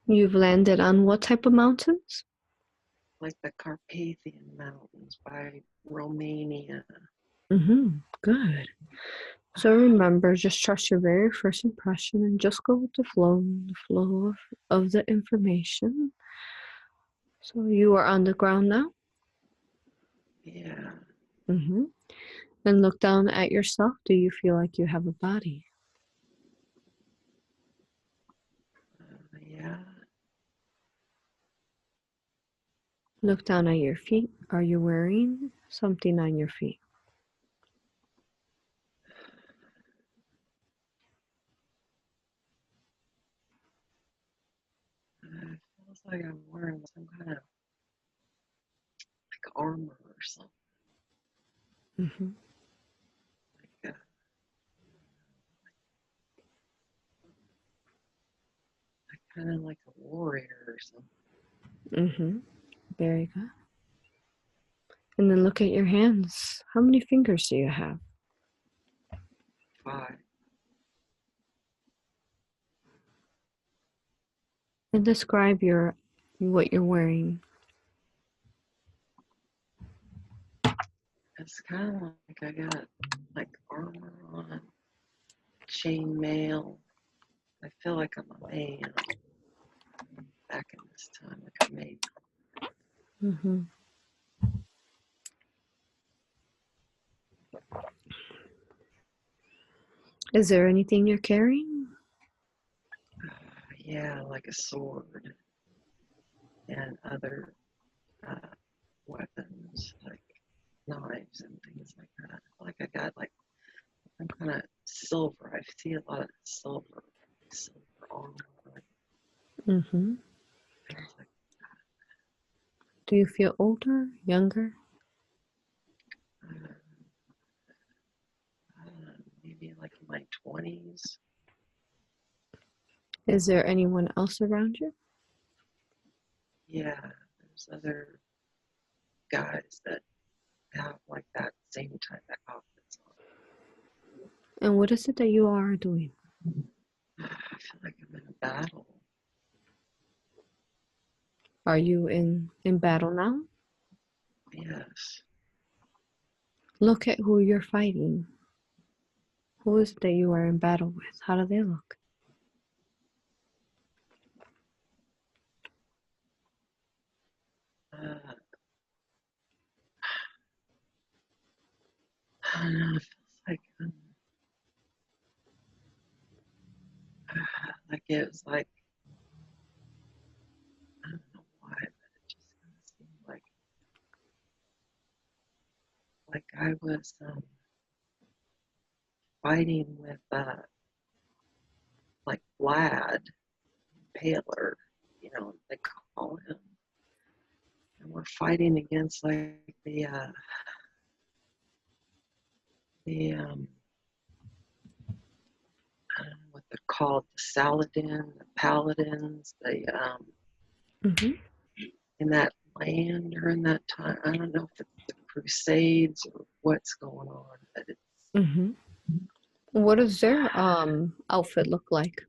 You've landed on what type of mountains? Like the Carpathian Mountains by Romania. Good. So remember, just trust your very first impression and just go with the flow of the information. So you are on the ground now? Yeah. And look down at yourself. Do you feel like you have a body? Yeah. Look down at your feet. Are you wearing something on your feet? It feels like I'm wearing some kind of like armor or something. Like kind of like a warrior or something. Very good. And then look at your hands. How many fingers do you have? 5. And describe what you're wearing. It's kind of like I got like armor on, chain mail. I feel like I'm a man back in this time, like a maid. Is there anything you're carrying? Yeah, like a sword and other weapons, like knives and things like that. Like I got like some kind of silver. I see a lot of silver armor. Things like Do you feel older, younger? that. Maybe like in my 20s. Is there anyone else around you? Yeah, there's other guys that have like that same type of outfits on. And what is it that you are doing? I feel like I'm in a battle. Are you in battle now? Yes. Look at who you're fighting. Who is it that you are in battle with? How do they look? I don't know, it feels like it was like, I don't know why, but it just kind of seemed like I was fighting with like Vlad Paler, they call him. And we're fighting against like the I don't know what they're called, the Saladin, the Paladins, in that land or in that time. I don't know if it's the Crusades or what's going on, but it's What does their outfit look like?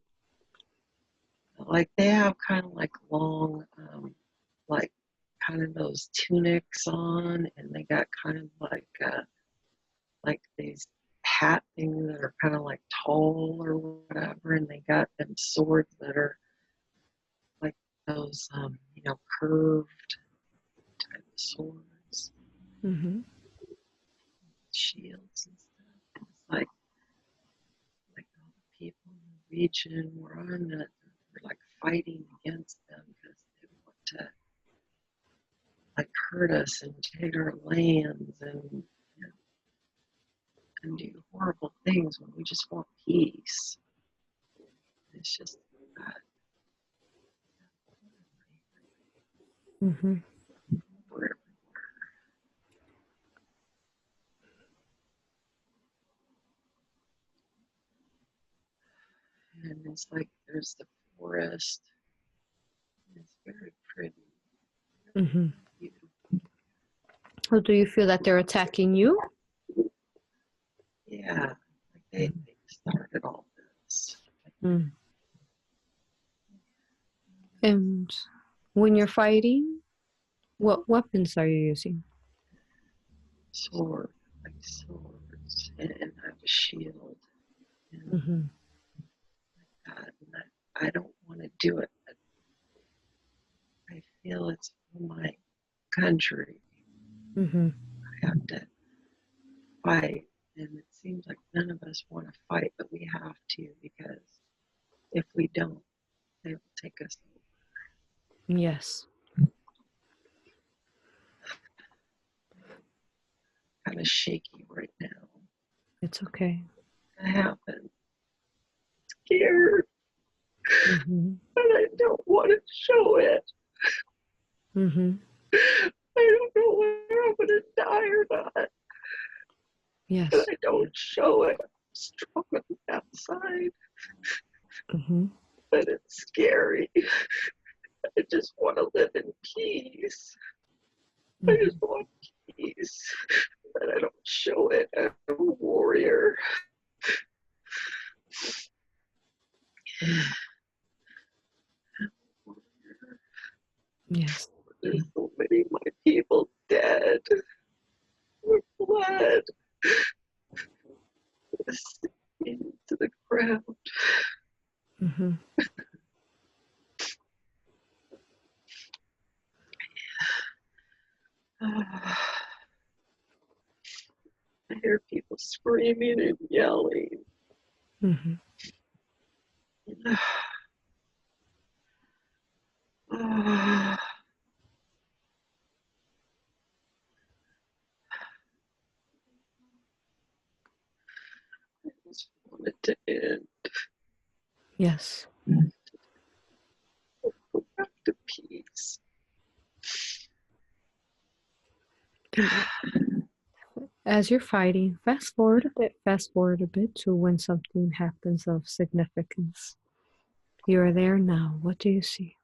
like they have kind of like long, like kind of those tunics on, and they got kind of like these hat things that are kind of like tall or whatever, and they got them swords that are like those, curved type of swords, shields and stuff. It's like all the people in the region were on that. We're like fighting against them because they want to like hurt us and take our lands and do horrible things when we just want peace. It's just we're and it's like there's the forest. It's very pretty. Beautiful. So do you feel that they're attacking you? Yeah, like they started all this. And when you're fighting, what weapons are you using? Sword, like swords, and I have a shield. And Mm-hmm. I don't want to do it, but I feel it's for my country. Mm-hmm. I have to fight, and it seems like none of us want to fight, but we have to, because if we don't, they will take us over. Yes. Kind of shaky right now. It's okay. It happened. Scared, Mm-hmm. but I don't want to show it. Mm-hmm. I don't know whether I'm gonna die or not. Yes. And I don't show it. I'm strong on the outside, Mm-hmm. but it's scary. I just want to live in peace. I just want peace, but I don't show it. I'm a warrior. Yes. There's so many of my people dead with blood sinking to the ground. Mm-hmm. I hear people screaming and yelling. Mm-hmm. I just want it to end. Yes. Go back to peace. As you're fighting, fast forward a bit to when something happens of significance. You are there now. What do you see?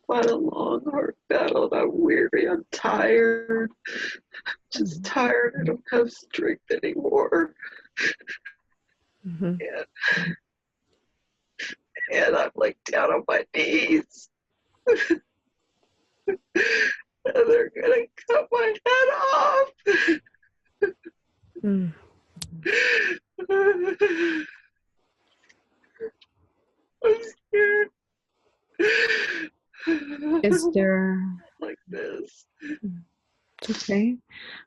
Fought a long, hard battle. I'm weary. I'm tired. Just tired. I don't have strength anymore. Mm-hmm. And I'm like down on my knees. And they're gonna cut my head off. Mm. I'm scared. Is there? Like this. It's okay.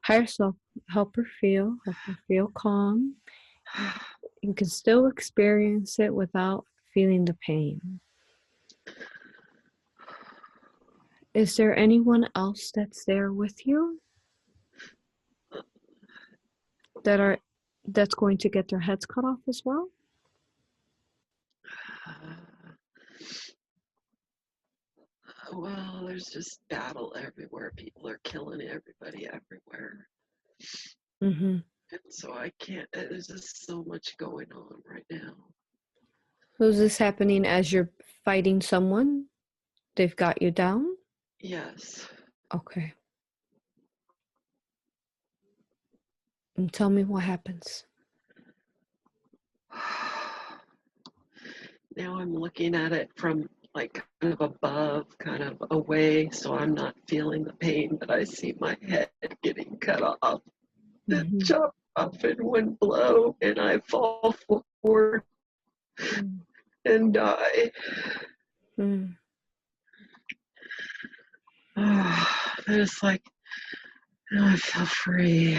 Higher self, help her feel calm. You can still experience it without feeling the pain. Is there anyone else that's there with you that's going to get their heads cut off as well? Well, there's just battle everywhere. People are killing everybody everywhere. Mm-hmm. And so I can't, there's just so much going on right now. So is this happening as you're fighting someone? They've got you down? Yes. Okay. And tell me what happens. Now I'm looking at it from like kind of above, kind of away, so I'm not feeling the pain, but I see my head getting cut off, Mm-hmm. chopped off in one blow, and I fall forward and die. Mm. It's like, I feel free.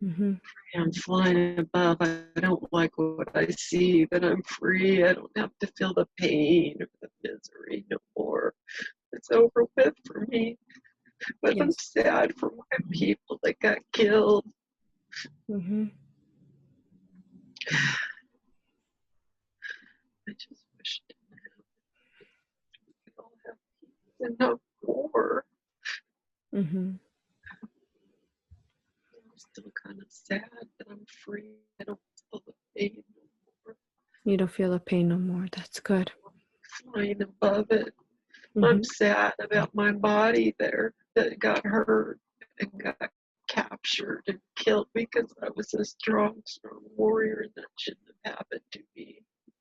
Mm-hmm. I'm flying above. I don't like what I see, but I'm free. I don't have to feel the pain or the misery no more. It's over with for me. But I'm Yes. sad for my people that got killed. Mm-hmm. I just wish we could all have peace and no war. Mm-hmm. I'm still kind of sad that I'm free. I don't feel the pain no more. You don't feel the pain no more. That's good. Flying above it. Mm-hmm. I'm sad about my body there that got hurt and got captured and killed because I was a strong warrior and that shouldn't have happened to me.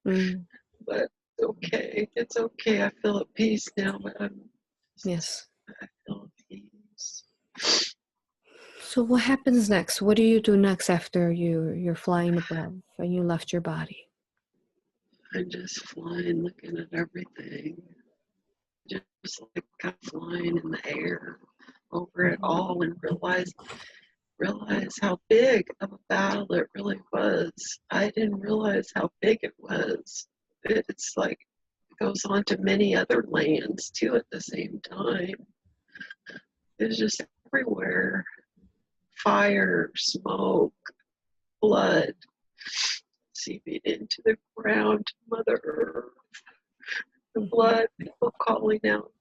Mm. But okay, it's okay. I feel at peace now, but Yes. I feel at peace. So what happens next? What do you do next after you're flying above and you left your body? I'm just flying, looking at everything. Just like I'm flying in the air over it all and realize how big of a battle it really was. I didn't realize how big it was. It's like it goes on to many other lands too at the same time. It's just everywhere. Fire, smoke, blood seeping into the ground, Mother Earth. The blood, people calling out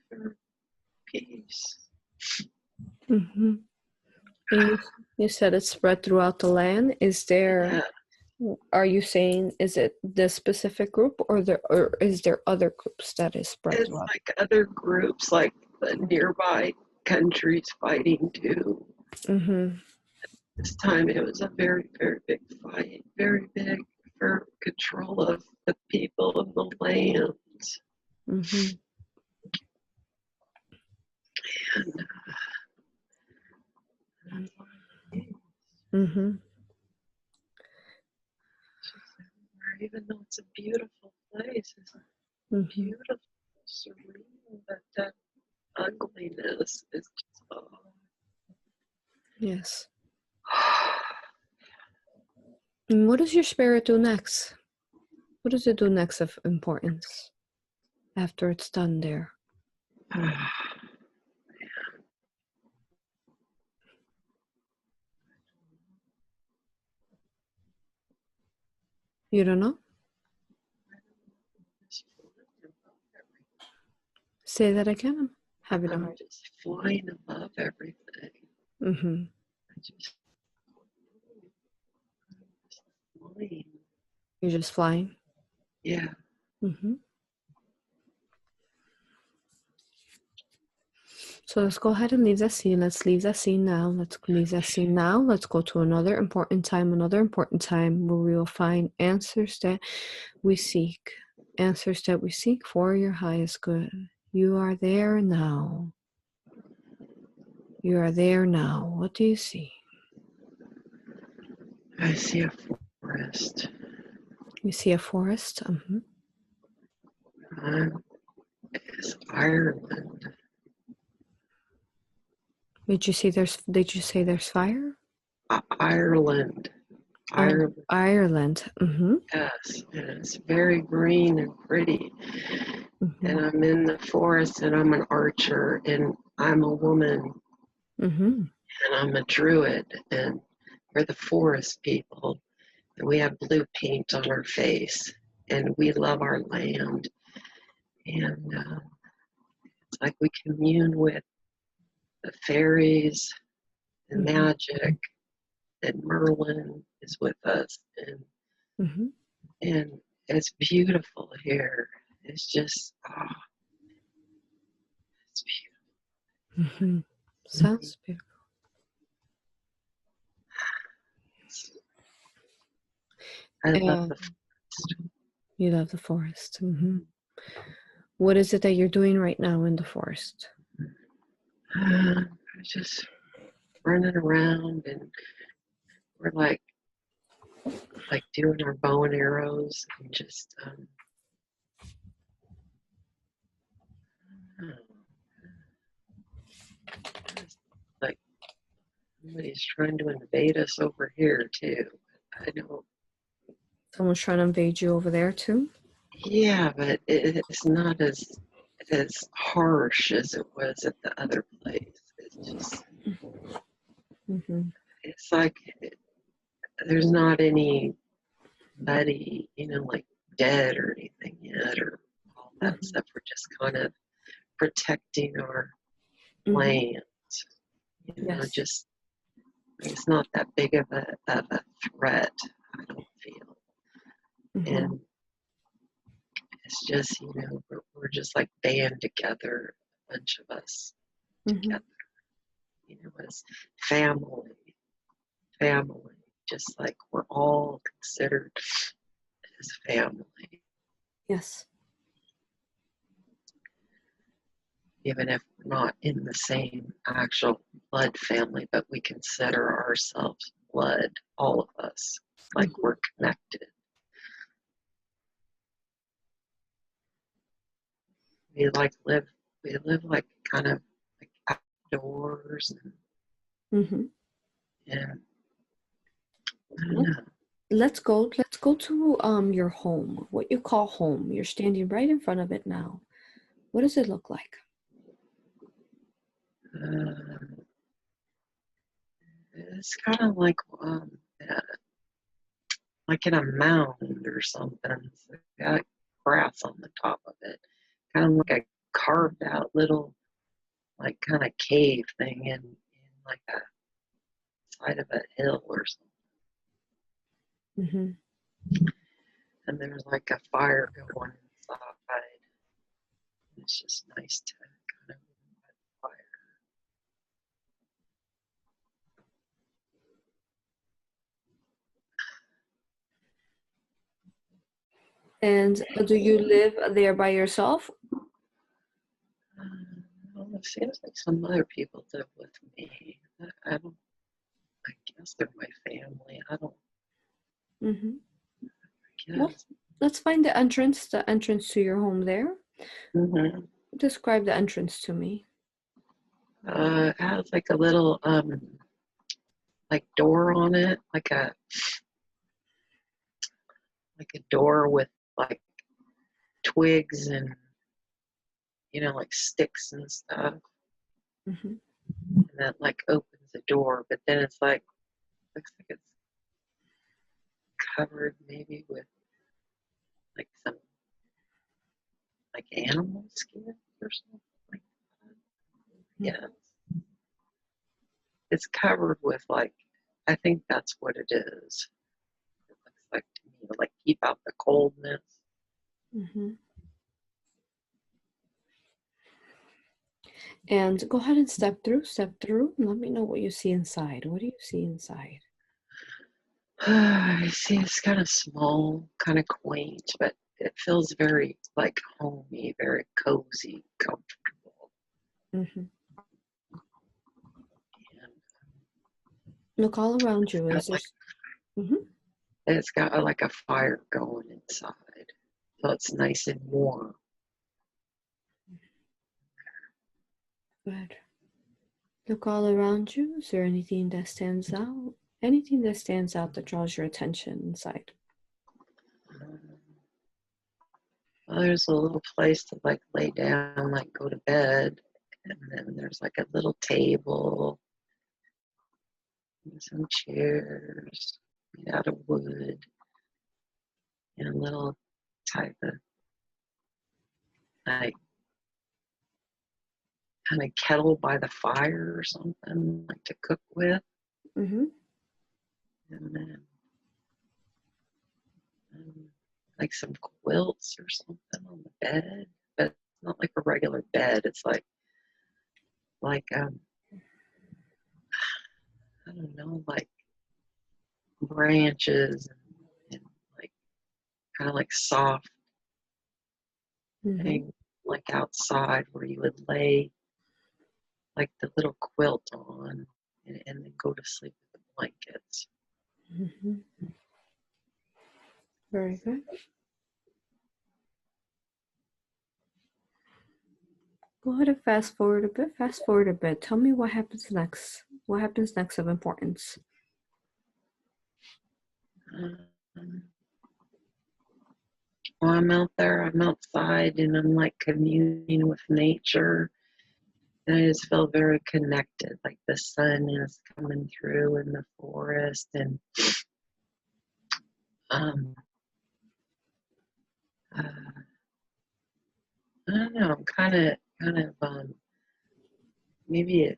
for peace. Mm-hmm. And you said it's spread throughout the land. Is there? Yeah. Are you saying is it this specific group, or is there other groups that is spread It's throughout? like other groups, like the nearby countries fighting too. Mm-hmm. This time it was a very, very big fight, very big for control of the people of the lands. Mm-hmm. And Mm-hmm. even though it's a beautiful place, it's Mm-hmm. beautiful, serene, but that ugliness is just, oh. Yes. And what does your spirit do next? What does it do next of importance after it's done there? You don't know? Say that again. I'm having a I'm hard. just flying above everything. Mm-hmm. I just flying. You're just flying. Yeah. Mm-hmm. So let's go ahead and leave that scene. Let's leave that scene now. Let's leave that scene now. Let's go to another important time where we will find answers that we seek. Answers that we seek for your highest good. You are there now. You are there now. What do you see? I see a forest. You see a forest? Mm-hmm. It's Ireland. Did you say there's fire? Ireland. Oh, Ireland. Ireland. Mm-hmm. Yes. And it's very green and pretty. Mm-hmm. And I'm in the forest and I'm an archer and I'm a woman Mm-hmm. and I'm a druid and we're the forest people and we have blue paint on our face and we love our land and it's like we commune with the fairies and Mm-hmm. magic and Merlin is with us Mm-hmm. and it's beautiful here. It's just it's beautiful. Mm-hmm. Sounds beautiful. I love And the forest. you love the forest. Mm-hmm. What is it that you're doing right now in the forest? I'm just running around and we're like doing our bow and arrows and just like somebody's trying to invade us over here too. I don't. Someone's trying to invade you over there too? Yeah, but it's not as harsh as it was at the other place. It's just Mm-hmm. it's like there's not anybody, like dead or anything yet or all that Mm-hmm. stuff. We're just kind of protecting our Mm-hmm. land. Yes. Just it's not that big of a threat, I don't feel. Mm-hmm. And it's just, we're just like band together, a bunch of us Mm-hmm. together, as family, just like we're all considered as family, Yes. even if we're not in the same actual blood family, but we consider ourselves blood, all of us, like we're connected. We live like kind of like outdoors and I don't know. Let's go to your home, what you call home. You're standing right in front of it now. What does it look like? It's kind of like in a mound or something. It's got grass on the top of it. Kind of like a carved out little, like kind of cave thing in like a side of a hill or something. And there's like a fire going inside. It's just nice to kind of light the fire. And do you live there by yourself? Well, it seems like some other people live with me. I guess they're my family. I guess. Well, let's find the entrance to your home there. Describe the entrance to me. It has like a little like door on it, like a door with like twigs and like sticks and stuff. And that like opens the door, but then it's like looks like it's covered maybe with like some like animal skin or something like that. Yeah. It's covered with like, I think that's what it is. It looks like to me to like keep out the coldness. And go ahead and step through, and let me know what you see inside. What do you see inside? I see it's kind of small, kind of quaint, but it feels very like homey, very cozy, comfortable. And look all around you. it's got like a fire going inside, so it's nice and warm. Good. Look all around you. Is there anything that stands out? Anything that stands out that draws your attention inside? Well, there's a little place to like lay down, like go to bed, and then there's like a little table and some chairs made out of wood and a little type of like kind of kettle by the fire or something like to cook with. And then like some quilts or something on the bed, but it's not like a regular bed. It's like I don't know, like branches and like kind of like soft thing like outside where you would lay like the little quilt on and then go to sleep with the blankets. Very good. Go ahead and fast forward a bit. Tell me what happens next. What happens next of importance? Well, I'm out there, I'm outside, and I'm like communing with nature. And I just feel very connected, like the sun is coming through in the forest, and I don't know, I'm kind of maybe a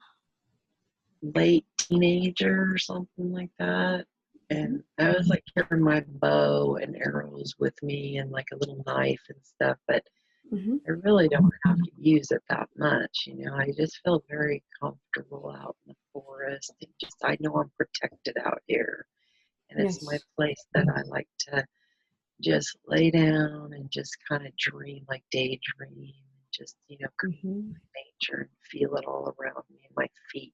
late teenager or something like that. And I was like carrying my bow and arrows with me and like a little knife and stuff, but I really don't have to use it that much. I just feel very comfortable out in the forest. And I know I'm protected out here. And it's my place that I like to just lay down and just kind of dream, like daydream, just, Mm-hmm. nature and feel it all around me and my feet.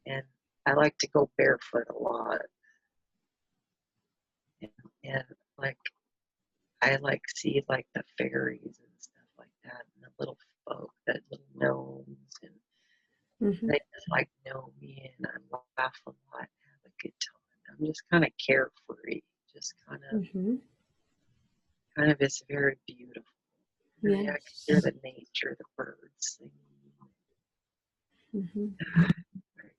And I like to go barefoot a lot. And like, I like see like the fairies and stuff like that, and the little folk, the little gnomes, and Mm-hmm. they just like know me, and I laugh a lot, have a good time. I'm just kind of carefree, just Mm-hmm. kind of it's very beautiful. Very, I can hear Yes. the nature, the birds singing. Mm-hmm. Very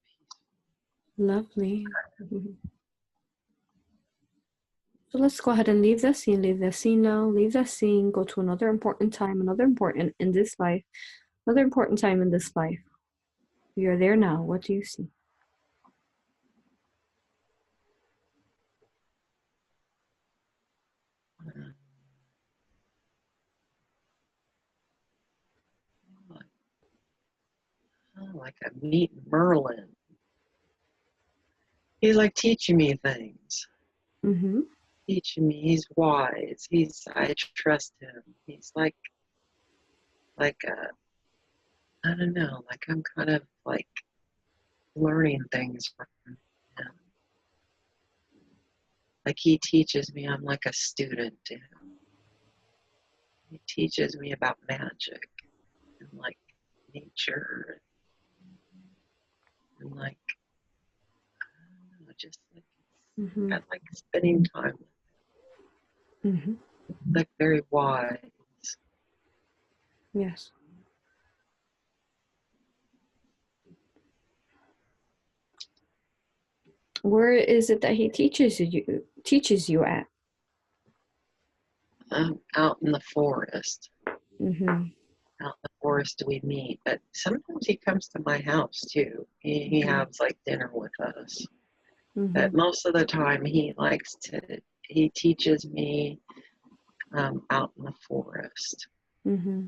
Lovely. Mm-hmm. So let's go ahead and leave the scene. Leave the scene now. Leave the scene. Go to another important time. Another important in this life. Another important time in this life. You're there now. What do you see? peaceful. Like I'm meeting Merlin. He's like teaching me things. Mm-hmm. Teaching me. He's wise. I trust him. He's like I don't know, like I'm kind of like learning things from him. Like he teaches me, I'm like a student to him. He teaches me about magic and like nature and like, I don't know, just like Mm-hmm. I like spending time with Mm-hmm. him. Like very wise. Yes. Where is it that he teaches you at? Out in the forest. Mm-hmm. Out in the forest we meet, but sometimes he comes to my house too. He Mm-hmm. has like dinner with us. Mm-hmm. But most of the time he teaches me out in the forest. Mm-hmm.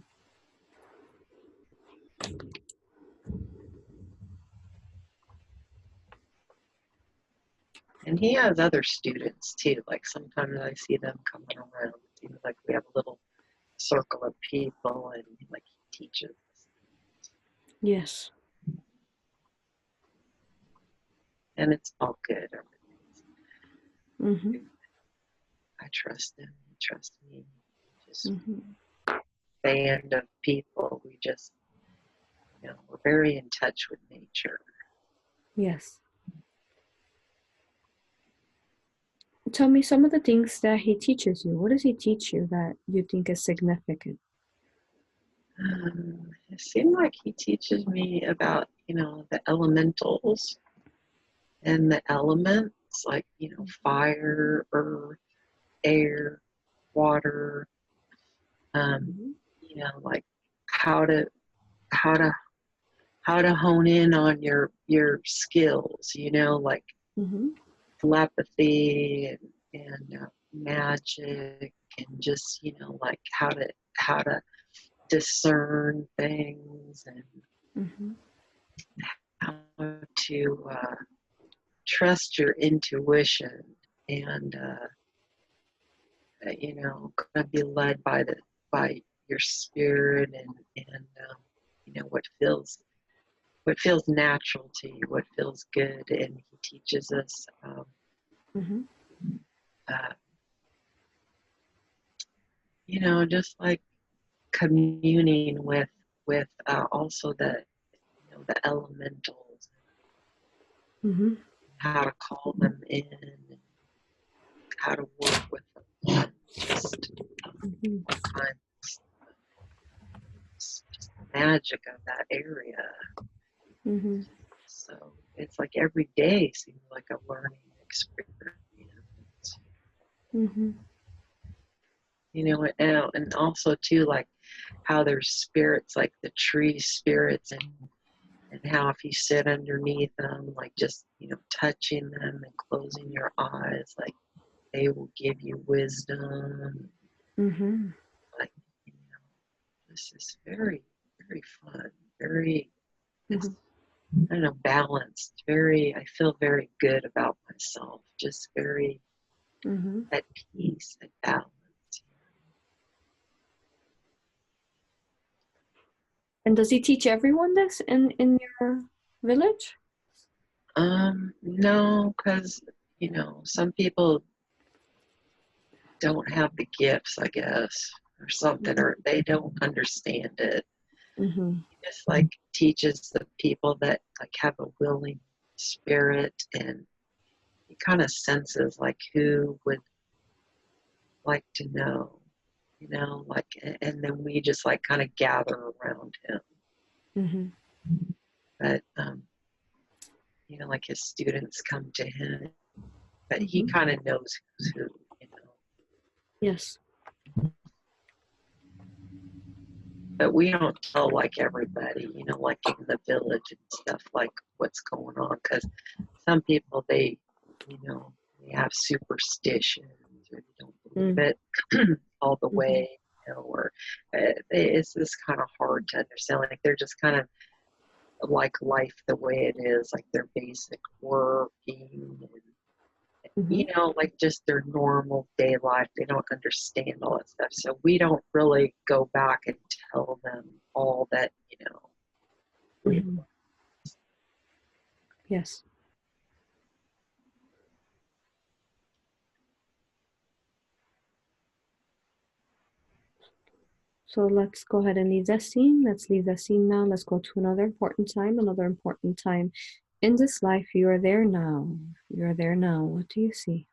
And he has other students too. Like sometimes I see them coming around. It seems like we have a little circle of people and like he teaches. Yes. And it's all good. Mm-hmm. I trust him. He trusts me. Just Mm-hmm. band of people. We just, we're very in touch with nature. Yes. Tell me some of the things that he teaches you. What does he teach you that you think is significant? It seems like he teaches me about, the elementals and the elements, like, fire, earth, air, water, Mm-hmm. like how to how to how to hone in on your skills, like Mm-hmm. telepathy and magic and just, like how to discern things and Mm-hmm. how to trust your intuition and kind of be led by your spirit and what feels natural to you, what feels good, and he teaches us Mm-hmm. uh, just like communing with also the elementals, Mm-hmm. how to call them in and how to work with them, just Mm-hmm. all kinds just the magic of that area. Mm-hmm. So it's like every day seems like a learning experience. Mm-hmm. And also too, like how there's spirits, like the tree spirits, and how if you sit underneath them, like just touching them and closing your eyes, like they will give you wisdom. Mm-hmm. Like this is very, very fun. Very, it's Mm-hmm. I don't know, balanced. Very, I feel very good about myself. Just very Mm-hmm. at peace, at balance. And does he teach everyone this in your village? No, because, you know, some people don't have the gifts, I guess, or something, or they don't understand it. Mm-hmm. He just like teaches the people that like have a willing spirit, and he kind of senses like who would like to know, you know, like, and then we just like kind of gather around him. Mm-hmm. But you know, like his students come to him, but he Mm-hmm. kind of knows who's who, you know. Yes. But we don't tell like everybody, you know, like in the village and stuff, like what's going on, because some people, they, you know, they have superstitions or they don't believe it all the Mm-hmm. way, you know, or it's just kind of hard to understand. Like they're just kind of like life the way it is, like their basic working and, Mm-hmm. you know, like just their normal day life. They don't understand all that stuff. So we don't really go back and tell them all that, you know, we. Mm-hmm. Yes. So let's go ahead and leave that scene. Let's leave that scene now. Let's go to another important time, another important time. In this life, you are there now. You are there now. What do you see?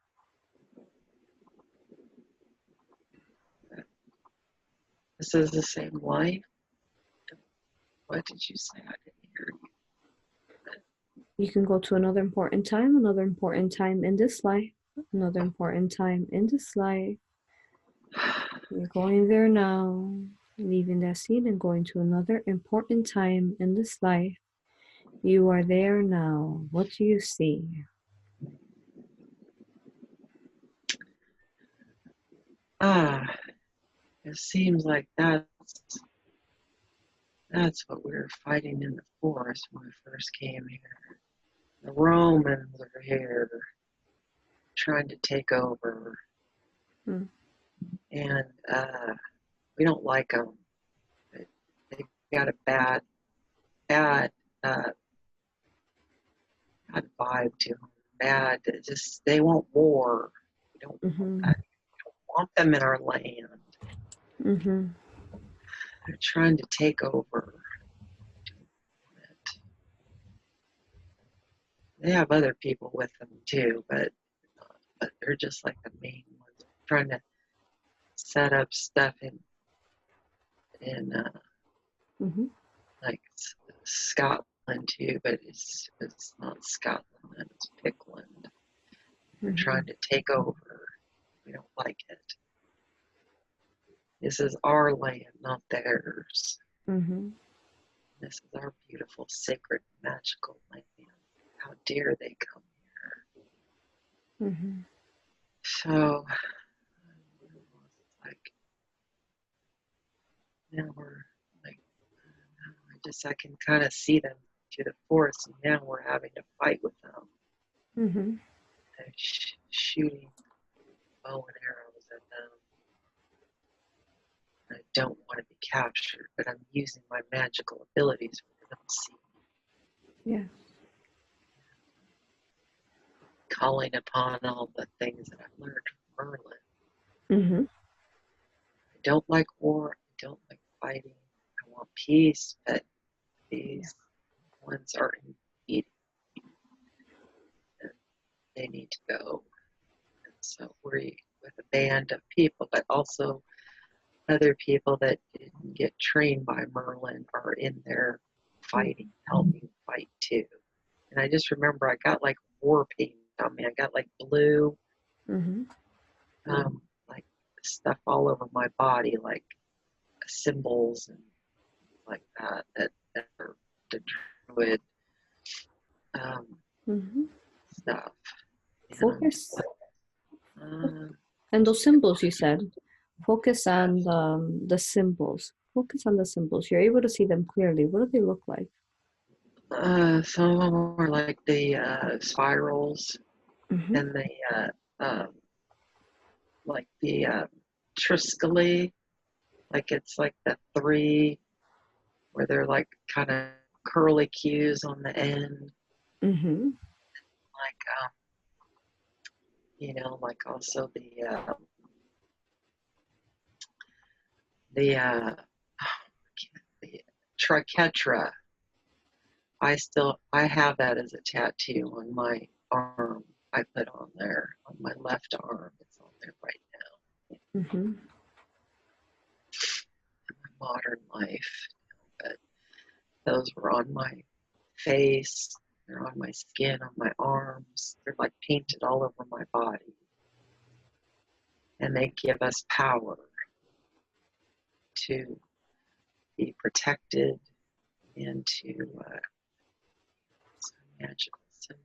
This is the same life. What did you say? I didn't hear you. You can go to another important time in this life, another important time in this life. You're going there now, leaving that scene and going to another important time in this life. You are there now. What do you see? It seems like that's what we were fighting in the forest when we first came here. The Romans are here trying to take over, Hmm. and we don't like them. They got a bad, uh, bad vibe to them. Bad, just they want war. We don't want Mm-hmm. that. We don't want them in our land. Mm-hmm. They're trying to take over. They have other people with them too, but they're just like the main ones trying to set up stuff in Mm-hmm. like Scotland too, but it's not Scotland, it's Pickland. They're Mm-hmm. trying to take over. We don't like it. This is our land, not theirs. Mm-hmm. This is our beautiful, sacred, magical land. How dare they come here? Mm-hmm. So, like, now we're like, I can kind of see them to the forest, and now we're having to fight with them. Mm-hmm. They're shooting bow and arrows at them. I don't want to be captured, but I'm using my magical abilities for them to see me. Yeah. Calling upon all the things that I've learned from Merlin. Mm-hmm. I don't like war. I don't like fighting. I want peace, but these ones are invading. They need to go. And so we're with a band of people, but also other people that didn't get trained by Merlin are in there fighting, helping fight too. And I just remember I got like war paint on me. I got like blue, Mm-hmm. like stuff all over my body, like symbols and like that are the Druid Mm-hmm. stuff. And Focus. uh, And those symbols you said, focus on the symbols. Focus on the symbols. You're able to see them clearly. What do they look like? some of them were like the spirals, Mm-hmm. and like the Triscally, like it's like the three where they're like kind of curly cues on the end. Mm-hmm. Like, you know, like also the triquetra. I have that as a tattoo on my arm. I put on there on my left arm. It's on there right now. Mm-hmm. In my modern life, but those were on my face. They're on my skin, on my arms. They're like painted all over my body, and they give us power to be protected and to it's a magical symbol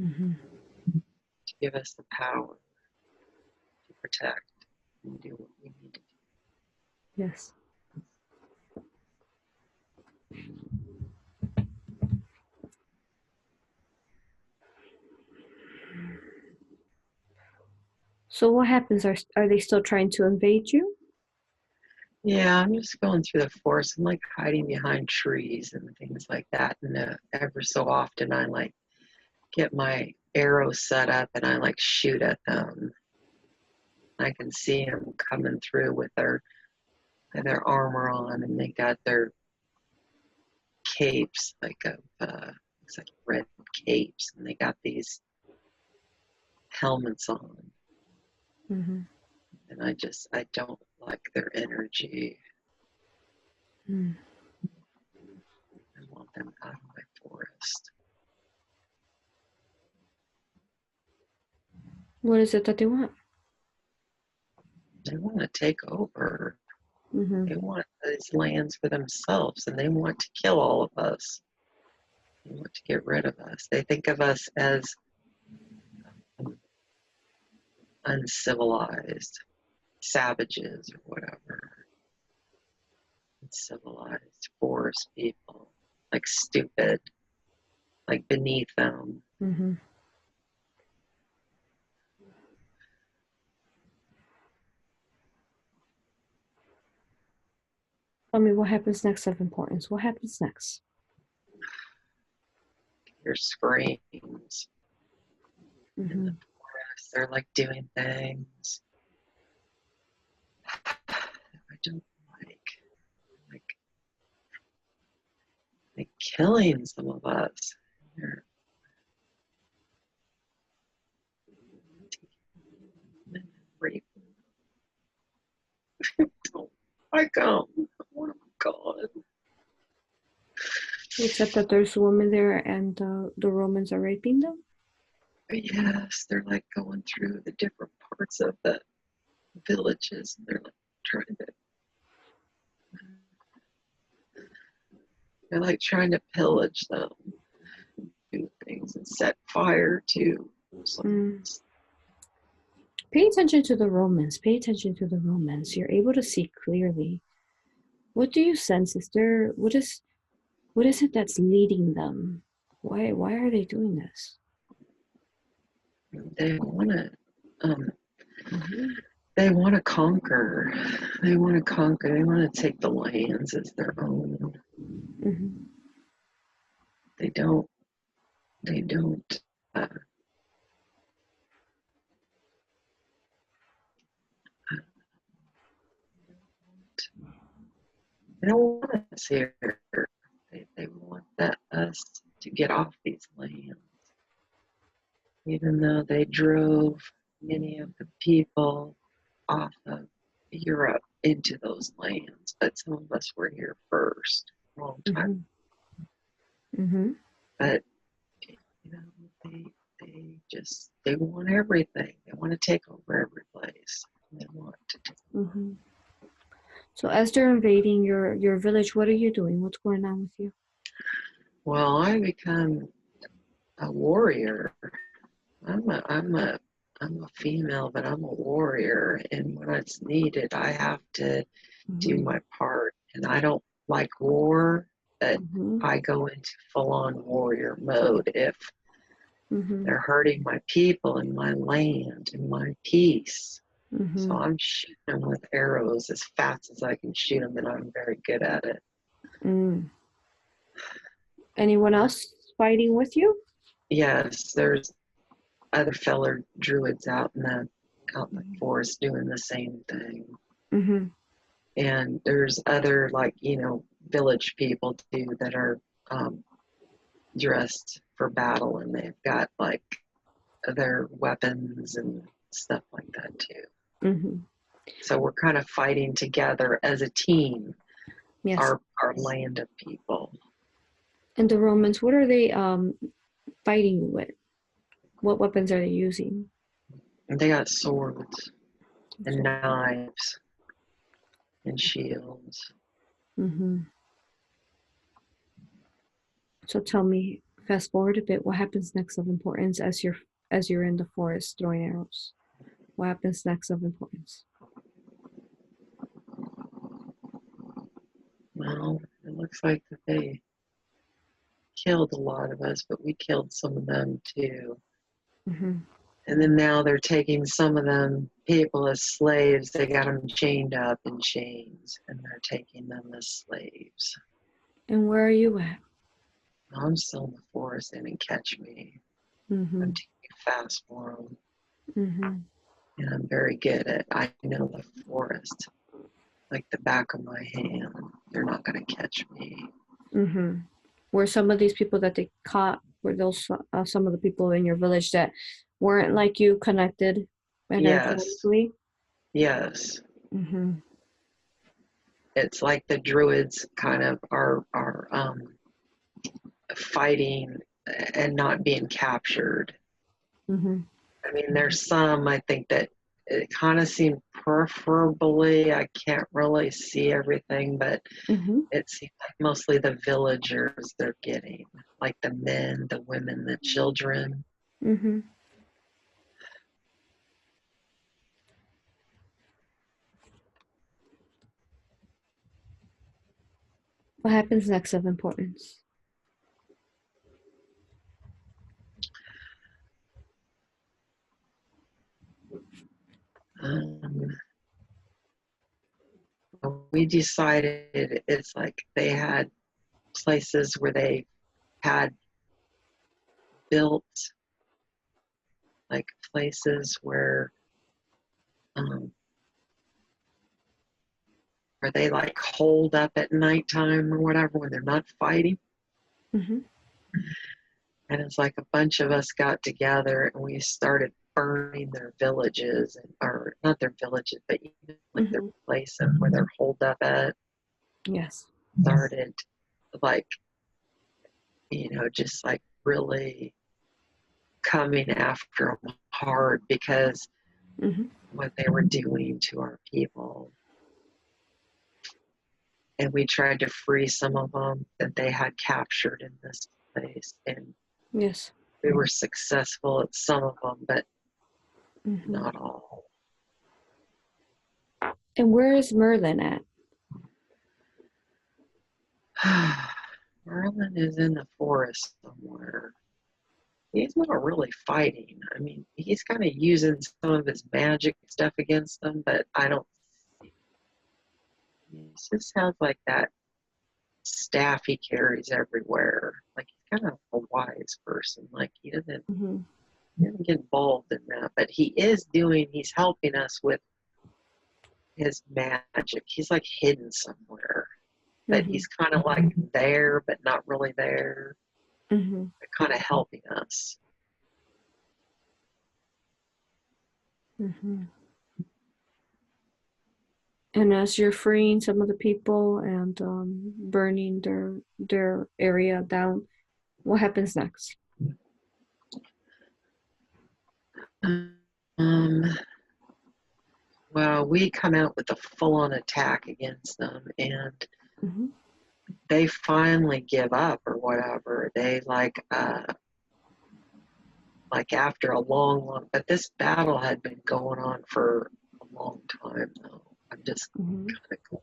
Mm-hmm. to give us the power to protect and do what we need to do. Yes. So what happens? Are they still trying to invade you? Yeah, I'm just going through the forest. I'm like hiding behind trees and things like that. And ever so often, I like get my arrow set up and I like shoot at them. I can see them coming through with their armor on, and they got their capes like it's like red capes, and they got these helmets on. Mm-hmm. And I don't like their energy. Mm. I want them out of my forest. What is it that they want? They want to take over. Mm-hmm. They want these lands for themselves, and they want to kill all of us. They want to get rid of us. They think of us as uncivilized savages or whatever. Uncivilized forest people, like stupid, like beneath them. Mm-hmm. Tell me what happens next of importance. What happens next? Their screams in Mm-hmm. the forest. They're like doing things I don't like killing some of us. They're raping. Don't like them. I want them gone. Except that there's women there and the Romans are raping them? Yes, they're like going through the different parts of the villages, and they're like trying to pillage them, do things, and set fire to some. Pay attention to the Romans. Pay attention to the Romans. You're able to see clearly. What do you sense? What is it that's leading them? Why are they doing this? They want to Mm-hmm. they want to conquer. They want to conquer. They want to take the lands as their own. Mm-hmm. They don't. They don't. They don't want us here. They want us to get off these lands. Even though they drove many of the people off of Europe into those lands, but some of us were here first, a long time. Mm-hmm. But you know, they want everything. They want to take over every place. They want to. Mm-hmm. So as they're invading your village, what are you doing? What's going on with you? Well, I become a warrior. I'm a female, but I'm a warrior, and when it's needed, I have to do my part. And I don't like war, but I go into full-on warrior mode if they're hurting my people and my land and my peace. So I'm shooting them with arrows as fast as I can shoot them, and I'm very good at it. Mm. Anyone else fighting with you? Yes, there's other feller druids out in the forest doing the same thing. Mm-hmm. And there's other, like, village people too that are dressed for battle, and they've got like their weapons and stuff like that too. Mm-hmm. So we're kind of fighting together as a team, Yes. our land of people. And the Romans, what are they fighting with? What weapons are they using? And they got swords and knives and shields. Mm-hmm. So tell me, fast forward a bit, what happens next of importance as you're in the forest throwing arrows? What happens next of importance? Well, it looks like that they killed a lot of us, but we killed some of them too. Mm-hmm. And then now they're taking some of them people as slaves. They got them chained up in chains, and they're taking them as slaves. And where are you at? I'm still in the forest. They didn't catch me. Mm-hmm. I'm too fast for them. Mm-hmm. And I'm very good at, I know the forest like the back of my hand. They're not going to catch me. Mm-hmm. Were some of these people that they caught, were those some of the people in your village that weren't like you, connected energetically? Yes. Mm-hmm. It's like the druids kind of are fighting and not being captured. Mm-hmm. I mean, there's some, I think, that it kind of seemed preferably, I can't really see everything, but Mm-hmm. it seems like mostly the villagers they're getting, like the men, the women, the children. Mm-hmm. What happens next of importance? Um, we decided it's like they had places where they had built like places um, where they like hold up at nighttime or whatever when they're not fighting. Mm-hmm. And it's like a bunch of us got together and we started burning their villages, or not their villages, but even like their places where they're holed up at. Yes. Started like, just like really coming after them hard because Mm-hmm. what they were doing to our people. And we tried to free some of them that they had captured in this place. And Yes. we were successful at some of them, but Mm-hmm. not all. And where is Merlin at? Merlin is in the forest somewhere. He's not really fighting. I mean, he's kind of using some of his magic stuff against them, but I don't see. He just has like that staff he carries everywhere. Like he's kind of a wise person. Like he doesn't get involved in that, but he's helping us with his magic. He's like hidden somewhere, but he's kind of like there, but not really there. Mm-hmm. Kind of helping us. Mm-hmm. And as you're freeing some of the people and burning their area down, what happens next? Well, we come out with a full-on attack against them, and they finally give up or whatever. They like after a long, but this battle had been going on for a long time though. I'm just kind of going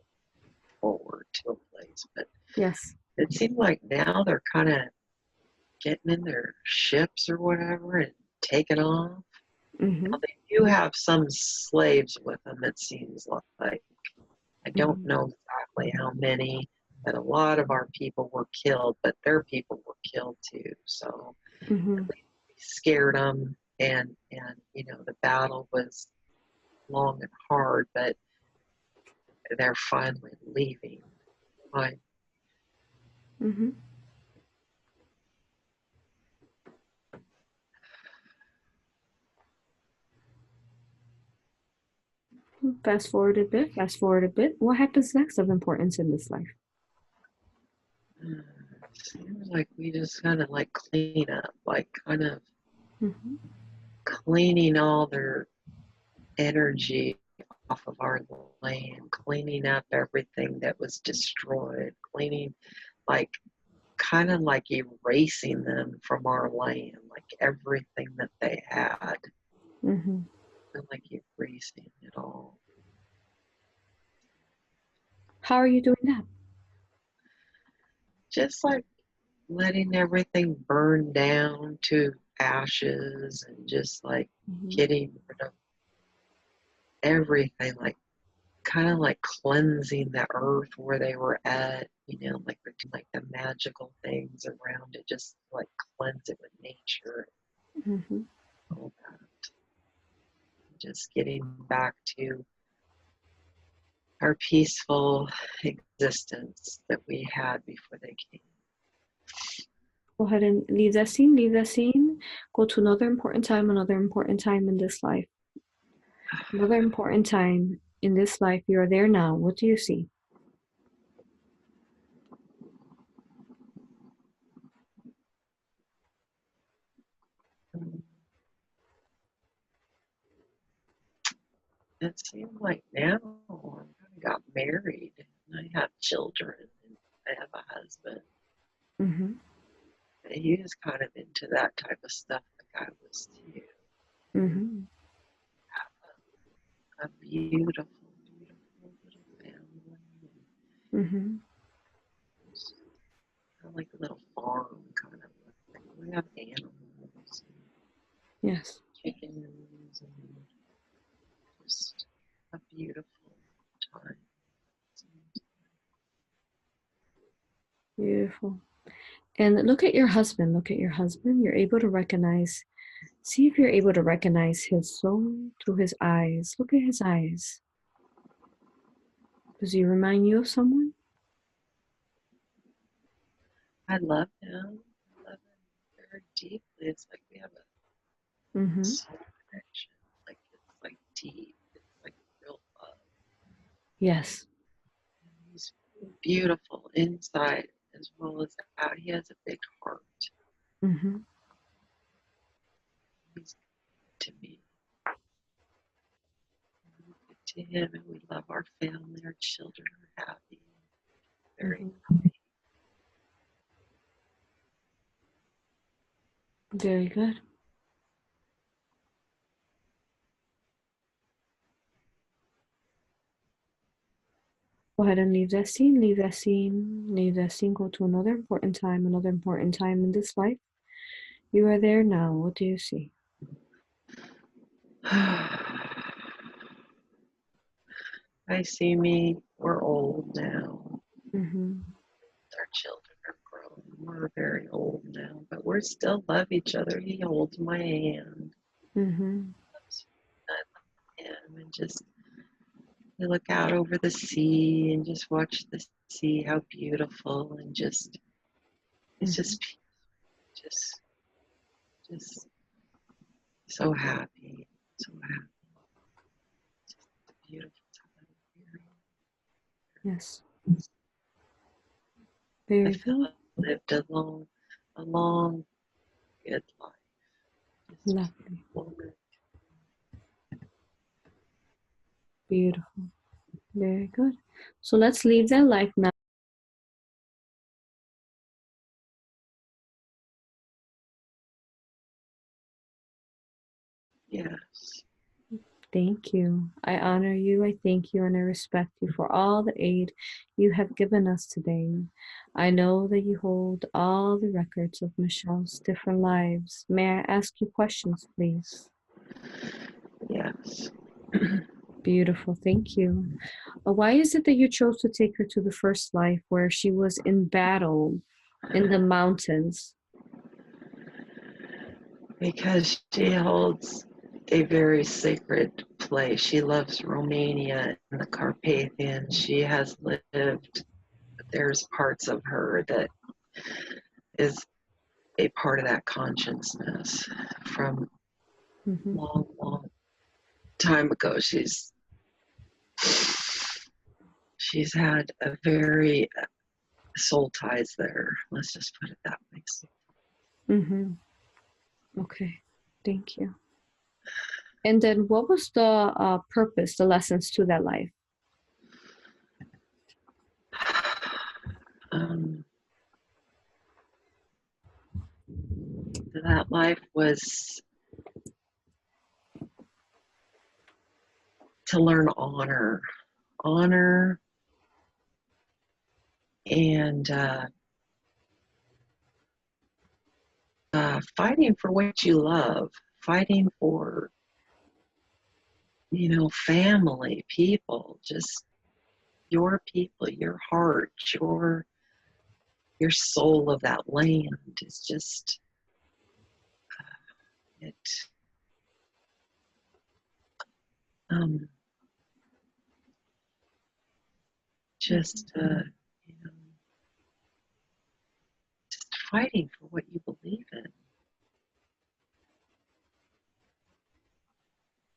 forward to a place, but Yes. it seemed like now they're kind of getting in their ships or whatever and taking off. Now, they do have some slaves with them, it seems like. I don't know exactly how many, that a lot of our people were killed, but their people were killed too. So Mm-hmm. we scared them, and the battle was long and hard, but they're finally leaving. Fine. Mm-hmm. Fast forward a bit. Fast forward a bit. What happens next of importance in this life? Seems like we just kind of like clean up, like kind of Mm-hmm. cleaning all their energy off of our land, cleaning up everything that was destroyed, cleaning, like kind of like erasing them from our land, like everything that they had, Mm-hmm. and like erasing it all. How are you doing that? Just like letting everything burn down to ashes and just like Mm-hmm. getting rid of everything, like kind of like cleansing the earth where they were at, like we're doing like the magical things around it, just like cleanse it with nature, Mm-hmm. all that. Just getting back to our peaceful existence that we had before they came. Go ahead and leave that scene. Leave that scene. Go to another important time. Another important time in this life. Another important time in this life. You are there now. What do you see? It seemed like now I got married and I have children and I have a husband. Mm-hmm. And he was kind of into that type of stuff like I was too. Mm-hmm. A beautiful, beautiful little family. Mm-hmm. Kind of like a little farm kind of thing. We have animals and Yes. chickens and just a beautiful time. Beautiful. And look at your husband. Look at your husband. You're able to recognize. See if you're able to recognize his soul through his eyes. Look at his eyes. Does he remind you of someone? I love him. I love him very deeply. It's like we have a Mm-hmm. soul connection. Like it's like deep. It's like real love. Yes. He's beautiful inside as well as out. He has a big heart. Mm-hmm. He's good to me. We're good to him, and we love our family. Our children are happy. Very Mm-hmm. happy. Very good. Go ahead and leave that scene. Leave that scene. Leave that scene. Go to another important time. Another important time in this life. You are there now. What do you see? I see me. We're old now. Mm-hmm. Our children are grown. We're very old now, but we still love each other. He holds my hand. Mm-hmm. I love him, and just we look out over the sea and just watch the sea, how beautiful, and just it's Mm-hmm. just so happy, so happy. Just a beautiful time here. Yes. I Very feel good. I've lived a long, good life. Just Lovely. full. Beautiful. Very good. So let's leave that life now. Yes. Thank you. I honor you. I thank you and I respect you for all the aid you have given us today. I know that you hold all the records of Michelle's different lives. May I ask you questions, please? Yes. Beautiful. Thank you. Why is it that you chose to take her to the first life where she was in battle in the mountains? Because she holds a very sacred place. She loves Romania and the Carpathians. She has lived, there's parts of her that is a part of that consciousness from long, long time ago. She's had a very soul ties there. Let's just put it that way. Okay, thank you. And then what was the purpose, the lessons to that life? That life was to learn honor and fighting for what you love, fighting for, family, people, just your people, your heart, your soul of that land is just it. Just just fighting for what you believe in,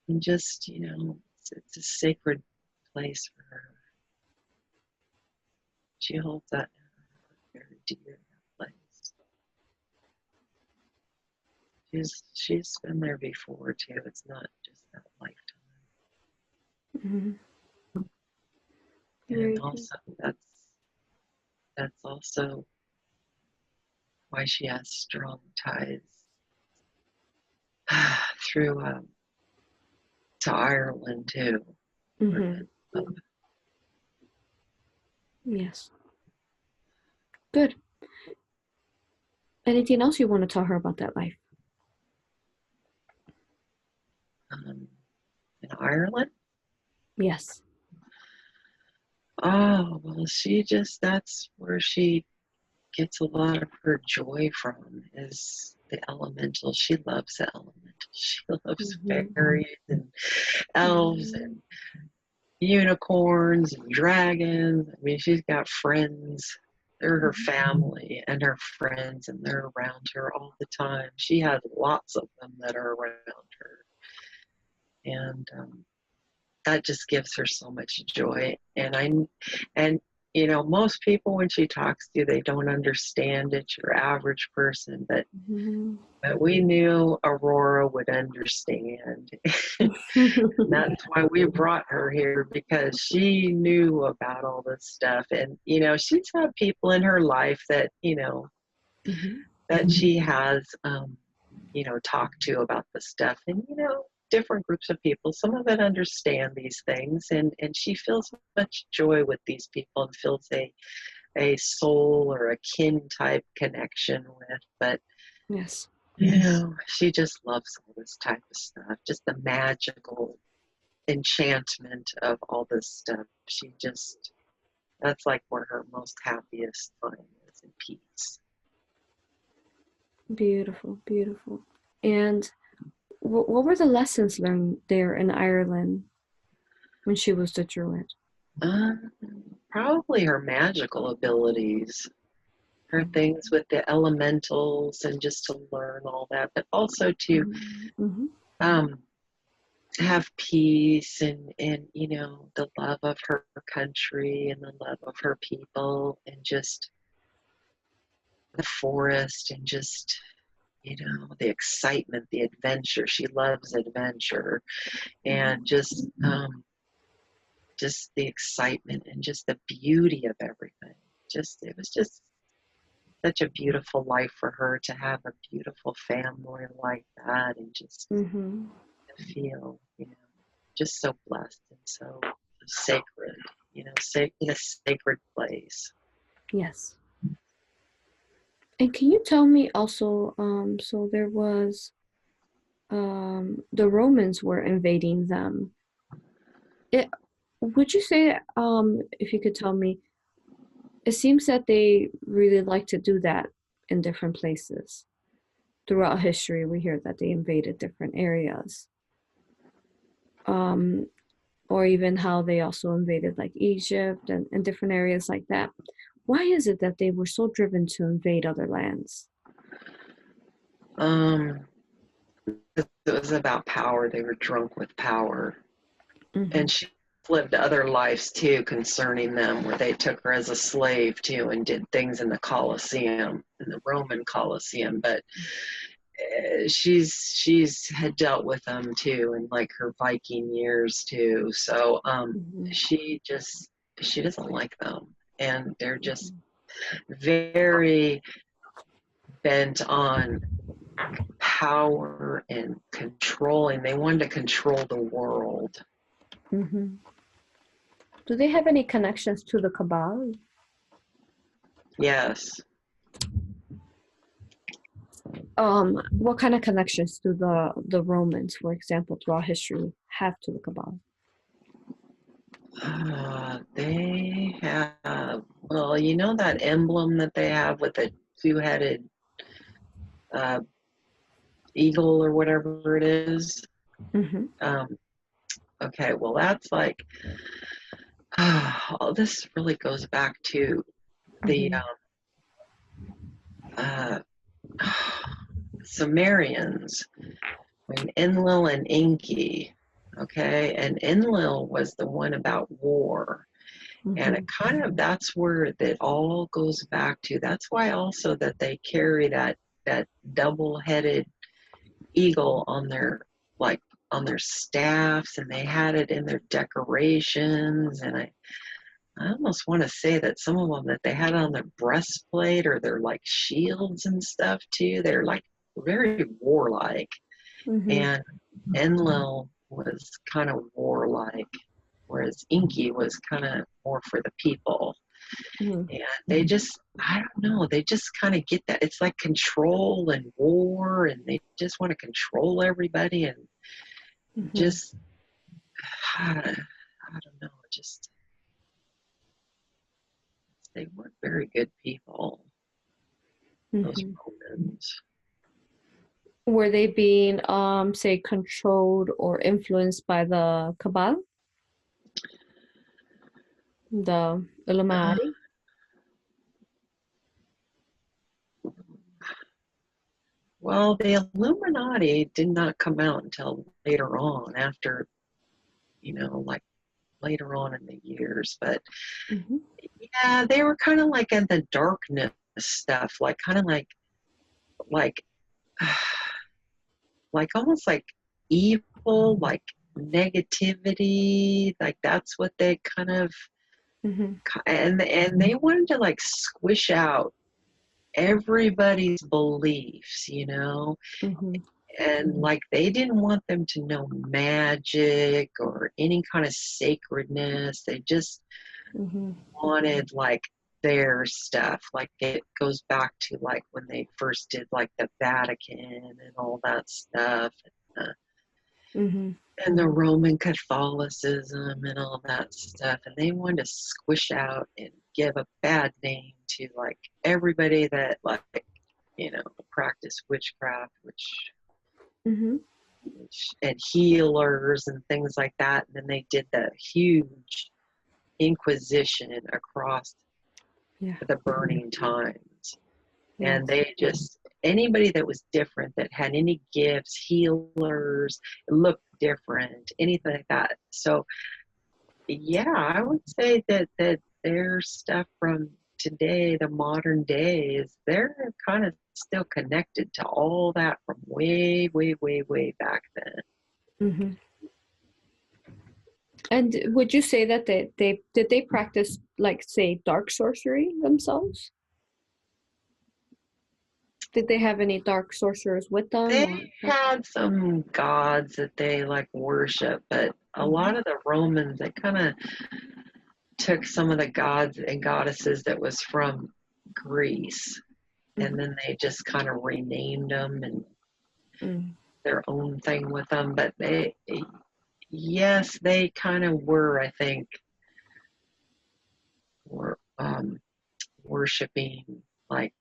and just it's a sacred place for her. She holds that very dear, that place. She's been there before too. It's not just that lifetime. And also that's also why she has strong ties through to Ireland too. Yes. Good. Anything else you want to tell her about that life? In Ireland? Yes. Oh, well, that's where she gets a lot of her joy from, is the elemental. She loves the elemental. She loves fairies and elves and unicorns and dragons. I mean, she's got friends. They're her family and her friends, and they're around her all the time. She has lots of them that are around her. And that just gives her so much joy. And most people, when she talks to you, they don't understand it, your average person, but we knew Aurora would understand. That's why we brought her here, because she knew about all this stuff. And she's had people in her life that that she has talked to about the stuff, and different groups of people. Some of it understand these things, and she feels much joy with these people and feels a soul or a kin type connection with. But yes, she just loves all this type of stuff, just the magical enchantment of all this stuff. That's like where her most happiest time is, in peace. Beautiful, beautiful. And what were the lessons learned there in Ireland when she was the Druid? Probably her magical abilities, her things with the elementals, and just to learn all that, but also to have peace and the love of her country and the love of her people, and just the forest, and just the excitement, the adventure. She loves adventure, and just the excitement and just the beauty of everything. It was just such a beautiful life for her to have a beautiful family like that, and just feel just so blessed and so sacred, in a sacred place. Yes. And can you tell me also, so there was the Romans were invading them. It, would you say, if you could tell me, it seems that they really like to do that in different places. Throughout history, we hear that they invaded different areas. Um, or even how they also invaded like Egypt and different areas like that. Why is it that they were so driven to invade other lands? Um, it was about power. They were drunk with power. Mm-hmm. And she lived other lives too concerning them, where they took her as a slave too and did things in the Colosseum, in the Roman Colosseum. But she's had dealt with them too in like her Viking years too. So Mm-hmm. she doesn't like them, and they're just Mm-hmm. very bent on power and controlling. They wanted to control the world. Mm-hmm. Do they have any connections to the Cabal? Yes. What kind of connections do the Romans, for example, throughout history, have to the Cabal? They have, well, you know that emblem that they have with the two-headed uh, eagle or whatever it is? Mm-hmm. Um, okay, well, that's like, all this really goes back to the Mm-hmm. uh, Sumerians, when Enlil and Enki, okay, and Enlil was the one about war. And it Mm-hmm. kind of, that's where that all goes back to. That's why also that they carry that double-headed eagle on their, like, on their staffs, and they had it in their decorations. And I almost want to say that some of them that they had on their breastplate or their like shields and stuff too. They're like very warlike. Mm-hmm. And Enlil was kind of warlike, whereas Inky was kind of more for the people. Mm-hmm. And they just, I don't know, they just kind of get that. It's like control and war, and they just want to control everybody and Mm-hmm. just, I don't know, just, they weren't very good people, those Mm-hmm. Romans. Were they being, say, controlled or influenced by the Cabal, the Uh, Illuminati? well, the Illuminati did not come out until later on, after, like later on in the years. But Mm-hmm. yeah, they were kind of like in the darkness stuff, like kind of like like almost like evil, like negativity, like that's what they kind of, Mm-hmm. and they wanted to like squish out everybody's beliefs, Mm-hmm. and like they didn't want them to know magic or any kind of sacredness. They just Mm-hmm. wanted like their stuff. Like it goes back to like when they first did like the Vatican and all that stuff. Mm-hmm. And the Roman Catholicism and all that stuff. And they wanted to squish out and give a bad name to like everybody that like, practice witchcraft, Mm-hmm. which and healers and things like that. And then they did the huge Inquisition across Yeah. the burning times. And Yes. they just, anybody that was different, that had any gifts, healers, looked different, anything like that. So yeah, I would say that their stuff from today, the modern days, they're kind of still connected to all that from way, way, way, way back then. Mm-hmm. And would you say that they did they practice, like, say, dark sorcery themselves? Did they have any dark sorcerers with them, They or? had some gods that they like worship, but a Mm-hmm. lot of the Romans, they kind of took some of the gods and goddesses that was from Greece, and Mm-hmm. then they just kind of renamed them and Mm-hmm. their own thing with them. But they, yes, they kind of were, I think, were worshiping, like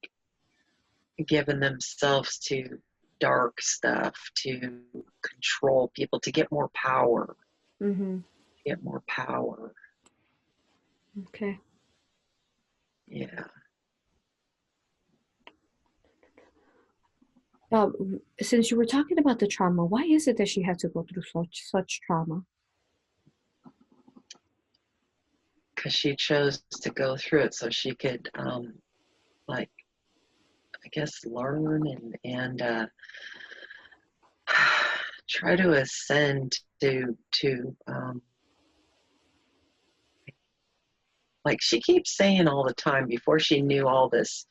giving themselves to dark stuff to control people, to get more power. Mm-hmm. Get more power. Okay. Yeah. Since you were talking about the trauma, why is it that she had to go through such trauma? Because she chose to go through it so she could, like, I guess, learn and try to ascend to like she keeps saying all the time before she knew all this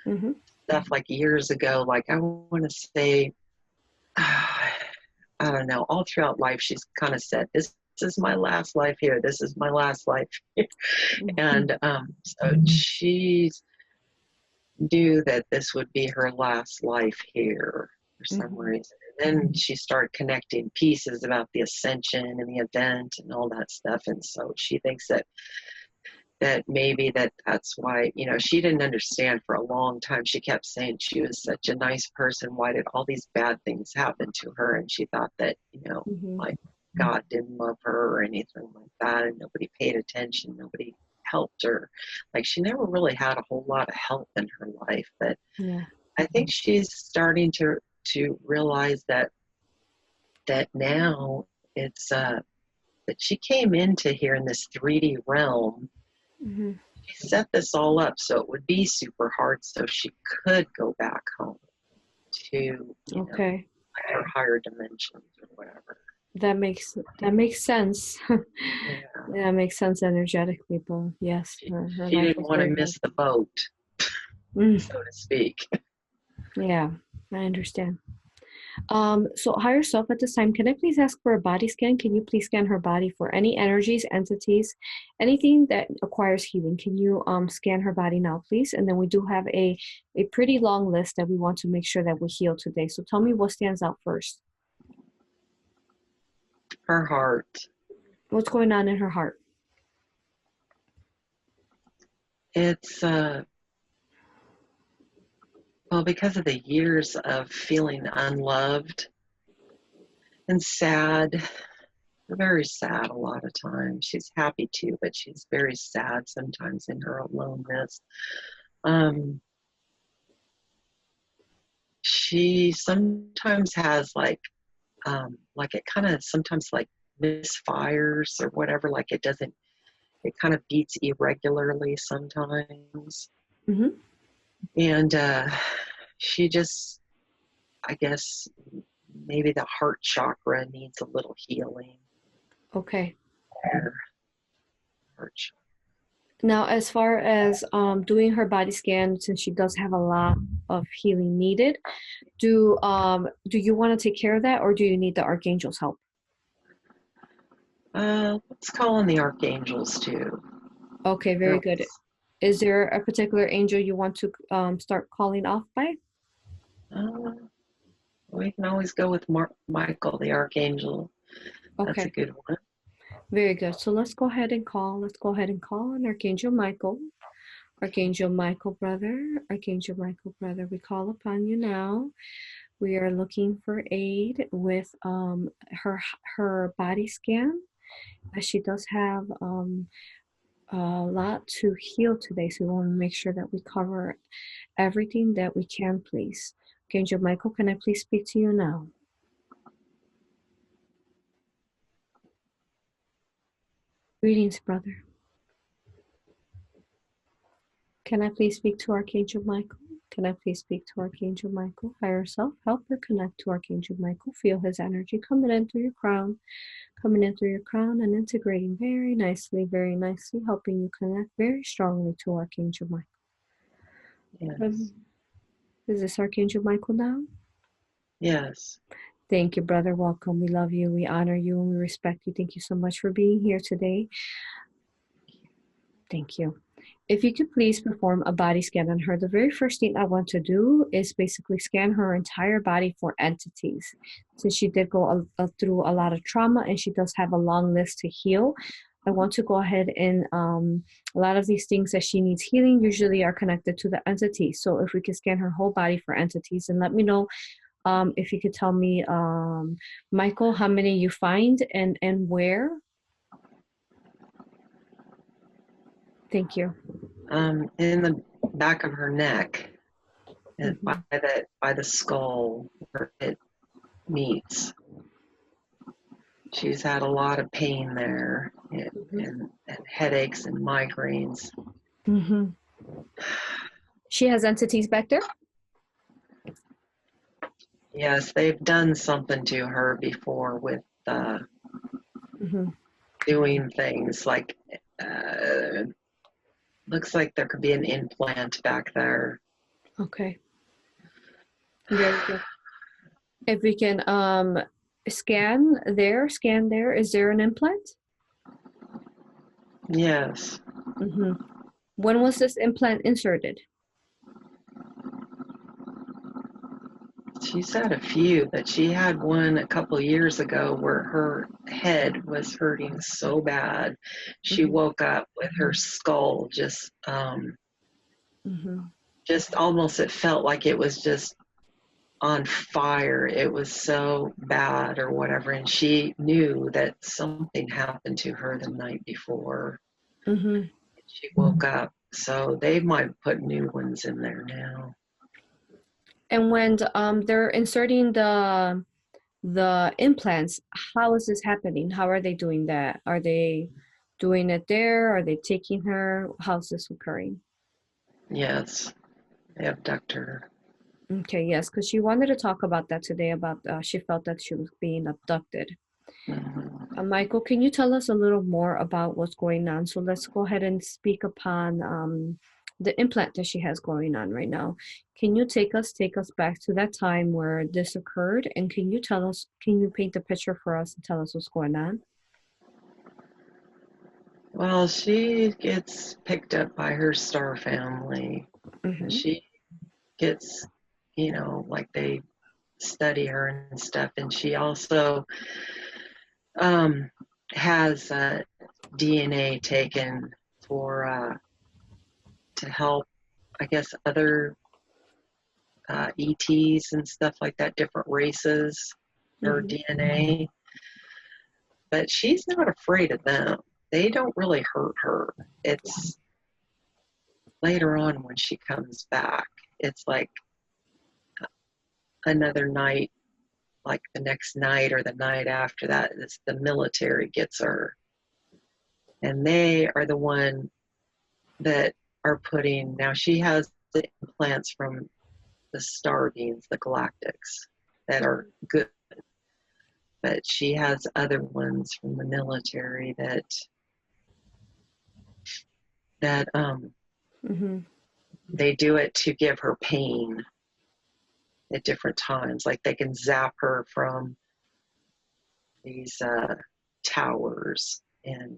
Mm-hmm. stuff, like years ago, like I want to say, I don't know, all throughout life she's kind of said, this is my last life here, this is my last life here. And so she knew that this would be her last life here for some Mm-hmm. reason. And then she started connecting pieces about the ascension and the event and all that stuff, and so she thinks that maybe that's why, you know, she didn't understand for a long time. She kept saying she was such a nice person, why did all these bad things happen to her? And she thought that, you know, Mm-hmm. like God didn't love her or anything like that, and nobody paid attention, nobody helped her. Like she never really had a whole lot of help in her life. But Yeah. I think she's starting to realize that now it's that she came into here in this 3D realm. Mm-hmm. She set this all up so it would be super hard so she could go back home to, you know, Okay. her higher dimensions or whatever. That makes sense. Yeah. That makes sense energetically, but yes, her She life didn't was want to very hard. miss the boat, Mm, so to speak. yeah, I understand. So higher self at this time, can I please ask for a body scan? Can you please scan her body for any energies, entities, anything that acquires healing? Can you scan her body now, please? And then we do have a pretty long list that we want to make sure that we heal today. So tell me what stands out first. Her heart. What's going on in her heart? It's well, because of the years of feeling unloved and sad, very sad a lot of times. She's happy too, but she's very sad sometimes in her aloneness. Um, she sometimes has like it kind of sometimes like misfires or whatever, like it doesn't, it kind of beats irregularly sometimes. Mm-hmm. And she just, I guess maybe the heart chakra needs a little healing. Okay. Her heart chakra. Now, as far as doing her body scan, since she does have a lot of healing needed, do you want to take care of that, or do you need the archangel's help? Let's call in the archangels too. Okay, very good. Is there a particular angel you want to start calling off by? Uh, we can always go with Michael, the archangel. That's a Okay, good one. very good. So let's go ahead and call. Let's go ahead and call on Archangel Michael. Archangel Michael, brother. Archangel Michael, brother. We call upon you now. We are looking for aid with her body scan, as she does have a lot to heal today. So we want to make sure that we cover everything that we can, please. Archangel Michael, can I please speak to you now? Greetings, brother. Can I please speak to Archangel Michael? Can I please speak to Archangel Michael? Higher self, help her connect to Archangel Michael. Feel his energy coming in through your crown, coming in through your crown and integrating very nicely, helping you connect very strongly to Archangel Michael. Yes. Is this Archangel Michael now? Yes. Thank you, brother. Welcome. We love you. We honor you and we respect you. Thank you so much for being here today. Thank you. If you could please perform a body scan on her, the very first thing I want to do is basically scan her entire body for entities. Since she did go through a lot of trauma and she does have a long list to heal, I want to go ahead and a lot of these things that she needs healing usually are connected to the entity. So if we could scan her whole body for entities, and let me know if you could tell me, Michael, how many you find and where. Thank you. In the back of her neck, and Mm-hmm. by the skull where it meets. She's had a lot of pain there, and headaches and migraines. Mm-hmm. She has entities back there? Yes, they've done something to her before with doing things like, looks like there could be an implant back there. Okay. Very good. If we can scan there, is there an implant? Yes. When was this implant inserted? She's had a few, but she had one a couple years ago where her head was hurting so bad. She woke up with her skull just almost, it felt like it was just on fire. It was so bad or whatever. And she knew that something happened to her the night before. She woke up. So they might put new ones in there now. And when they're inserting the implants, how is this happening? How are they doing that? Are they doing it there? Are they taking her? How's this occurring? Yes, they abduct her. Okay, yes, because she wanted to talk about that today, about she felt that she was being abducted. Michael, can you tell us a little more about what's going on? So let's go ahead and speak upon the implant that she has going on right now. Can you take us back to that time where this occurred? And can you tell us, can you paint the picture for us and tell us what's going on? Well, she gets picked up by her star family. She gets, like they study her and stuff. And she also has DNA taken for to help, I guess, other ETs and stuff like that, different races, her DNA. But she's not afraid of them. They don't really hurt her. It's later on when she comes back. It's like another night, like the next night or the night after that, it's the military gets her. And they are the one that are putting, now she has the implants from the star beings, the Galactics, that are good. But she has other ones from the military that they do it to give her pain at different times. Like they can zap her from these towers and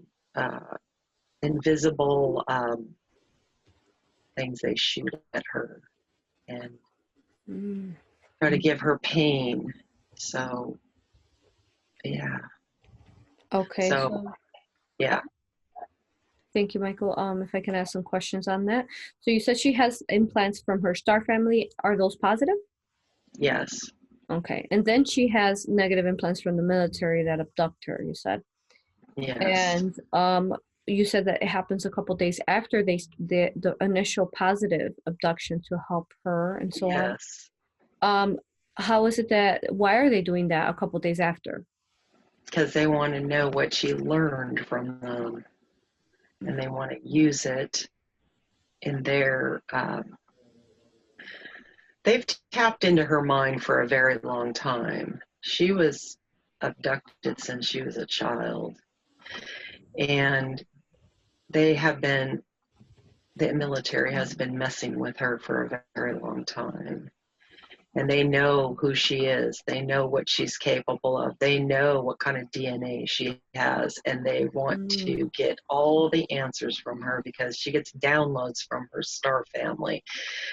invisible things they shoot at her and try to give her pain. So, yeah. Okay. So, yeah. Thank you, Michael. If I can ask some questions on that. So you said she has implants from her star family. Are those positive? Yes. Okay. And then she has negative implants from the military that abduct her, you said. Yes. And you said that it happens a couple days after the initial positive abduction to help her and so on. How is it that, why are they doing that a couple days after? Because they want to know what she learned from them, and they want to use it in their they've tapped into her mind for a very long time. She was abducted since she was a child, and the military has been messing with her for a very long time. and they know who she is. They know what she's capable of. They know what kind of DNA she has, and they want to get all the answers from her because she gets downloads from her star family,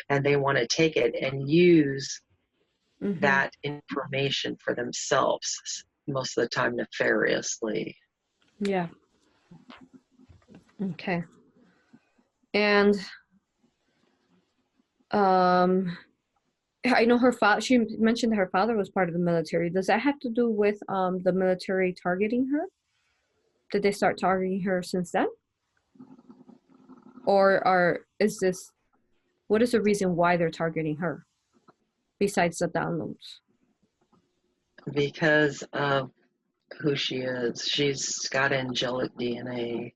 and they want to take it and use that information for themselves, most of the time nefariously. Yeah. Okay. And I know her father, she mentioned that her father was part of the military. Does that have to do with the military targeting her? Did they start targeting her since then? Or what is the reason why they're targeting her besides the downloads? Because of who she is. She's got angelic DNA,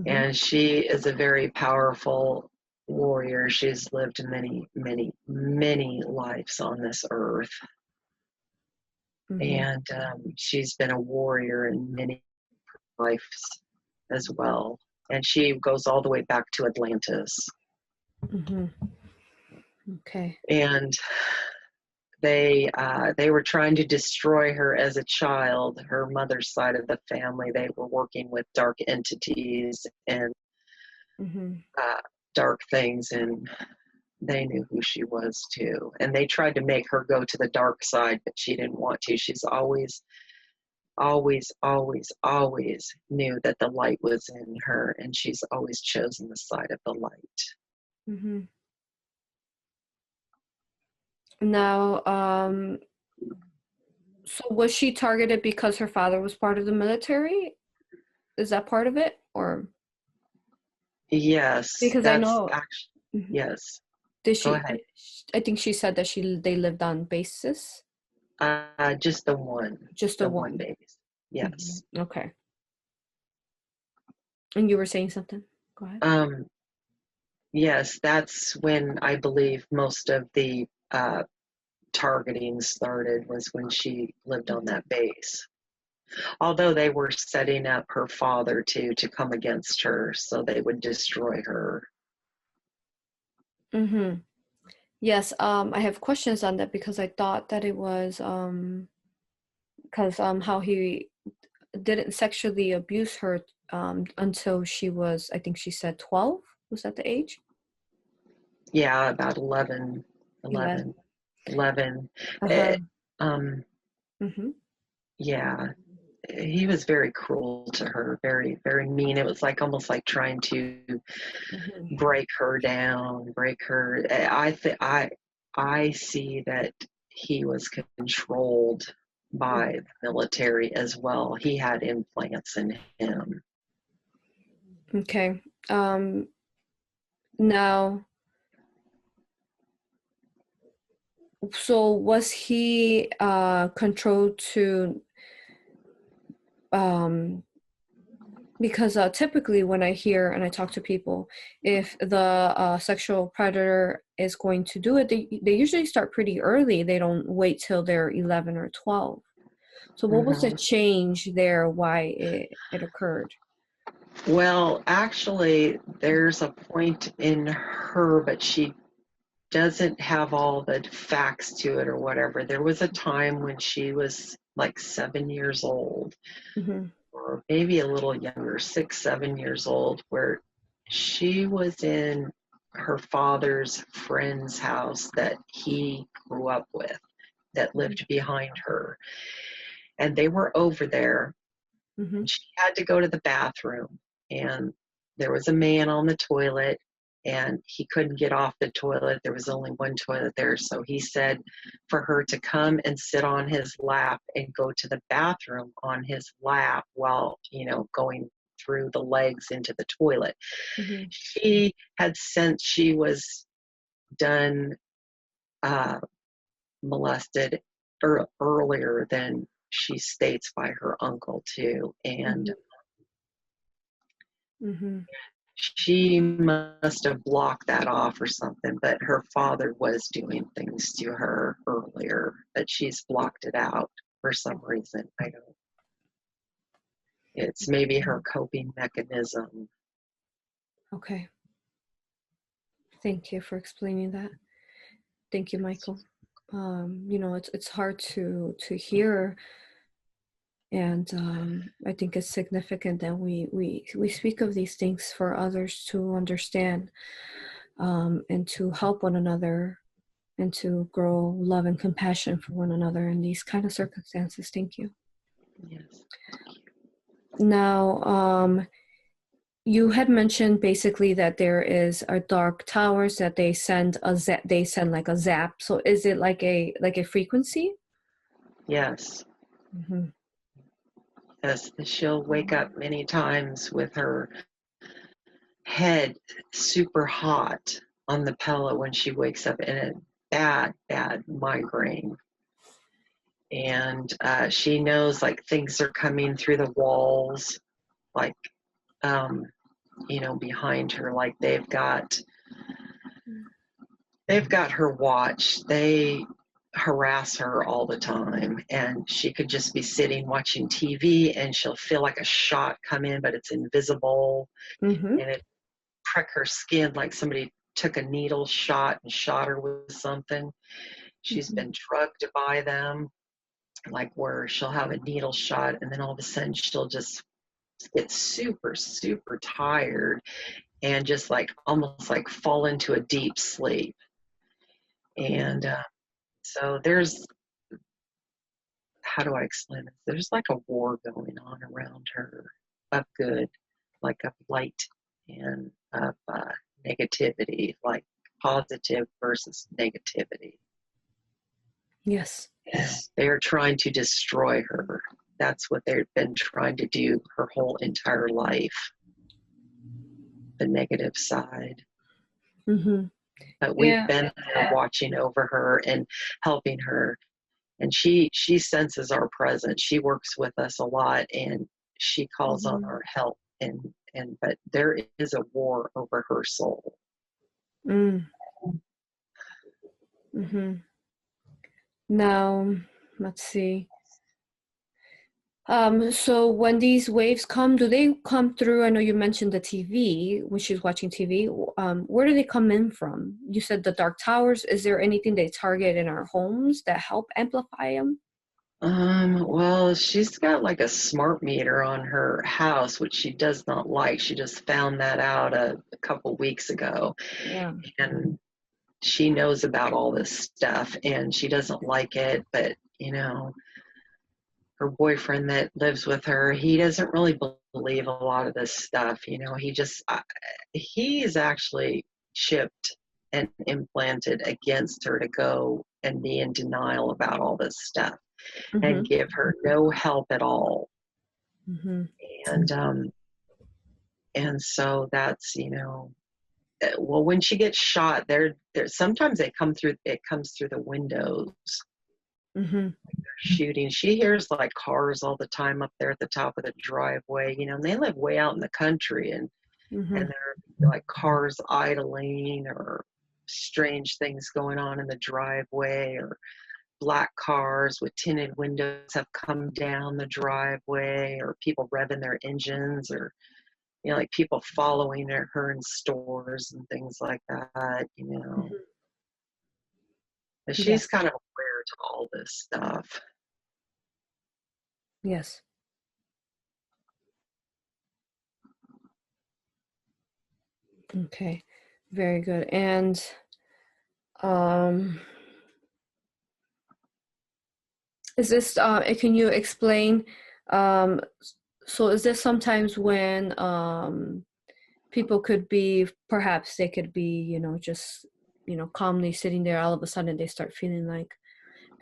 and she is a very powerful warrior. She's lived many, many, many lives on this earth. And she's been a warrior in many lives as well. And she goes all the way back to Atlantis. Okay. And they were trying to destroy her as a child. Her mother's side of the family, they were working with dark entities and dark things, and they knew who she was too. And they tried to make her go to the dark side, but she didn't want to. She's always knew that the light was in her, and she's always chosen the side of the light. Now, so was she targeted because her father was part of the military? Is that part of it, or? Yes, Because I know. Actually, yes. Did she? Go ahead. I think she said that they lived on bases. Just the one. Just the one base. Yes. Okay. And you were saying something? Go ahead. Yes, that's when I believe most of the targeting started, was when she lived on that base. Although they were setting up her father to come against her, so they would destroy her. Yes, I have questions on that because I thought that it was because how he didn't sexually abuse her until she was, I think she said 12. Was that the age? Yeah, about 11. Yeah, he was very cruel to her, very, very mean. It was like almost like trying to break her down, break her. I see that he was controlled by the military as well. He had implants in him. Okay. Now, so was he controlled to because typically when I hear and I talk to people, if the sexual predator is going to do it, they usually start pretty early. They don't wait till they're 11 or 12. So what was the change there, why it occurred? Well, actually, there's a point in her, but she doesn't have all the facts to it or whatever. There was a time when she was like 7 years old, or maybe a little younger, 6, 7 years old, where she was in her father's friend's house that he grew up with, that lived behind her. And they were over there. She had to go to the bathroom, and there was a man on the toilet, and he couldn't get off the toilet. There was only one toilet there. So he said for her to come and sit on his lap and go to the bathroom on his lap while, going through the legs into the toilet. She had, since she was done molested earlier than she states by her uncle too. And she must have blocked that off or something, but her father was doing things to her earlier, but she's blocked it out for some reason. It's maybe her coping mechanism. Okay. Thank you for explaining that. Thank you, Michael. You know, it's hard to hear, and I think it's significant that we speak of these things for others to understand, and to help one another, and to grow love and compassion for one another in these kind of circumstances. Thank you. Yes. Now, you had mentioned basically that there is a dark towers that they send they send like a zap. So is it like a frequency? Yes. Mm-hmm. Yes. She'll wake up many times with her head super hot on the pillow when she wakes up in a bad migraine. And she knows like things are coming through the walls, like, behind her, like they've got her watch. They harass her all the time, and she could just be sitting watching TV and she'll feel like a shot come in, but it's invisible, Mm-hmm. and it prick her skin like somebody took a needle shot and shot her with something. She's been drugged by them, like where she'll have a needle shot and then all of a sudden she'll just get super, super tired and just like almost like fall into a deep sleep. And so there's, how do I explain this? There's like a war going on around her of good, like of light and of negativity, like positive versus negativity. Yes. They're trying to destroy her. That's what they've been trying to do her whole entire life, the negative side. Mm-hmm. But we've been there watching over her and helping her. And she senses our presence. She works with us a lot and she calls on our help. But there is a war over her soul. Mm-hmm. Now, let's see. So when these waves come, do they come through? I know you mentioned the TV when she's watching TV. Where do they come in from? You said the dark towers. Is there anything they target in our homes that help amplify them? Well, she's got like a smart meter on her house, which she does not like. She just found that out a couple weeks ago. Yeah. And she knows about all this stuff and she doesn't like it, but her boyfriend that lives with her, he doesn't really believe a lot of this stuff. He's actually chipped and implanted against her to go and be in denial about all this stuff and give her no help at all. And so that's, well, when she gets shot, there sometimes it comes through the windows. They're shooting. She hears like cars all the time up there at the top of the driveway, and they live way out in the country, and there are like cars idling or strange things going on in the driveway, or black cars with tinted windows have come down the driveway, or people revving their engines, or like people following her in stores and things like that, But she's kind of aware to all this stuff. Yes. Okay. Very good. And is this can you explain, so is this sometimes when people could be, perhaps they could be, just calmly sitting there, all of a sudden they start feeling like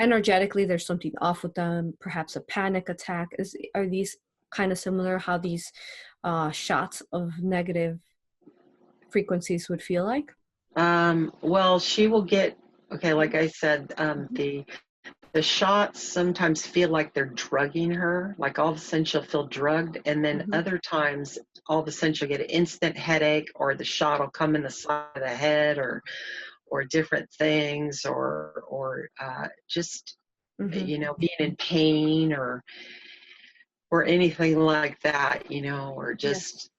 energetically there's something off with them, perhaps a panic attack? Are these kind of similar, how these shots of negative frequencies would feel like? Well, she will get, okay, like I said, the shots sometimes feel like they're drugging her, like all of a sudden she'll feel drugged, and then other times all of a sudden she'll get an instant headache, or the shot will come in the side of the head, or different things, or just being in pain, or anything like that, or just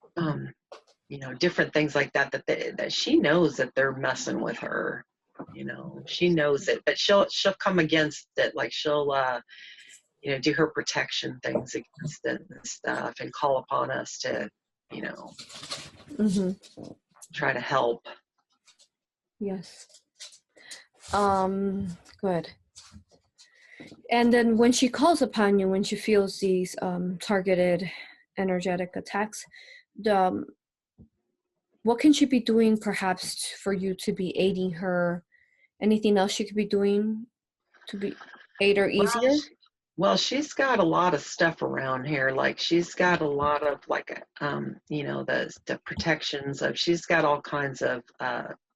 different things like that that she knows that they're messing with her. You know, she knows it, but she'll come against it. Like she'll you know, do her protection things against it and stuff, and call upon us to, you know, try to help. Yes. Good. And then when she calls upon you, when she feels these targeted energetic attacks, what can she be doing perhaps for you to be aiding her? Anything else she could be doing to be aid her easier? Well, she's got a lot of stuff around here. Like she's got a lot of like, you know, the protections of. She's got all kinds of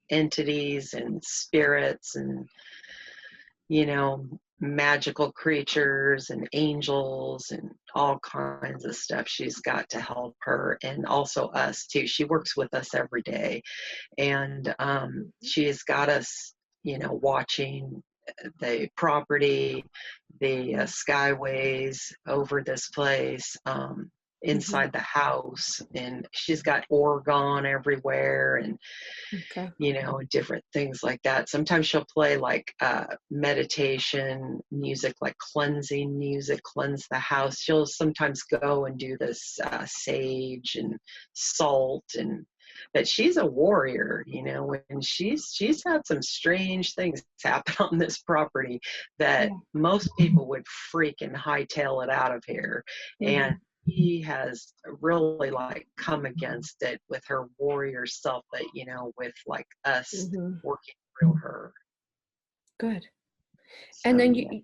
entities and spirits and, you know, magical creatures and angels and all kinds of stuff she's got to help her, and also us too. She works with us every day, and she's got us, you know, watching the property, the skyways over this place, inside the house, and she's got orgone everywhere, and you know, different things like that. Sometimes she'll play like meditation music, like cleansing music, cleanse the house. She'll sometimes go and do this sage and salt, and but she's a warrior, you know, and she's had some strange things happen on this property that most people would freaking hightail it out of here. And he has really like come against it with her warrior self, that, you know, with like us working through her. Good. So, and then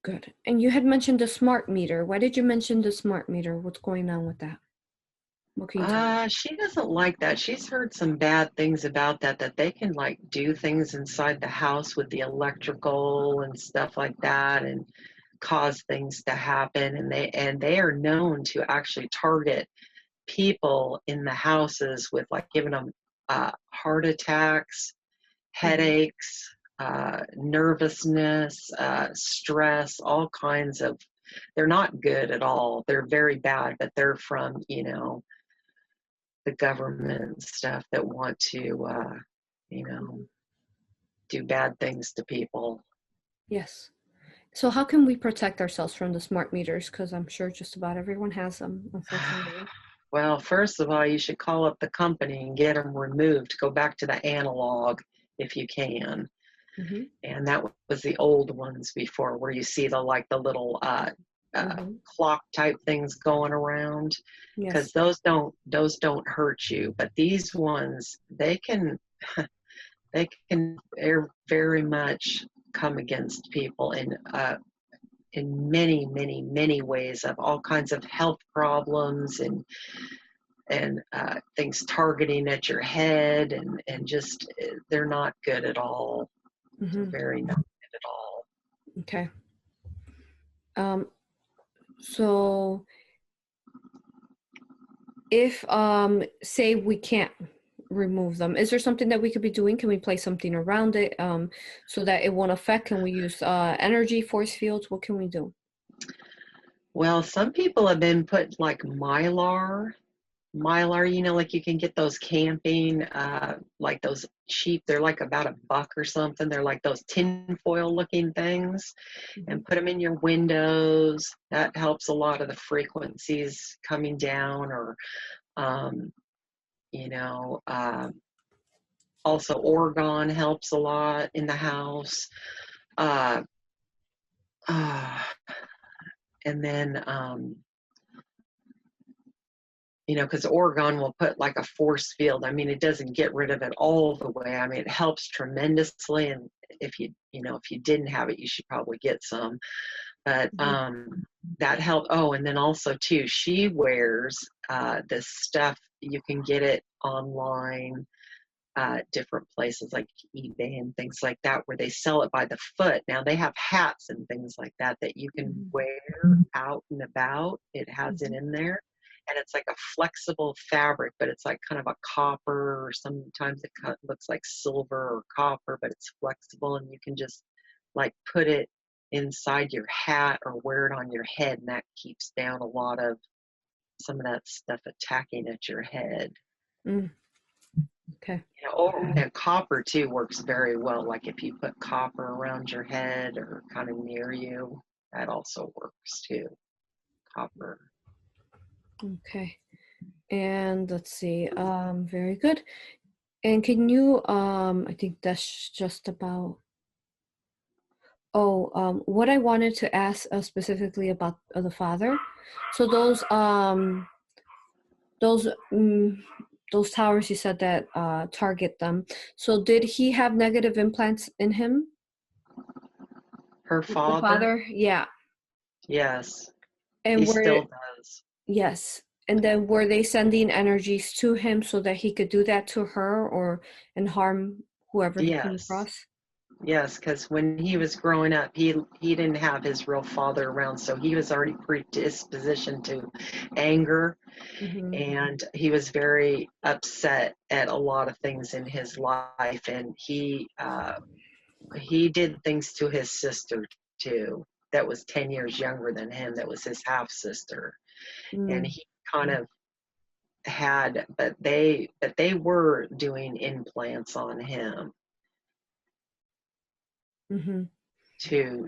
good. And you had mentioned the smart meter. Why did you mention the smart meter? What's going on with that? What can you tell me? she doesn't like that. She's heard some bad things about that they can like do things inside the house with the electrical and stuff like that, and cause things to happen. And they are known to actually target people in the houses with like giving them heart attacks, headaches, nervousness, stress, all kinds of. They're not good at all. They're very bad, but they're from, you know, the government and stuff that want to, you know, do bad things to people. Yes. So how can we protect ourselves from the smart meters? Because I'm sure just about everyone has them, unfortunately. Well, first of all, you should call up the company and get them removed. Go back to the analog if you can. And that was the old ones before, where you see the like the little clock type things going around, because those don't hurt you. But these ones, they can very much come against people in many, many, many ways, of all kinds of health problems and things targeting at your head, and just they're not good at all. They're very not good at all. Okay. So if say we can't remove them, is there something that we could be doing? Can we place something around it so that it won't affect? Can we use energy force fields? What can we do? Well, some people have been put like mylar, you know, like you can get those camping, like those cheap, they're like about $1 or something. They're like those tinfoil looking things, and put them in your windows. That helps a lot of the frequencies coming down, or, you know, also orgone helps a lot in the house. And then, you know, because orgone will put like a force field. I mean, it doesn't get rid of it all the way. I mean, it helps tremendously. And if you know, if you didn't have it, you should probably get some. But that helped. Oh, and then also too, she wears this stuff. You can get it online, different places like eBay and things like that, where they sell it by the foot. Now they have hats and things like that you can wear out and about. It has it in there. And it's like a flexible fabric, but it's like kind of a copper, or sometimes it looks like silver or copper, but it's flexible, and you can just like put it inside your hat or wear it on your head, and that keeps down a lot of some of that stuff attacking at your head. Okay. And copper too works very well. Like if you put copper around your head or kind of near you, that also works too. Copper. Okay. And let's see. Very good. And can you I think that's just about. Oh, what I wanted to ask specifically about the father. So those those towers you said that target them. So did he have negative implants in him? Her The father, father, yeah. yes, he And were still does. yes. And then were they sending energies to him so that he could do that to her or and harm whoever he came Yes. across? Yes, because when he was growing up, he didn't have his real father around, so he was already predispositioned to anger, Mm-hmm. and he was very upset at a lot of things in his life, and he did things to his sister too. That was 10 years younger than him. That was his half sister, and he kind of had, but they were doing implants on him Mm-hmm.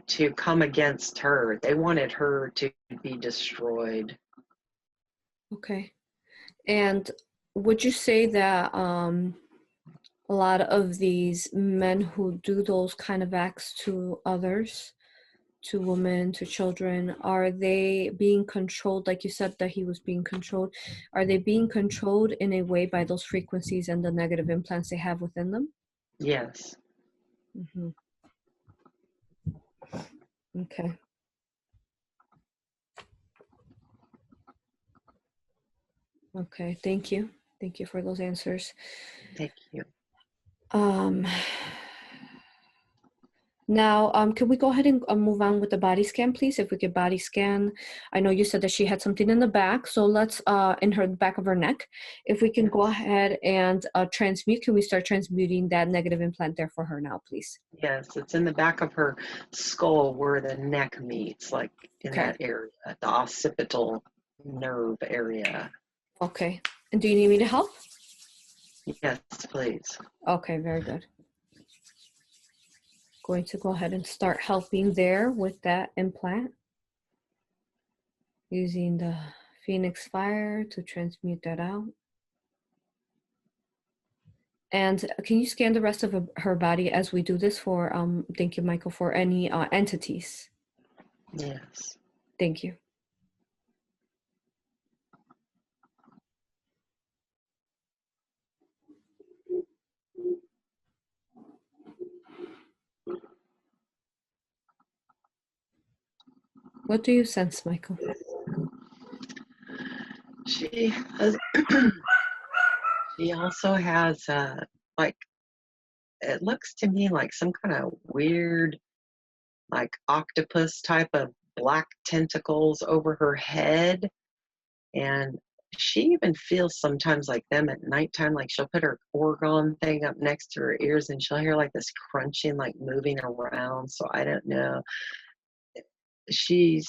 to come against her. They wanted her to be destroyed. Okay. And would you say that a lot of these men who do those kind of acts to others, to women, to children, are they being controlled? Like you said that he was being controlled. Are they being controlled in a way by those frequencies and the negative implants they have within them? Yes. Mm-hmm. Okay. Okay. Thank you. Thank you for those answers. Thank you. Um, Now, can we go ahead and move on with the body scan, please? If we could body scan. I know you said that she had something in the back, so let's, in her back of her neck. If we can go Yes. ahead and transmute, can we start transmuting that negative implant there for her now, please? Yes, it's in the back of her skull where the neck meets, like in Okay. that area, the occipital nerve area. Okay. And do you need me to help? Yes, please. Okay, very good. Going to go ahead and start helping there with that implant. Using the Phoenix Fire to transmute that out. And can you scan the rest of her body as we do this for, thank you, Michael, for any entities? Yes. Thank you. What do you sense, Michael? She has, she also has, like, it looks to me like some kind of weird, like octopus type of black tentacles over her head. And she even feels sometimes like them at nighttime, like she'll put her orgone thing up next to her ears and she'll hear like this crunching, like moving around. So I don't know. She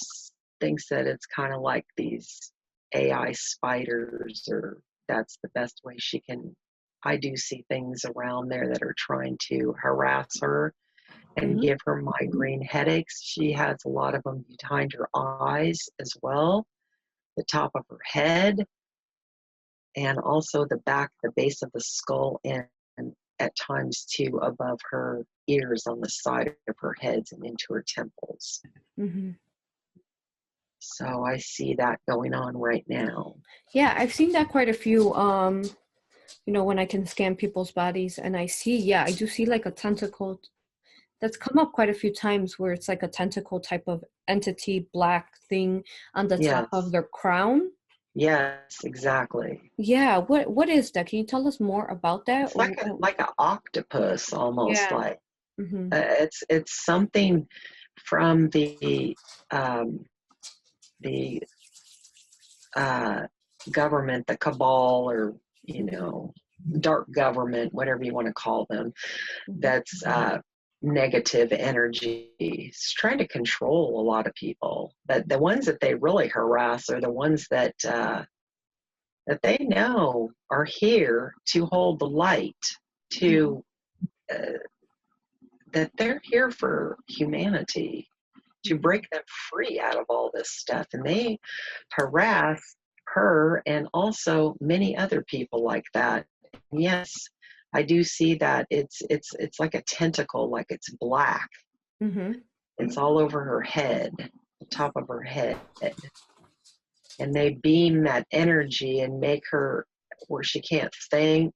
thinks that it's kind of like these AI spiders, or that's the best way she can. I do see things around there that are trying to harass her and give her migraine headaches. She has a lot of them behind her eyes as well, the top of her head, and also the back, the base of the skull, and at times too above her ears on the side of her heads and into her temples. Mm-hmm. So I see that going on right now. Yeah, I've seen that quite a few, when I can scan people's bodies and I see, yeah, I do see like a tentacle that's come up quite a few times where it's like a tentacle type of entity, black thing on the top of Yes. their crown. Yes, exactly. Yeah, what is that? Can you tell us more about that? It's like an octopus almost, Yeah. like Mm-hmm. it's something from um, the government, the cabal, or dark government, whatever you want to call them. That's negative energy. It's trying to control a lot of people, but the ones that they really harass are the ones that that they know are here to hold the light, to that they're here for humanity, to break them free out of all this stuff. And they harass her and also many other people like that. And yes, I do see that it's like a tentacle, like it's black. Mm-hmm. It's all over her head, the top of her head. And they beam that energy and make her where she can't think,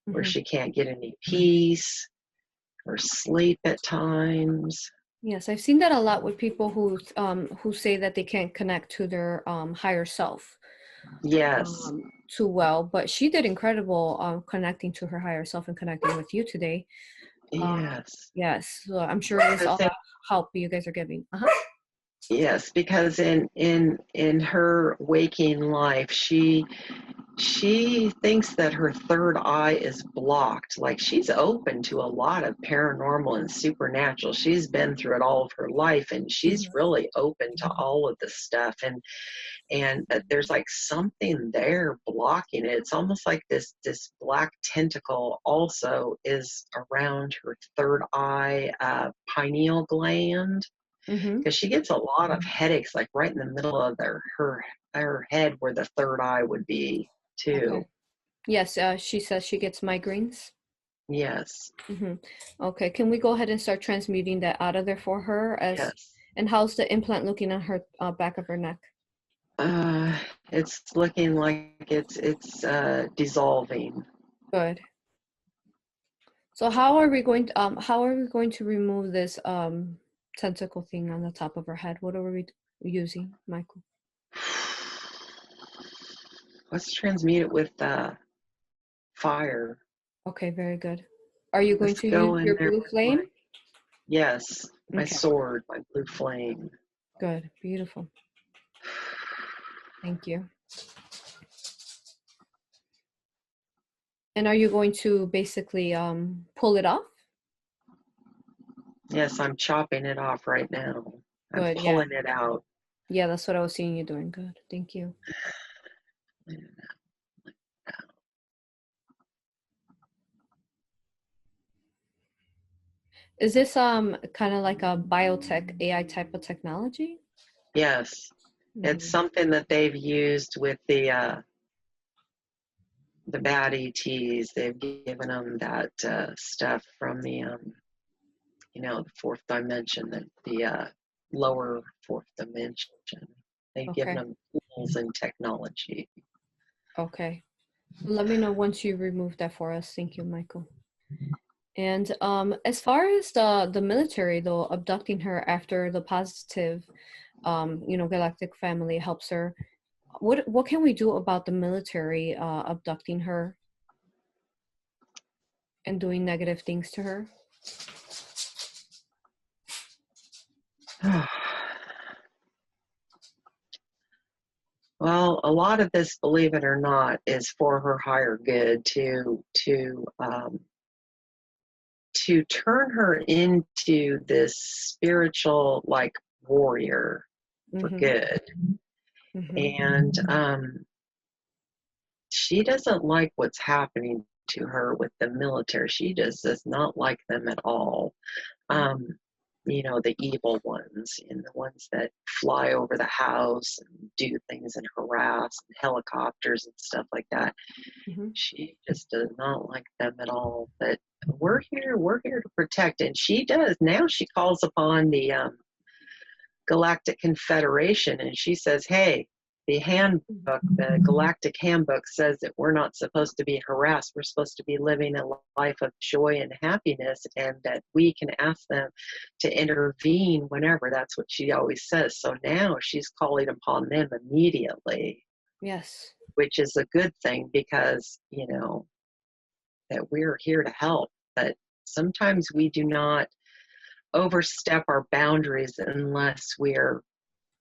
where Mm-hmm. she can't get any peace or sleep at times. Yes, I've seen that a lot with people who say that they can't connect to their higher self Yes, too well. But she did incredible connecting to her higher self and connecting with you today. yes. Yes, so I'm sure it's all Because that help you guys are giving. yes, because in her waking life, she thinks that her third eye is blocked. Like she's open to a lot of paranormal and supernatural. She's been through it all of her life, and she's really open to all of this stuff. And there's like something there blocking it. It's almost like this black tentacle also is around her third eye pineal gland, Mm-hmm. because she gets a lot of headaches, like right in the middle of her head where the third eye would be Okay. too. Yes, she says she gets migraines. Yes, Mm-hmm. Okay, can we go ahead and start transmuting that out of there for her? yes. And how's the implant looking on her back of her neck? Uh, it's looking like it's dissolving. Good. So how are we going to remove this tentacle thing on the top of her head? What are we using, Michael? Let's transmute it with fire. Okay, very good. Are you going Let's to go use in your there blue with my, flame? yes, my Okay, sword, my blue flame. good. Beautiful. Thank you. And are you going to basically pull it off? Yes, I'm chopping it off right now. I'm Good, yeah. pulling it out. Yeah, that's what I was seeing you doing. Good. Thank you. Is this kind of like a biotech AI type of technology? Yes, it's something that they've used with the bad ETs. They've given them that stuff from the the fourth dimension, the lower fourth dimension. They've given Okay. them tools and technology. Okay. Let me know once you remove that for us. Thank you, Michael. And as far as the military, though, abducting her after the positive, Galactic family helps her, what can we do about the military abducting her and doing negative things to her? Well, a lot of this, believe it or not, is for her higher good to turn her into this spiritual like warrior for Mm-hmm. good. Mm-hmm. And she doesn't like what's happening to her with the military. She just does not like them at all. Um, the evil ones and the ones that fly over the house and do things and harass and helicopters and stuff like that. Mm-hmm. She just does not like them at all. But we're here to protect. And she does. Now she calls upon the Galactic Confederation and she says, hey, the handbook, the Galactic handbook says that we're not supposed to be harassed. We're supposed to be living a life of joy and happiness, and that we can ask them to intervene whenever. That's what she always says. So now she's calling upon them immediately, Yes. which is a good thing because, that we're here to help. But sometimes we do not overstep our boundaries unless we're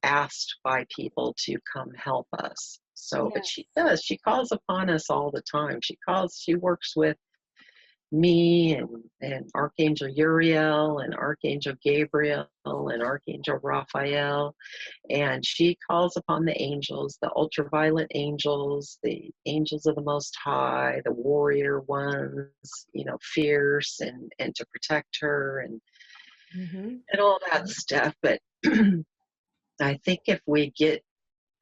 asked by people to come help us. So, but Yes. she does. She calls upon us all the time. She works with me and Archangel Uriel and Archangel Gabriel and Archangel Raphael. And she calls upon the angels, the ultraviolet angels, the angels of the Most High, the warrior ones, you know, fierce and to protect her and all that stuff. But I think if we get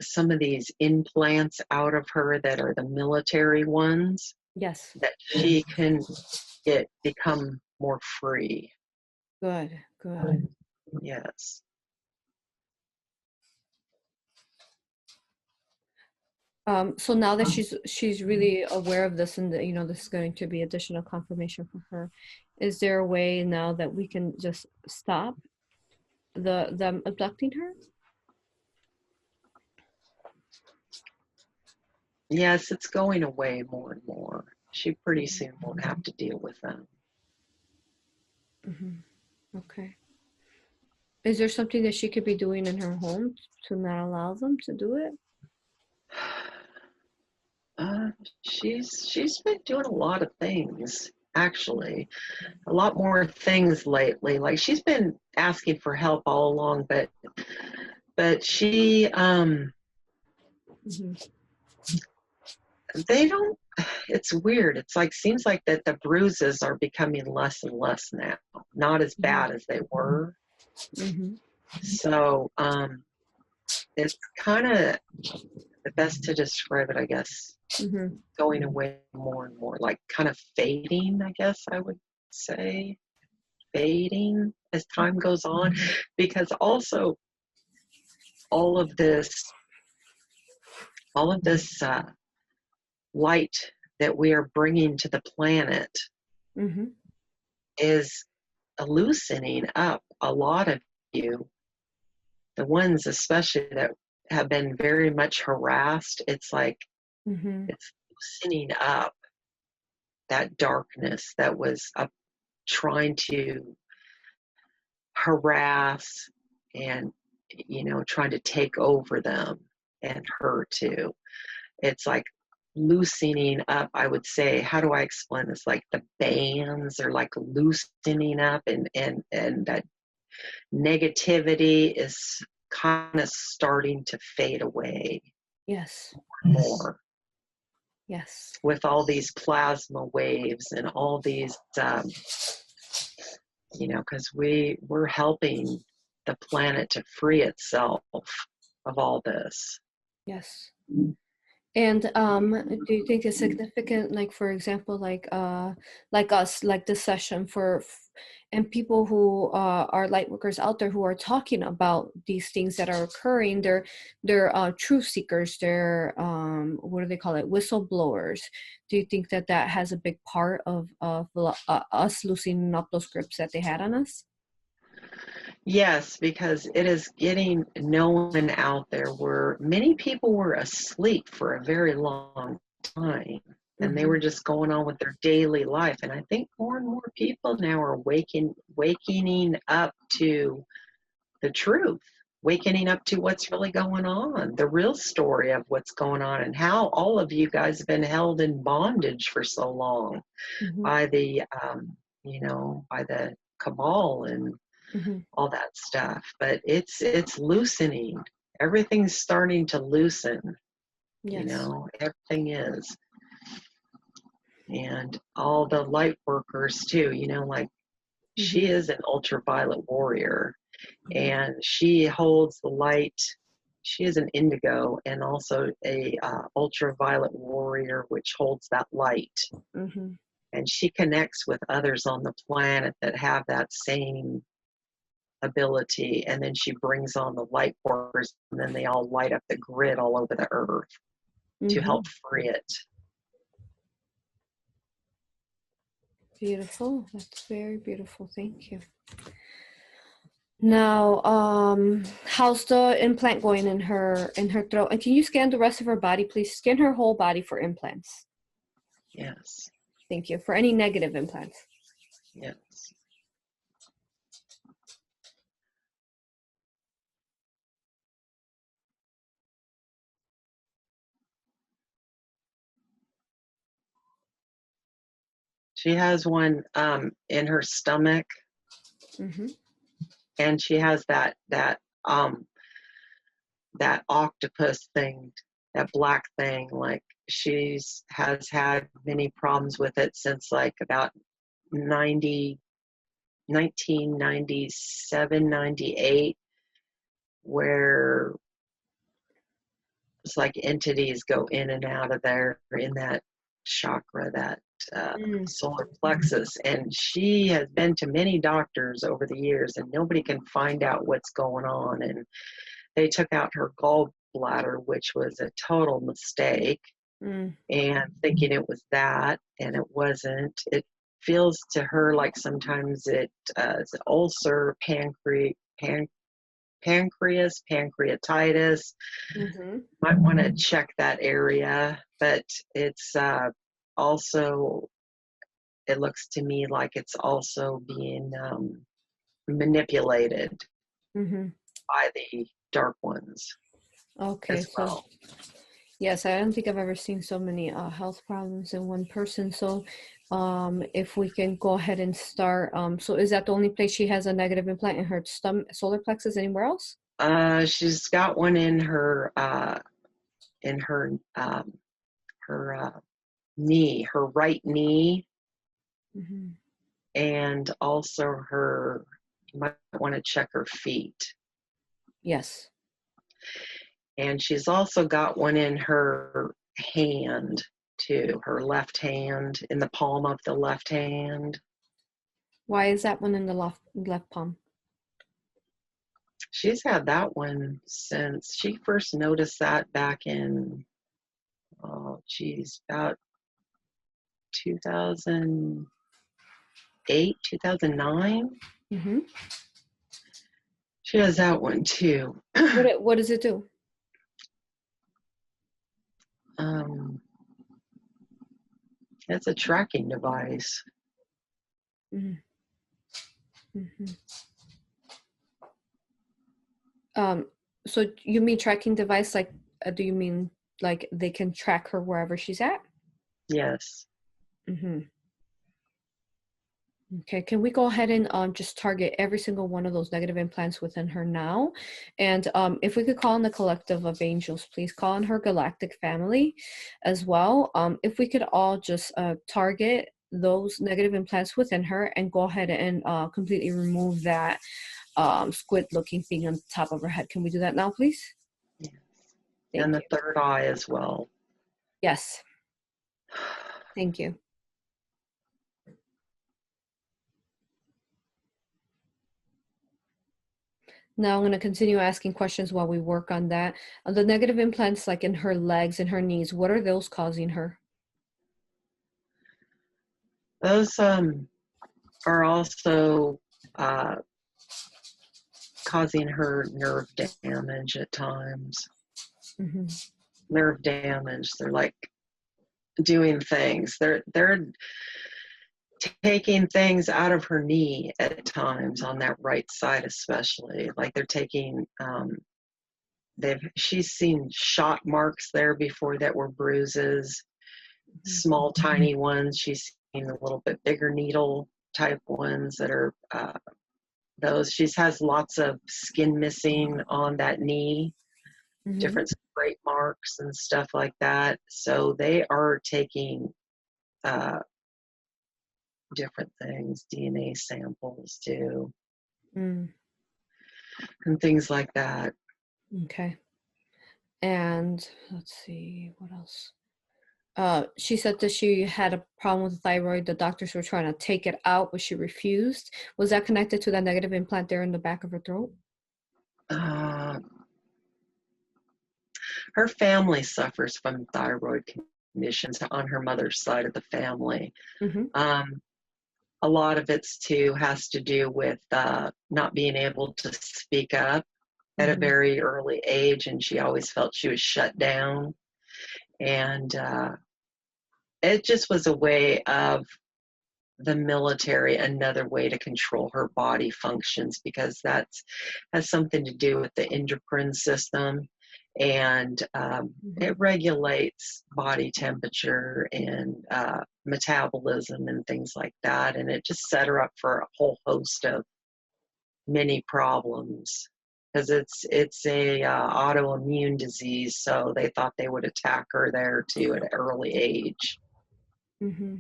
some of these implants out of her that are the military ones, Yes. that she can become more free. Good. Good. Yes. So now that she's really aware of this, and that, you know, this is going to be additional confirmation for her, is there a way now that we can just stop them abducting her? Yes, it's going away more and more. She pretty soon won't have to deal with them. Okay. Is there something that she could be doing in her home to not allow them to do it? She's been doing a lot of things, actually, a lot more things lately. Like she's been asking for help all along, but she they don't. It's weird. It's like seems like that the bruises are becoming less and less now, not as bad as they were. So it's kind of the best to describe it, I guess, going away more and more, like kind of fading, I guess I would say, fading as time goes on, because also all of this light that we are bringing to the planet is loosening up a lot of you, the ones especially that have been very much harassed. It's like it's loosening up that darkness that was trying to harass and, you know, trying to take over them and her too. It's like loosening up, I would say. How do I explain this? Like the bands are like loosening up, and that negativity is kind of starting to fade away. Yes. More. Yes. With all these plasma waves and all these you know, because we're helping the planet to free itself of all this. Yes. And do you think it's significant, like for example, like us, like this session and people who are light workers out there who are talking about these things that are occurring, they're truth seekers, they're what do they call it, whistleblowers? Do you think that has a big part of us loosening up those grips that they had on us? Yes, because it is getting known out there where many people were asleep for a very long time, and they were just going on with their daily life. And I think more and more people now are wakening up to the truth, wakening up to what's really going on, the real story of what's going on, and how all of you guys have been held in bondage for so long by the, you know, by the cabal and all that stuff. But it's loosening. Everything's starting to loosen. Yes. You know, everything is. And all the light workers too, you know, like she is an ultraviolet warrior, and she holds the light. She is an indigo and also a ultraviolet warrior, which holds that light. And she connects with others on the planet that have that same ability, and then she brings on the light workers, and then they all light up the grid all over the earth to help free it. Beautiful. That's very beautiful. Thank you. Now, how's the implant going in her throat? And can you scan the rest of her body, please? Scan her whole body for implants. Yes. Thank you. For any negative implants. Yes. She has one in her stomach, and she has that octopus thing, that black thing. Like has had many problems with it since like about 1997, 98, where it's like entities go in and out of there in that chakra, that solar plexus. And she has been to many doctors over the years, and nobody can find out what's going on. And they took out her gallbladder, which was a total mistake, and thinking it was that, and it wasn't. It feels to her like sometimes it's an ulcer, pancreatitis. Might want to check that area, but it's also, it looks to me like it's also being manipulated by the dark ones. Okay, well. So yes, I don't think I've ever seen so many health problems in one person. So if we can go ahead and start, so is that the only place she has a negative implant, in her solar plexus? Anywhere else? She's got one in her knee, her right knee, and also you might want to check her feet. Yes. And she's also got one in her hand too, her left hand, in the palm of the left hand. Why is that one in the left palm? She's had that one since she first noticed that back in, about 2008, 2009. She has that one too. What does it do? It's a tracking device. So you mean tracking device, like, do you mean like they can track her wherever she's at? Yes. Okay, can we go ahead and just target every single one of those negative implants within her now? And if we could call on the collective of angels, please call on her galactic family as well. If we could all just target those negative implants within her and go ahead and completely remove that squid-looking thing on the top of her head. Can we do that now, please? Yes. And the third eye as well. Yes. Thank you. Now I'm going to continue asking questions while we work on that. The negative implants, like in her legs and her knees, what are those causing her? Those are also causing her nerve damage at times. Nerve damage. They're like doing things. They're taking things out of her knee at times, on that right side especially. Like they're taking she's seen shot marks there before that were bruises, small tiny ones. She's seen a little bit bigger needle type ones that are those. She has lots of skin missing on that knee, different scrape marks and stuff like that. So they are taking different things, DNA samples too, and things like that. Okay. And let's see, what else? She said that she had a problem with the thyroid. The doctors were trying to take it out, but she refused. Was that connected to that negative implant there in the back of her throat? Her family suffers from thyroid conditions on her mother's side of the family. A lot of it's too has to do with not being able to speak up at a very early age, and she always felt she was shut down. And it just was a way of the military, another way to control her body functions, because that has something to do with the endocrine system. and it regulates body temperature and metabolism and things like that. And it just set her up for a whole host of many problems because it's a autoimmune disease. So they thought they would attack her there too at an early age. Mm-hmm.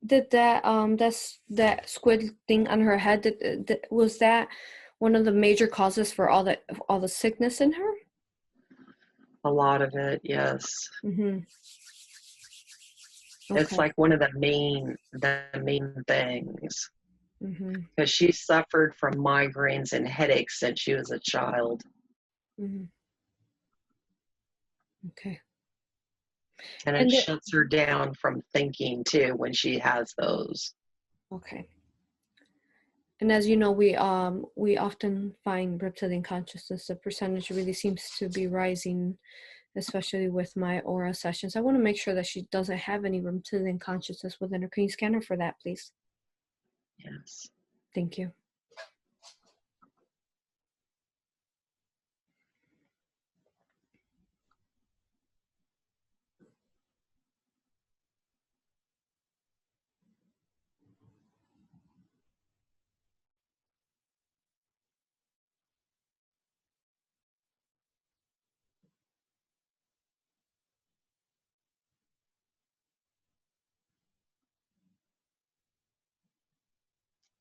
Did that squid thing on her head, was that one of the major causes for all the sickness in her? A lot of it, yes. Mm-hmm. It's Okay. like one of the main things Mm-hmm. because she suffered from migraines and headaches since she was a child. Mm-hmm. Okay. And it shuts her down from thinking too when she has those. Okay. And as you know, we often find reptilian consciousness. The percentage really seems to be rising, especially with my aura sessions. I want to make sure that she doesn't have any reptilian consciousness within her. Can you scan her for that, please? Yes. Thank you.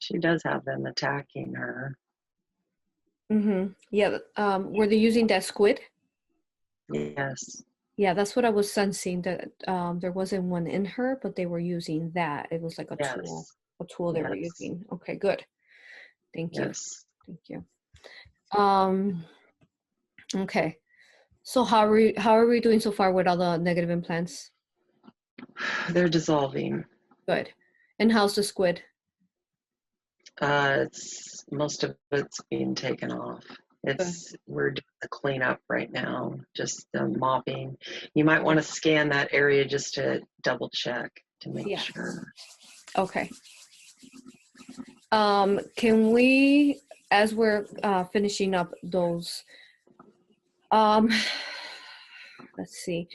She does have them attacking her. Mm-hmm. Yeah. Were they using that squid? Yes. Yeah, that's what I was sensing, that there wasn't one in her, but they were using that. It was like a Yes. tool they were Yes. using. Okay, good. Thank you. Yes. Thank you. Okay. So how are we doing so far with all the negative implants? They're dissolving. Good. And how's the squid? It's most of it's being taken off. We're doing the cleanup right now, just mopping. You might want to scan that area just to double check to make sure. Okay. Can we, as we're finishing up those, let's see.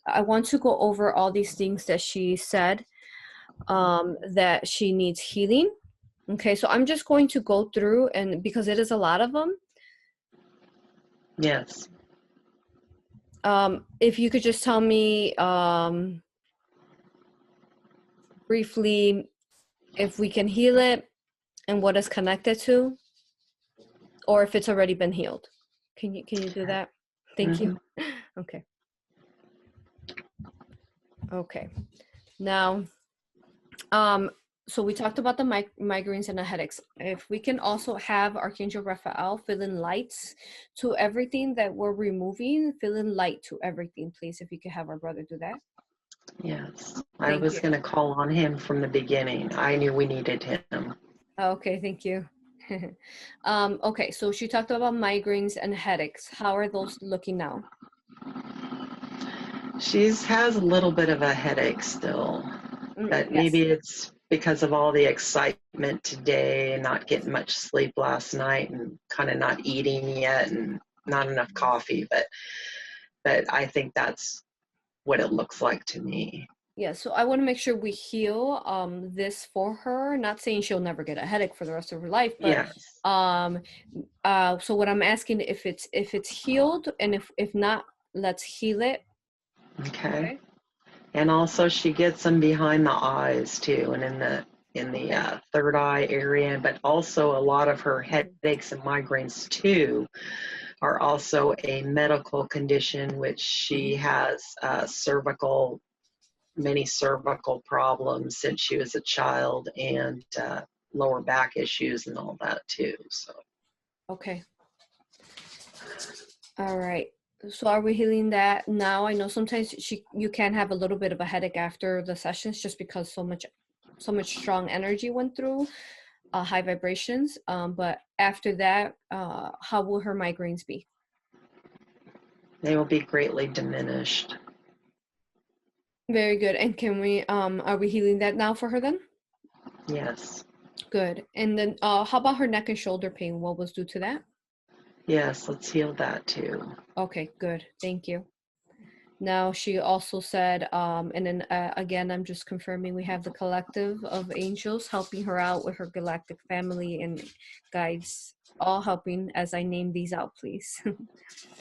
I want to go over all these things that she said that she needs healing. Okay, so I'm just going to go through, and because it is a lot of them. Yes. If you could just tell me briefly if we can heal it and what it's connected to, or if it's already been healed. Can you do that? Thank you. Okay. Okay. Now, so we talked about the migraines and the headaches. If we can also have Archangel Raphael fill in lights to everything that we're removing, fill in light to everything, please. If you could have our brother do that. Yes. I was going to call on him from the beginning. I knew we needed him. Okay, thank you. Okay, so she talked about migraines and headaches. How are those looking now? She has a little bit of a headache still, but maybe it's because of all the excitement today and not getting much sleep last night and kind of not eating yet and not enough coffee, but I think that's what it looks like to me. Yeah, so I want to make sure we heal this for her. Not saying she'll never get a headache for the rest of her life, but so what I'm asking, if it's healed, and if not, let's heal it. Okay. And also she gets them behind the eyes too, and in the third eye area, but also a lot of her headaches and migraines too are also a medical condition, which she has many cervical problems since she was a child, and lower back issues and all that too. So. Okay. All right. So are we healing that now? I know sometimes you can have a little bit of a headache after the sessions just because so much strong energy went through, high vibrations. But after that, how will her migraines be? They will be greatly diminished. Very good. And can we, are we healing that now for her then? Yes. Good. And then how about her neck and shoulder pain? What was due to that? Yes, let's heal that too. Okay, good. Thank you. Now she also said, and then again, I'm just confirming we have the collective of angels helping her out with her galactic family and guides, all helping as I name these out, please.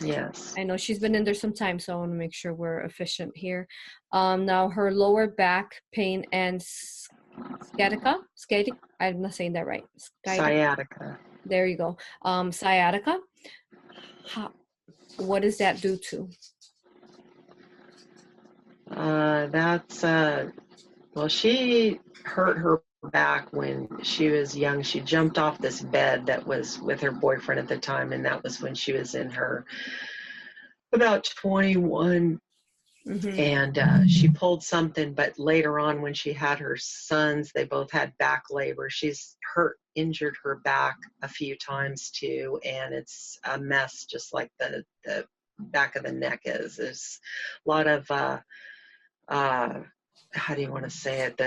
Yes. I know she's been in there some time, so I want to make sure we're efficient here. Now her lower back pain and sciatica, I'm not saying that right. Sciatica. There you go. Sciatica. What is that due to? That's well, she hurt her back when she was young. She jumped off this bed that was with her boyfriend at the time, and that was when she was in her about 21. Mm-hmm. And she pulled something, but later on when she had her sons, they both had back labor. She's injured her back a few times too, and it's a mess, just like the back of the neck is. There's a lot of how do you want to say it,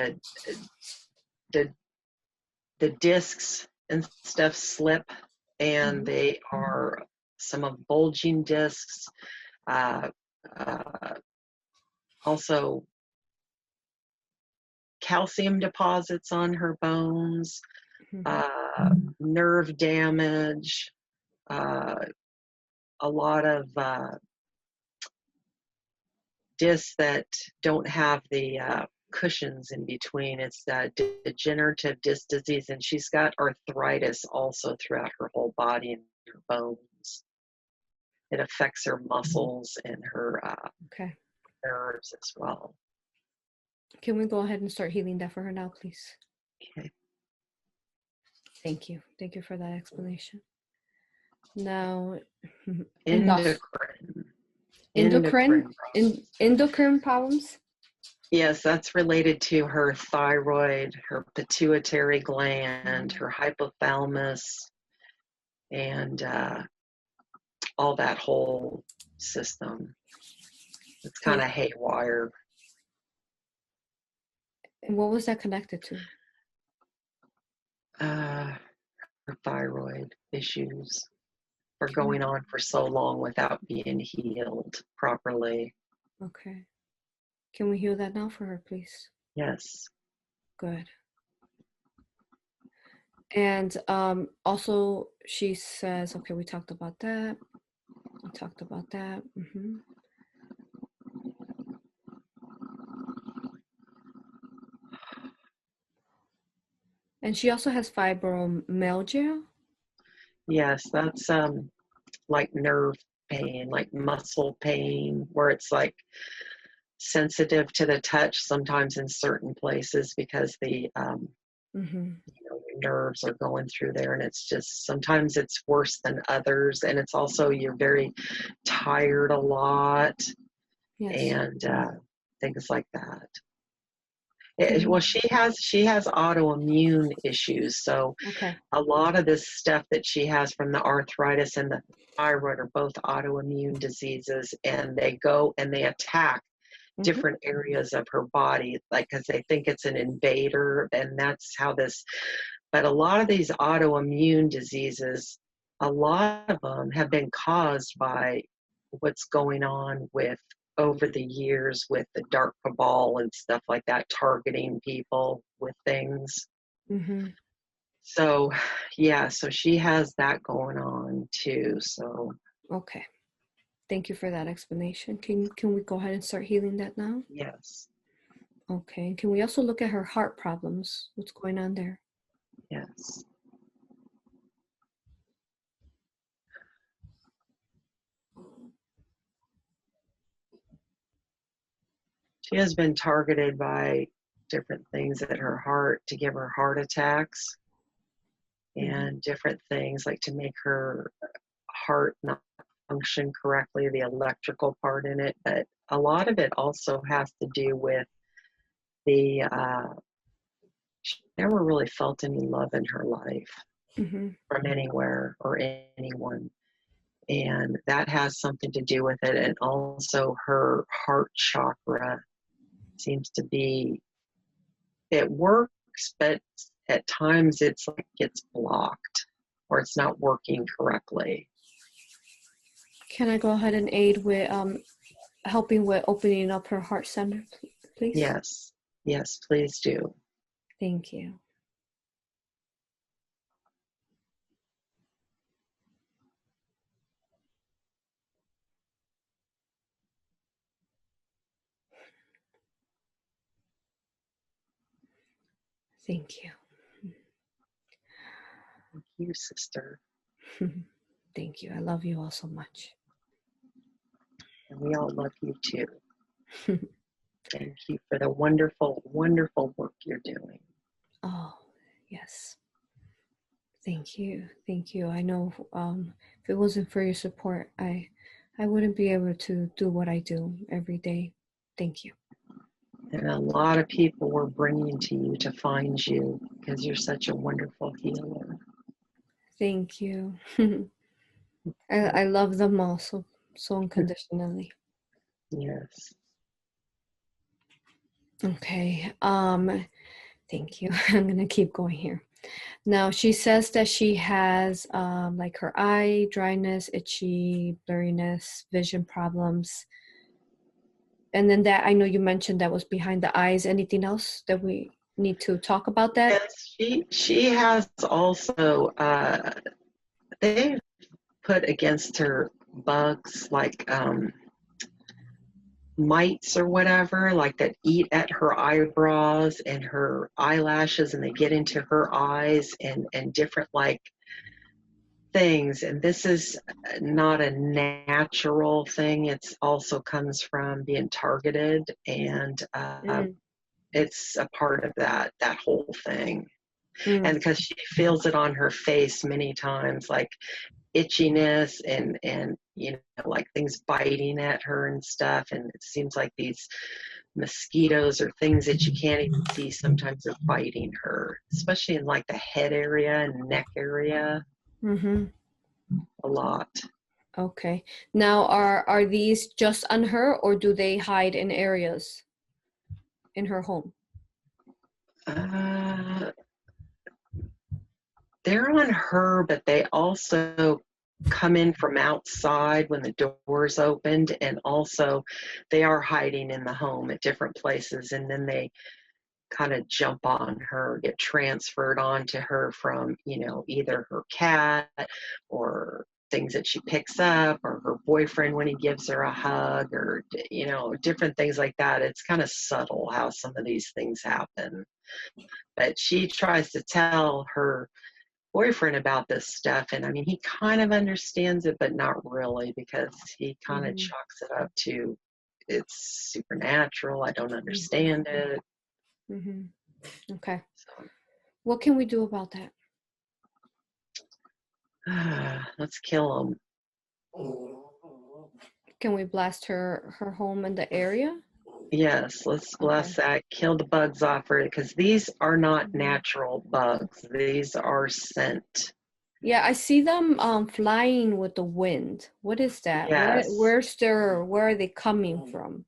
the discs and stuff slip, and they are some of bulging discs, uh, also calcium deposits on her bones, nerve damage, a lot of discs that don't have the cushions in between. It's degenerative disc disease, and she's got arthritis also throughout her whole body and her bones. It affects her muscles and her nerves as well. Can we go ahead and start healing that for her now, please? Okay. Thank you. Thank you for that explanation. Now, endocrine problems? Yes, that's related to her thyroid, her pituitary gland, her hypothalamus, and all that whole system. It's kind of haywire. And what was that connected to? Her thyroid issues are going on for so long without being healed properly. Okay. Can we heal that now for her, please? Yes. Good. And also she says, okay, we talked about that. Mm-hmm. And she also has fibromyalgia. Yes, that's like nerve pain, like muscle pain, where it's like sensitive to the touch sometimes in certain places because the your nerves are going through there, and it's just sometimes it's worse than others, and it's also you're very tired a lot. Yes. And things like that. Well, she has autoimmune issues, so a lot of this stuff that she has from the arthritis and the thyroid are both autoimmune diseases, and they go and they attack different areas of her body, like because they think it's an invader, and that's how this. But a lot of these autoimmune diseases, a lot of them have been caused by what's going on with over the years with the dark cabal and stuff like that, targeting people with things. So yeah, so she has that going on too. So okay, thank you for that explanation. Can we go ahead and start healing that now? Yes. Okay. Can we also look at her heart problems? What's going on there? Yes. She has been targeted by different things at her heart to give her heart attacks and different things like to make her heart not function correctly, the electrical part in it. But a lot of it also has to do with the, she never really felt any love in her life from anywhere or anyone. And that has something to do with it. And also her heart chakra seems to be, it works, but at times it's like it's blocked or it's not working correctly. Can I go ahead and aid with helping with opening up her heart center, please? Yes, yes, please do. Thank you. Thank you. Thank you, sister. Thank you. I love you all so much. And we all love you too. Thank you for the wonderful, wonderful work you're doing. Oh, yes. Thank you. Thank you. I know if it wasn't for your support, I wouldn't be able to do what I do every day. Thank you. And a lot of people were bringing to you to find you because you're such a wonderful healer. Thank you. I love them all so unconditionally. Yes. Okay. Thank you. I'm gonna keep going here. Now she says that she has like her eye dryness, itchy, blurriness, vision problems. And then that I know you mentioned that was behind the eyes. Anything else that we need to talk about that? Yes, she has also they put against her bugs like mites or whatever, like that eat at her eyebrows and her eyelashes, and they get into her eyes and different like things. And this is not a natural thing. It's also comes from being targeted, and it's a part of that whole thing. And because she feels it on her face many times, like itchiness and you know, like things biting at her and stuff, and it seems like these mosquitoes or things that you can't even see sometimes are biting her, especially in like the head area and neck area. A lot. Okay. Now are these just on her, or do they hide in areas in her home? They're on her, but they also come in from outside when the doors opened, and also they are hiding in the home at different places, and then they kind of jump on her, get transferred onto her from, you know, either her cat or things that she picks up, or her boyfriend when he gives her a hug, or, you know, different things like that. It's kind of subtle how some of these things happen. But she tries to tell her boyfriend about this stuff, and I mean, he kind of understands it, but not really, because he kind of chalks it up to it's supernatural. I don't understand it. Okay. So, what can we do about that? Let's kill him. Can we blast her home in the area? Yes, let's blast that. Kill the bugs off her, because these are not natural bugs. These are scent. Yeah, I see them flying with the wind. What is that? Yes. Where are they coming from?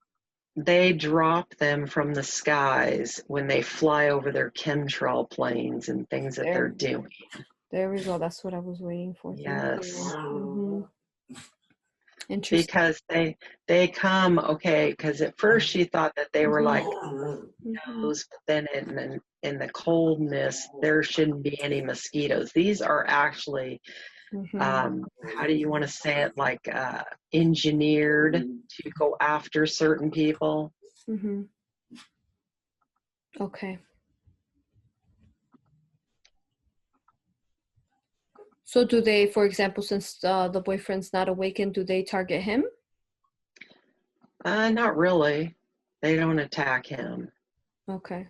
They drop them from the skies when they fly over their chemtrail planes and things that they're doing. There we go. That's what I was waiting for. Yes. Interesting. Because they come, okay, because at first she thought that they were like mosquitoes, but then in the coldness, there shouldn't be any mosquitoes. These are actually, how do you want to say it, like engineered to go after certain people. Okay. So do they, for example, since the boyfriend's not awakened, do they target him? Not really. They don't attack him. Okay.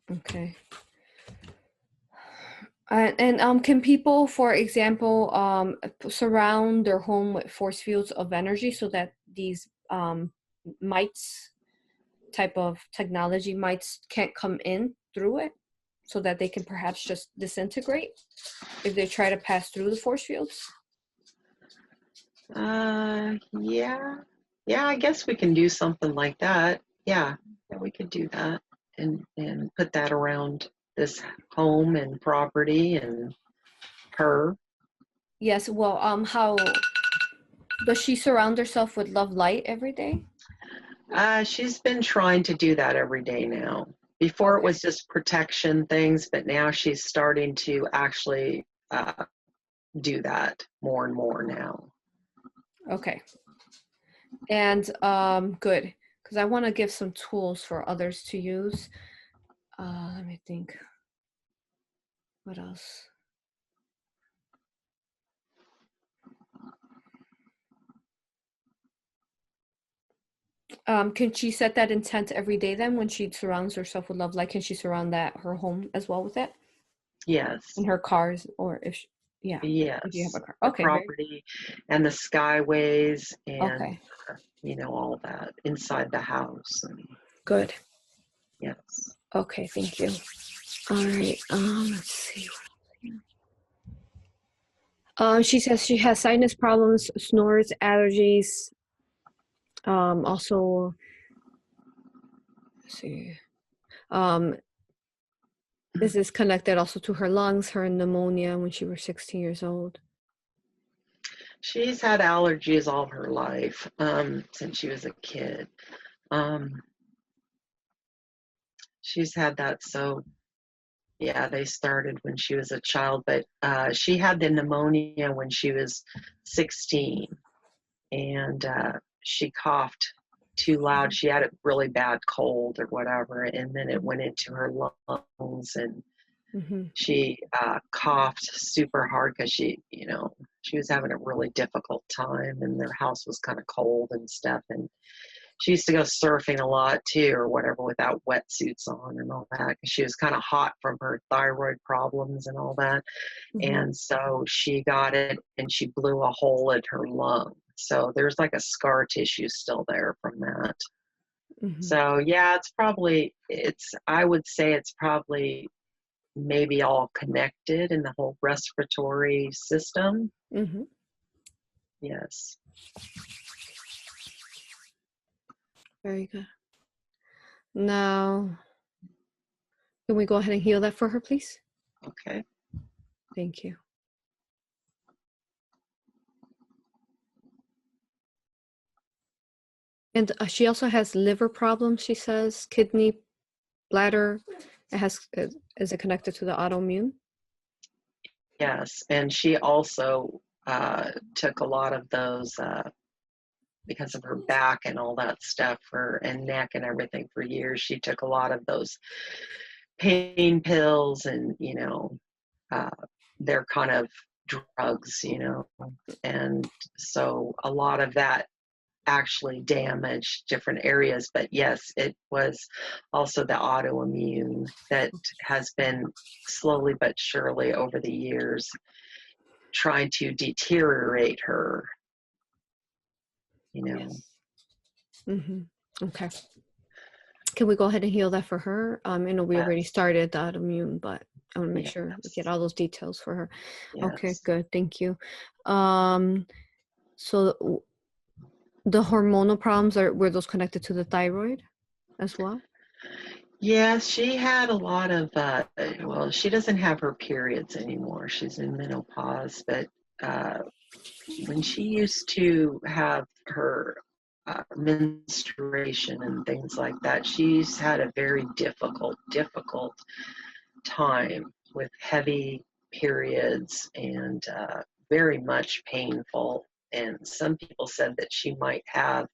Okay. And can people, for example, surround their home with force fields of energy so that these mites type of technology mites can't come in through it, so that they can perhaps just disintegrate if they try to pass through the force fields? Yeah, I guess we can do something like that. Yeah, we could do that and put that around this home and property and her. Yes. Well, how does she surround herself with love light every day? She's been trying to do that every day now. Before it Okay. was just protection things, but now she's starting to actually do that more and more now. Okay. And good, because I want to give some tools for others to use. Let me think. What else? Can she set that intent every day then when she surrounds herself with love light? Can she surround that her home as well with it? Yes. In her cars, or if she, yeah, if you have Yes. a car. The Okay, very property and the skyways and okay. all that inside the house. And Good. yes. Okay, thank you. All right. Let's see. She says she has sinus problems, snores, allergies. Also, let's see. This is connected also to her lungs, her pneumonia when she was 16 years old. She's had allergies all her life, since she was a kid. She's had that, so yeah, they started when she was a child, but she had the pneumonia when she was 16, and she coughed too loud. She had a really bad cold or whatever, and then it went into her lungs, and Mm-hmm. she coughed super hard because she was having a really difficult time, and their house was kind of cold and stuff, and she used to go surfing a lot too, or whatever, without wetsuits on and all that, because she was kind of hot from her thyroid problems and all that. Mm-hmm. And so she got it, and she blew a hole in her lung. So there's like a scar tissue still there from that. Mm-hmm. So yeah, I would say it's probably maybe all connected in the whole respiratory system. Mm-hmm. Yes. Very good. Now, can we go ahead and heal that for her, please? Okay. Thank you. And she also has liver problems, she says, kidney, bladder. Is it connected to the autoimmune? Yes. And she also took a lot of those because of her back and all that stuff and neck and everything for years. She took a lot of those pain pills and, they're kind of drugs, and so a lot of that actually damaged different areas. But yes, it was also the autoimmune that has been slowly but surely over the years trying to deteriorate her. Yes. Mm-hmm. Okay. Can we go ahead and heal that for her? We already Yes. started the autoimmune, but I want to make Yes. sure we get all those details for her. Yes. Okay, good. Thank you. So the hormonal problems were those connected to the thyroid as well? Yes, she had a lot of, well, she doesn't have her periods anymore. She's in menopause, but when she used to have her menstruation and things like that, she's had a very difficult time with heavy periods and very much painful. And some people said that she might have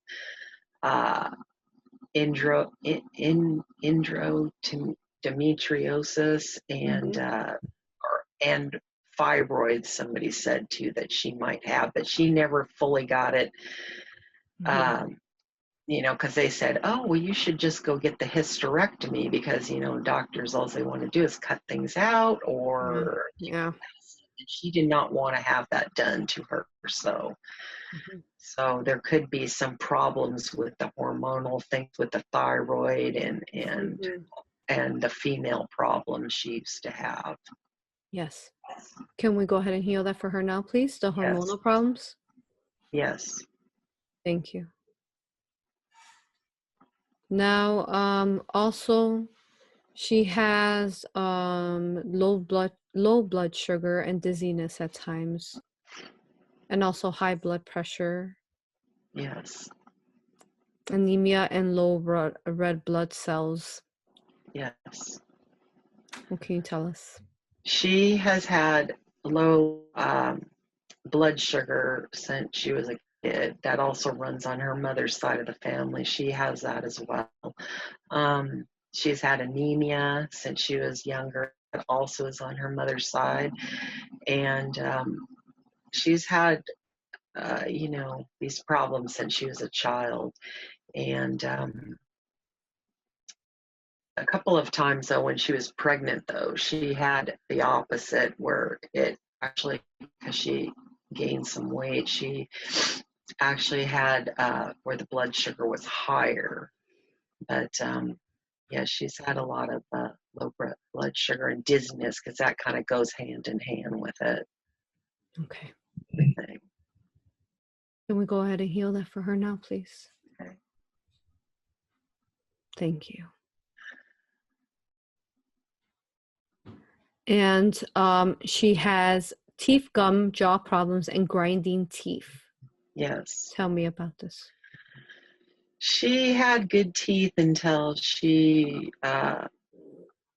endometriosis and fibroids. Somebody said too that she might have, but she never fully got it. Because they said, oh, well, you should just go get the hysterectomy because, doctors, all they want to do is cut things out or Yeah. she did not want to have that done to her. So there could be some problems with the hormonal things with the thyroid and the female problems she used to have. Yes. Can we go ahead and heal that for her now, please? The hormonal problems? Yes. Thank you. Now, also, She has low blood sugar and dizziness at times, and also high blood pressure, Yes. anemia, and low red blood cells. Yes. What can you tell us? She has had low blood sugar since she was a kid. That also runs on her mother's side of the family. She has that as well. She's had anemia since she was younger. That also is on her mother's side. And she's had, these problems since she was a child. And a couple of times, though, when she was pregnant, though, she had the opposite where it actually, because she gained some weight, she actually had where the blood sugar was higher. But yeah, she's had a lot of low blood sugar and dizziness because that kind of goes hand in hand with it. Okay. I think. Can we go ahead and heal that for her now, please? Okay. Thank you. And she has teeth, gum, jaw problems, and grinding teeth. Yes. Tell me about this. She had good teeth until she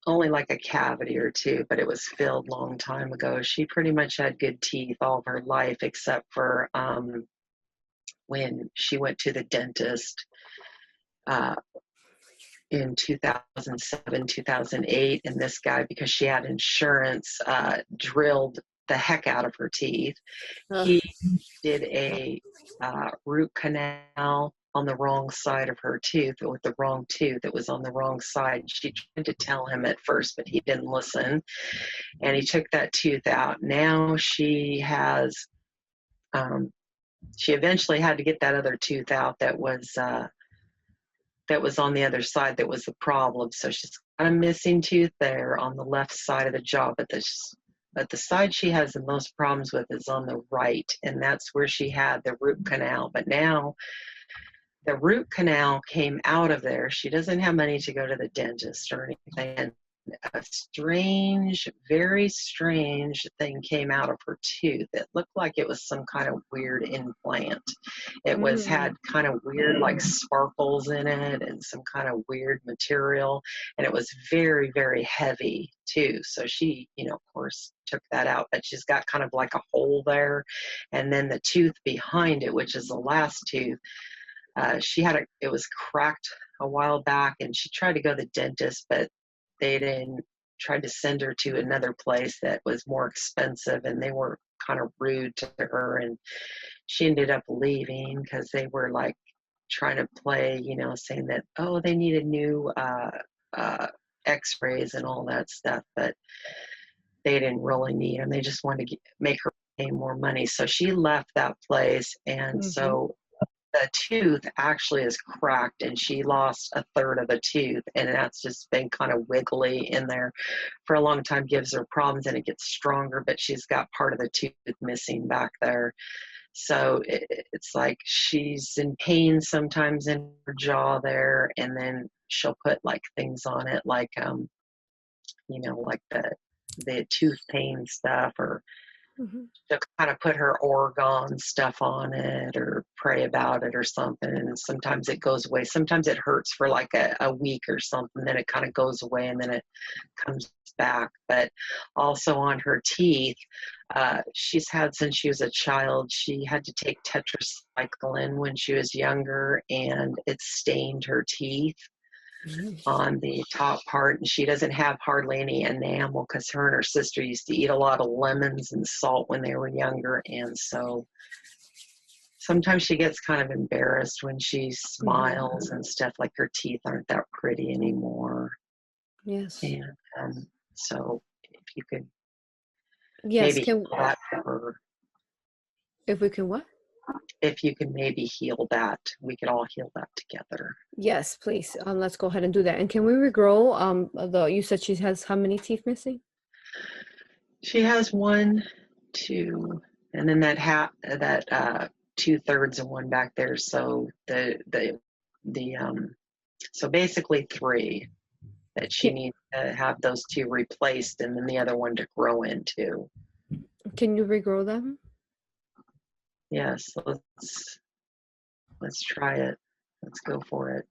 only like a cavity or two, but it was filled a long time ago. She pretty much had good teeth all of her life, except for when she went to the dentist in 2007, 2008, and this guy, because she had insurance, drilled the heck out of her teeth. He did a root canal on the wrong side of her tooth, with the wrong tooth. It was on the wrong side. She tried to tell him at first, but he didn't listen, and he took that tooth out. Now she has, she eventually had to get that other tooth out that was on the other side that was the problem. So she's got a missing tooth there on the left side of the jaw, but the side she has the most problems with is on the right, and that's where she had the root canal. But now the root canal came out of there. She doesn't have money to go to the dentist or anything. And a strange, very strange thing came out of her tooth. It looked like it was some kind of weird implant. It was had kind of weird like sparkles in it and some kind of weird material, and it was very, very heavy too. So she, of course, took that out, but she's got kind of like a hole there, and then the tooth behind it, which is the last tooth, it was cracked a while back, and she tried to go to the dentist, but they didn't. Tried to send her to another place that was more expensive, and they were kind of rude to her, and she ended up leaving because they were like trying to play, saying that, oh, they needed new x-rays and all that stuff, but they didn't really need them. They just wanted to make her pay more money. So she left that place, and so the tooth actually is cracked, and she lost a third of the tooth, and that's just been kind of wiggly in there for a long time, gives her problems, and it gets stronger, but she's got part of the tooth missing back there. So it's like she's in pain sometimes in her jaw there, and then she'll put like things on it, like like the tooth pain stuff, or to kind of put her Oregon stuff on it or pray about it or something. And sometimes it goes away. Sometimes it hurts for like a week or something, then it kind of goes away and then it comes back. But also on her teeth, she's had since she was a child, she had to take tetracycline when she was younger, and it stained her teeth on the top part, and she doesn't have hardly any enamel because her and her sister used to eat a lot of lemons and salt when they were younger, and so sometimes she gets kind of embarrassed when she smiles and stuff, like her teeth aren't that pretty anymore. Yes. And so if you could maybe heal that for her. If we can what? If you can maybe heal that, we could all heal that together. Yes, please. Let's go ahead and do that. And can we regrow? You said she has how many teeth missing? She has 1, 2, and then that 2/3 of one back there. So so basically 3 that she needs have those two replaced and then the other one to grow into. Can you regrow them? Yes, let's try it. Let's go for it.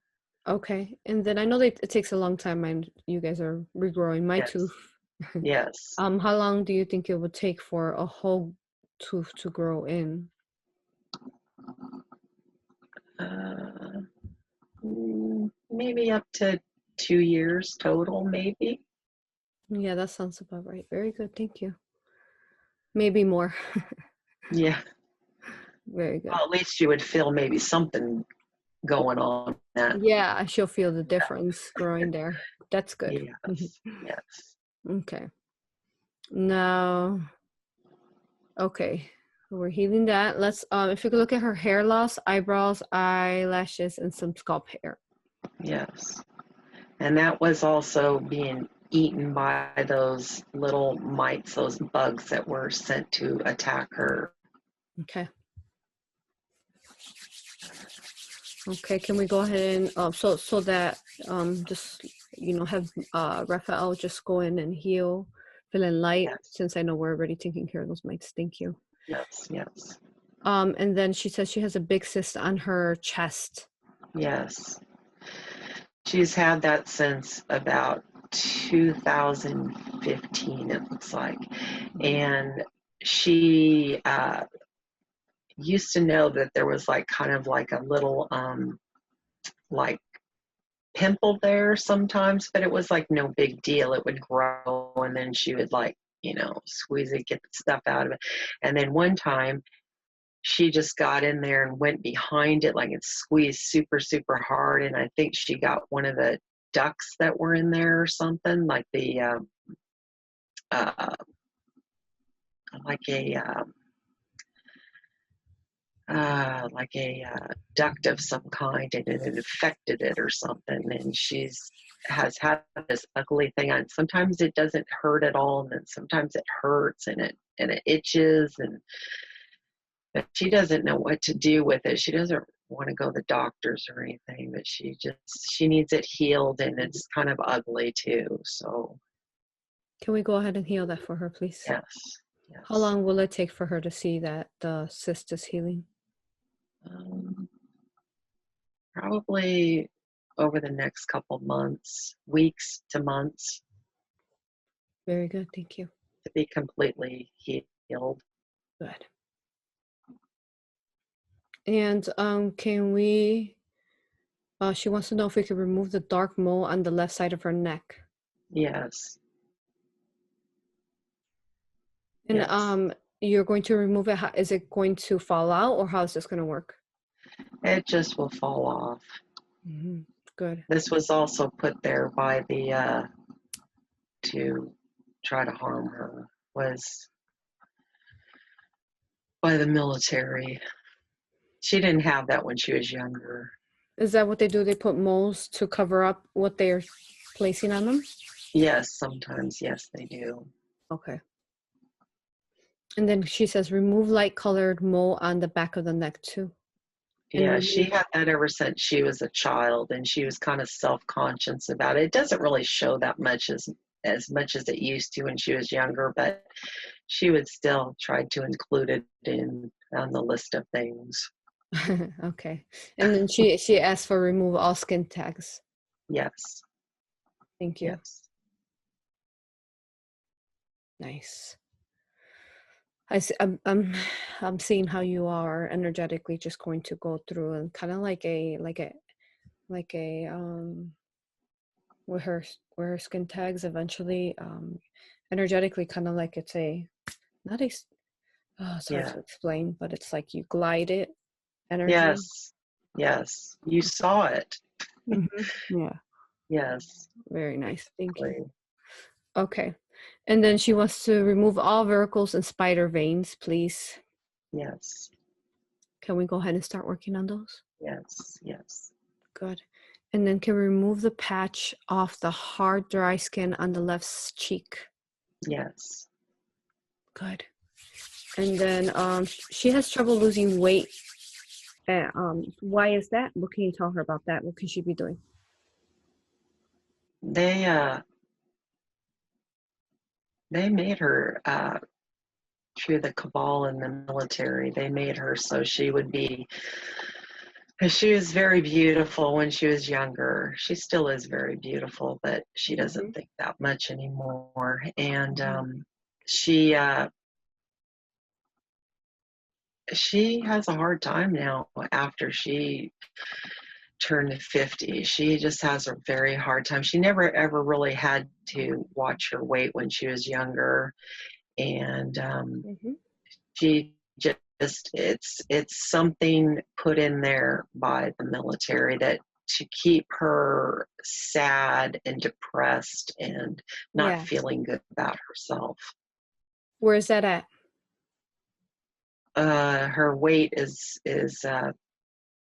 Okay. And then I know that it takes a long time and you guys are regrowing my Yes. tooth. Yes. How long do you think it would take for a whole tooth to grow in? Maybe up to 2 years total, maybe. Yeah, that sounds about right. Very good. Thank you. Maybe more. Yeah. Very good. Well, at least you would feel maybe something going on. That. Yeah, she'll feel the difference growing there. That's good. Yes. Yes. Okay. Now, okay. We're healing that. Let's if you could look at her hair loss, eyebrows, eyelashes, and some scalp hair. Yes. And that was also being eaten by those little mites, those bugs that were sent to attack her. Okay. Okay, can we go ahead and so that just have Raphael just go in and heal, feeling light, Yes. since I know we're already taking care of those mites. Thank you. Yes. Yes. And then she says she has a big cyst on her chest. Yes. She's had that since about 2015, it looks like. And she used to know that there was like kind of like a little like pimple there sometimes, but it was like no big deal. It would grow and then she would like, squeeze it, get the stuff out of it. And then one time she just got in there and went behind it, like it squeezed super, super hard. And I think she got one of the ducks that were in there or something, like the like a duct of some kind, and it infected it or something. And has had this ugly thing on. Sometimes it doesn't hurt at all, and then sometimes it hurts and it itches, but she doesn't know what to do with it. She doesn't want to go to the doctors or anything, but she needs it healed, and it's kind of ugly too. So Can we go ahead and heal that for her, please? yes. How long will it take for her to see that the cyst is healing? Probably over the next couple months, weeks to months. Very good, thank you. To be completely healed. Good. And can we, she wants to know if we could remove the dark mole on the left side of her neck. Yes. And yes. You're going to remove it. Is it going to fall out, or how is this going to work? It just will fall off. Mm-hmm. Good. This was also put there by the to try to harm her, was by the military. She didn't have that when she was younger. Is that what they do? They put moles to cover up what they're placing on them? Yes, sometimes. Yes, they do. Okay. And then she says, remove light-colored mole on the back of the neck too. Yeah, she had that ever since she was a child, and she was kind of self-conscious about it. It doesn't really show that much as much as it used to when she was younger, but she would still try to include it on the list of things. Okay. And then she asked for remove all skin tags. Yes. Thank you. Yes. Nice. I'm seeing how you are energetically just going to go through and kind of like a with her skin tags eventually energetically, kind of like it's a not a it's hard to explain, but it's like you glide it energy. Yes, you saw it. Mm-hmm. Yeah. Yes. Very nice. Thank you. Okay. And then she wants to remove all verrucles and spider veins, please. Yes. Can we go ahead and start working on those? Yes. Good. And then can we remove the patch off the hard, dry skin on the left cheek? Yes. Good. And then she has trouble losing weight. Why is that? What can you tell her about that? What can she be doing? they made her through the cabal in the military. They made her so she would be. She was very beautiful when she was younger. She still is very beautiful, but she doesn't think that much anymore. And she she has a hard time now after she turned 50. She just has a very hard time. She never ever really had to watch her weight when she was younger, and she just it's something put in there by the military that to keep her sad and depressed and not feeling good about herself. Where's that at? Her weight is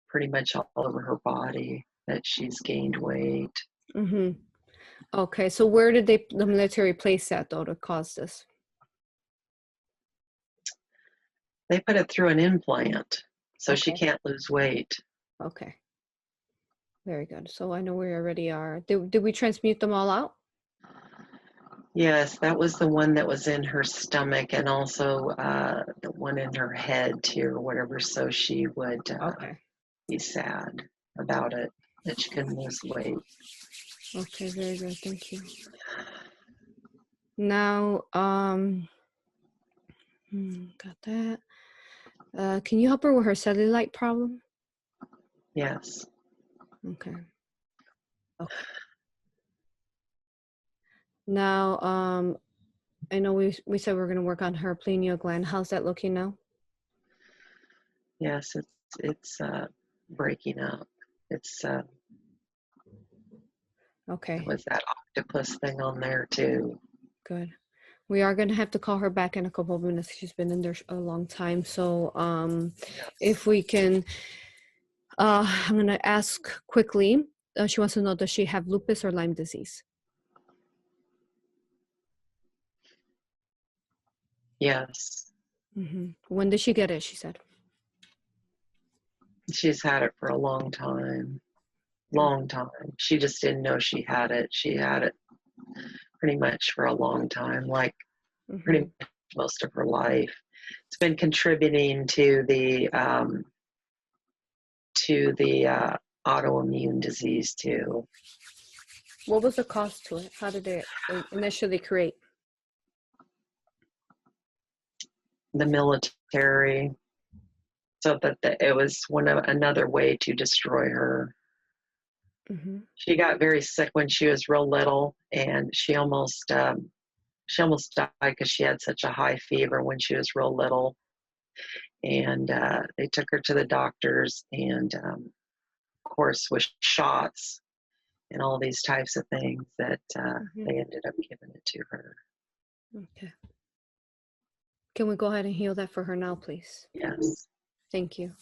pretty much all over her body, that she's gained weight. Okay, so where did the military place that though to cause this? They put it through an implant, so she can't lose weight. Okay. Very good. So I know we already are. Did we transmute them all out? Yes, that was the one that was in her stomach, and also the one in her head too, or whatever. So she would be sad about it, that she couldn't lose weight. Okay, very good. Thank you. Now, got that. Can you help her with her cellulite problem? Yes. Okay. Now, I know we said we're going to work on her pineal gland. How's that looking now? Yes, it's breaking up. It's okay. There was that octopus thing on there too. Good. We are going to have to call her back in a couple of minutes. She's been in there a long time. So if we can, I'm going to ask quickly. She wants to know, does she have lupus or Lyme disease? Yes. When did she get it, she said? She's had it for a long time. Long time. She just didn't know she had it. She had it pretty much for a long time, like pretty much most of her life. It's been contributing to the autoimmune disease too. What was the cost to it? How did it initially create? The military, so that it was another way to destroy her. She got very sick when she was real little, and she almost died because she had such a high fever when she was real little. And they took her to the doctors, and of course with shots and all these types of things, that they ended up giving it to her. Okay. Can we go ahead and heal that for her now, please? Yes. Thank you.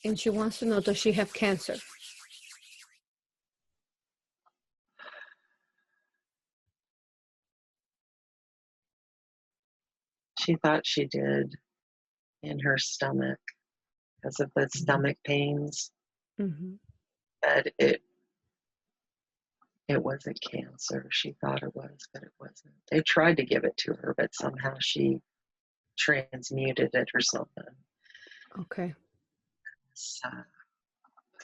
And she wants to know, does she have cancer? She thought she did, in her stomach, because of the stomach pains. But it wasn't cancer. She thought it was, but it wasn't. They tried to give it to her, but somehow she transmuted it or something. Okay.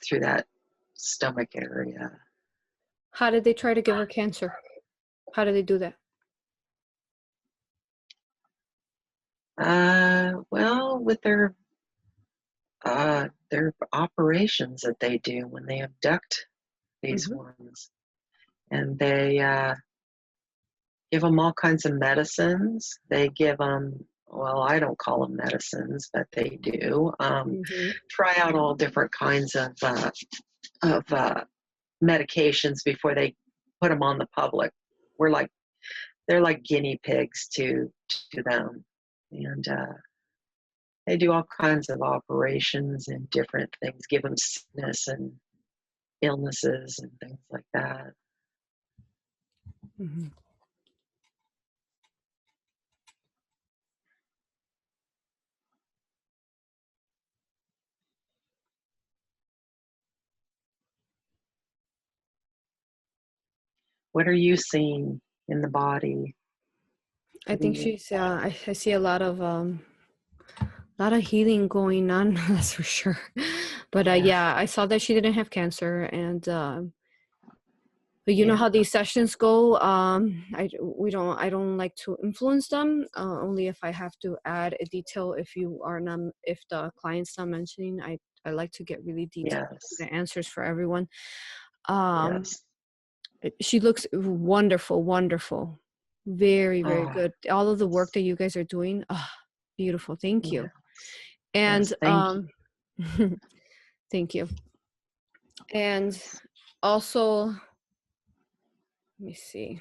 Through that stomach area. How did they try to give her cancer? How did they do that? Well, with their operations that they do when they abduct these ones, and they give them all kinds of medicines. They give them, well, I don't call them medicines, but they do. Try out all different kinds of medications before they put them on the public. They're like guinea pigs to them, and they do all kinds of operations and different things. Give them sickness and illnesses and things like that. What are you seeing in the body. I think she's I see a lot of healing going on, that's for sure. But yeah, I saw that she didn't have cancer, and but you know how these sessions go. I don't like to influence them. Only if I have to add a detail. If the client's not mentioning, I like to get really detailed the answers for everyone. She looks wonderful, wonderful, very, very good. All of the work that you guys are doing, beautiful. Thank you. And thank you. thank you. And also, let me see.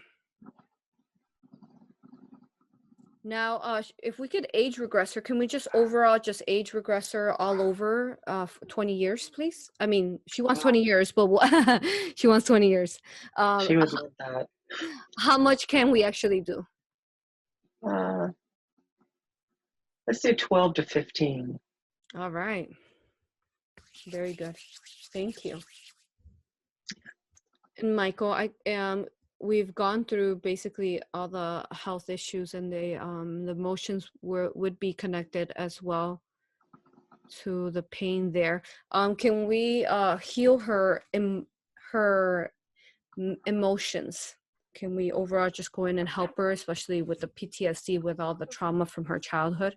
Now, if we could age regress her, can we just overall just age regress her all over for 20 years, please? I mean, she wants 20 years, but she wants 20 years. She would love that. How much can we actually do? Let's do 12 to 15. All right. Very good. Thank you. And Michael, we've gone through basically all the health issues, and the emotions would be connected as well to the pain there. Can we heal her emotions? Can we overall just go in and help her, especially with the PTSD, with all the trauma from her childhood?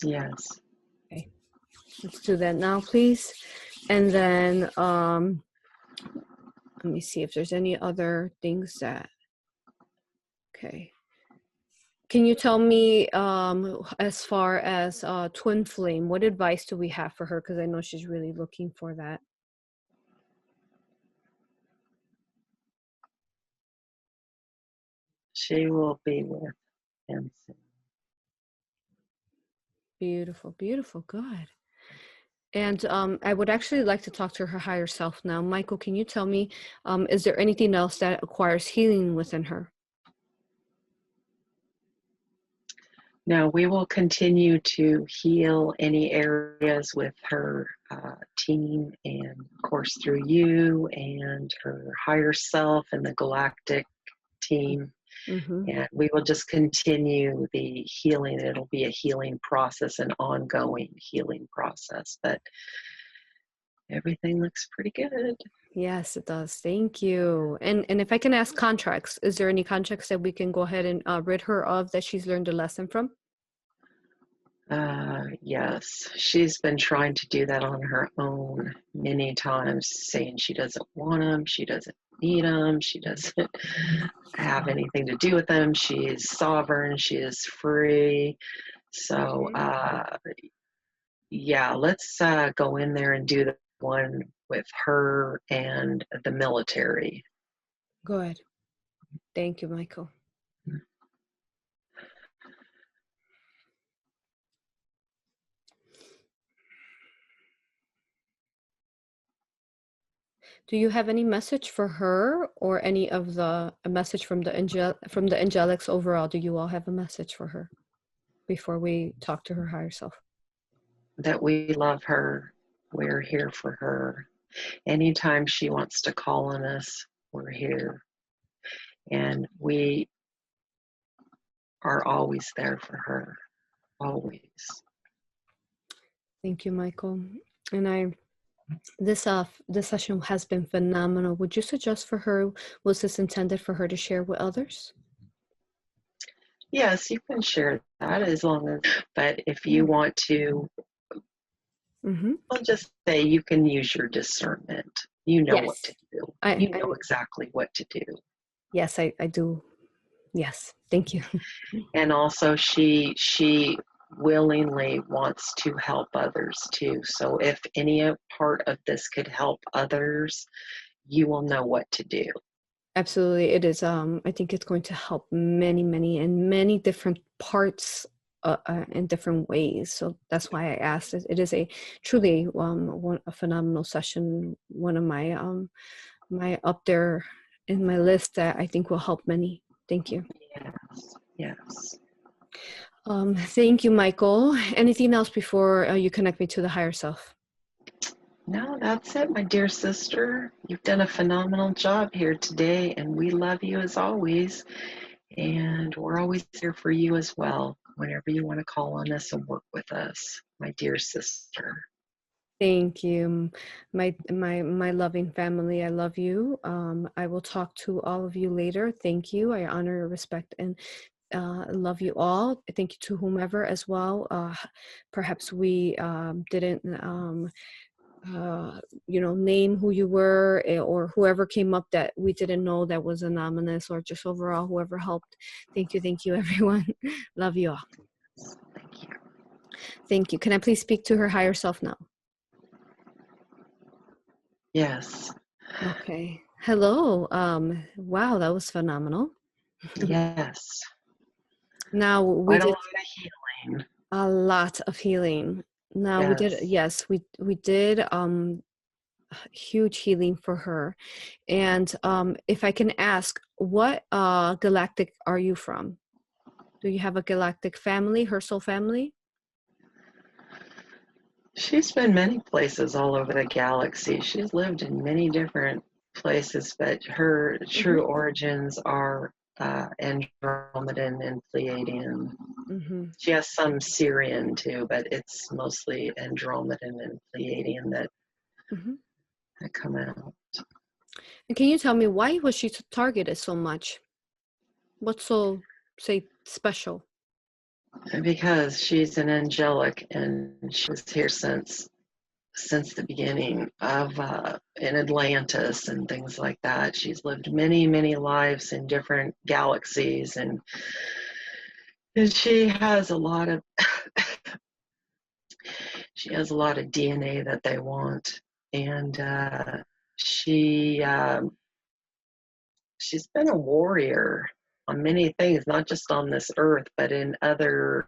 Yes. Okay, let's do that now, please. And then let me see if there's any other things that. Okay. Can you tell me, as far as twin flame, what advice do we have for her? Because I know she's really looking for that. She will be with him soon. Beautiful, beautiful, good. And I would actually like to talk to her higher self now. Michael, can you tell me, is there anything else that acquires healing within her? No, we will continue to heal any areas with her team, and of course through you and her higher self and the Galactic team. And we will just continue the healing. It'll be a healing process, an ongoing healing process, but everything looks pretty good. Yes, it does. Thank you. And if I can ask, contracts, is there any contracts that we can go ahead and rid her of that she's learned a lesson from? Yes, she's been trying to do that on her own many times, saying she doesn't want them, she doesn't need them, she doesn't have anything to do with them, she is sovereign, she is free. So yeah, let's go in there and do the one with her and the military. Good. Thank you, Michael. Do you have any message for her, or any of a message from the angelics overall? Do you all have a message for her before we talk to her higher self? That we love her, we're here for her. Anytime she wants to call on us, we're here. And we are always there for her, always. Thank you, Michael. And this session has been phenomenal. Would you suggest for her, was this intended for her to share with others? Yes, you can share that, as long as, but if you want to, I'll just say you can use your discernment. You know what to do. You know exactly what to do. Yes, I do. Yes, thank you. And also she willingly wants to help others too. So if any part of this could help others, you will know what to do. Absolutely, it is. I think it's going to help many different parts in different ways. So that's why I asked. It is a truly a phenomenal session. One of my my up there in my list that I think will help many. Thank you. Yes. Thank you, Michael. Anything else before you connect me to the higher self? No, that's it, my dear sister. You've done a phenomenal job here today, and we love you as always. And we're always there for you as well, whenever you want to call on us and work with us, my dear sister. Thank you, my loving family. I love you. I will talk to all of you later. Thank you. I honor, respect, and love you all. Thank you to whomever as well. Perhaps we didn't, name who you were, or whoever came up that we didn't know that was anonymous, or just overall whoever helped. Thank you, everyone. Love you all. Thank you. Thank you. Can I please speak to her higher self now? Yes. Okay. Hello. Wow, that was phenomenal. Yes. Now we Quite a did lot of healing. a lot of healing. Now we did, Yes. yes, we did huge healing for her. And if I can ask, what galactic are you from? Do you have a galactic family, her soul family? She's been many places all over the galaxy. She's lived in many different places, but her true origins are Andromedan and Pleiadian. Mm-hmm. She has some Syrian too, but it's mostly Andromedan and Pleiadian that come out. And can you tell me, why was she targeted so much? What's so, say, special? Because she's an angelic, and she was here since the beginning of in Atlantis and things like that. She's lived many lives in different galaxies, and she has a lot of she has a lot of DNA that they want, and she she's been a warrior on many things, not just on this earth, but in other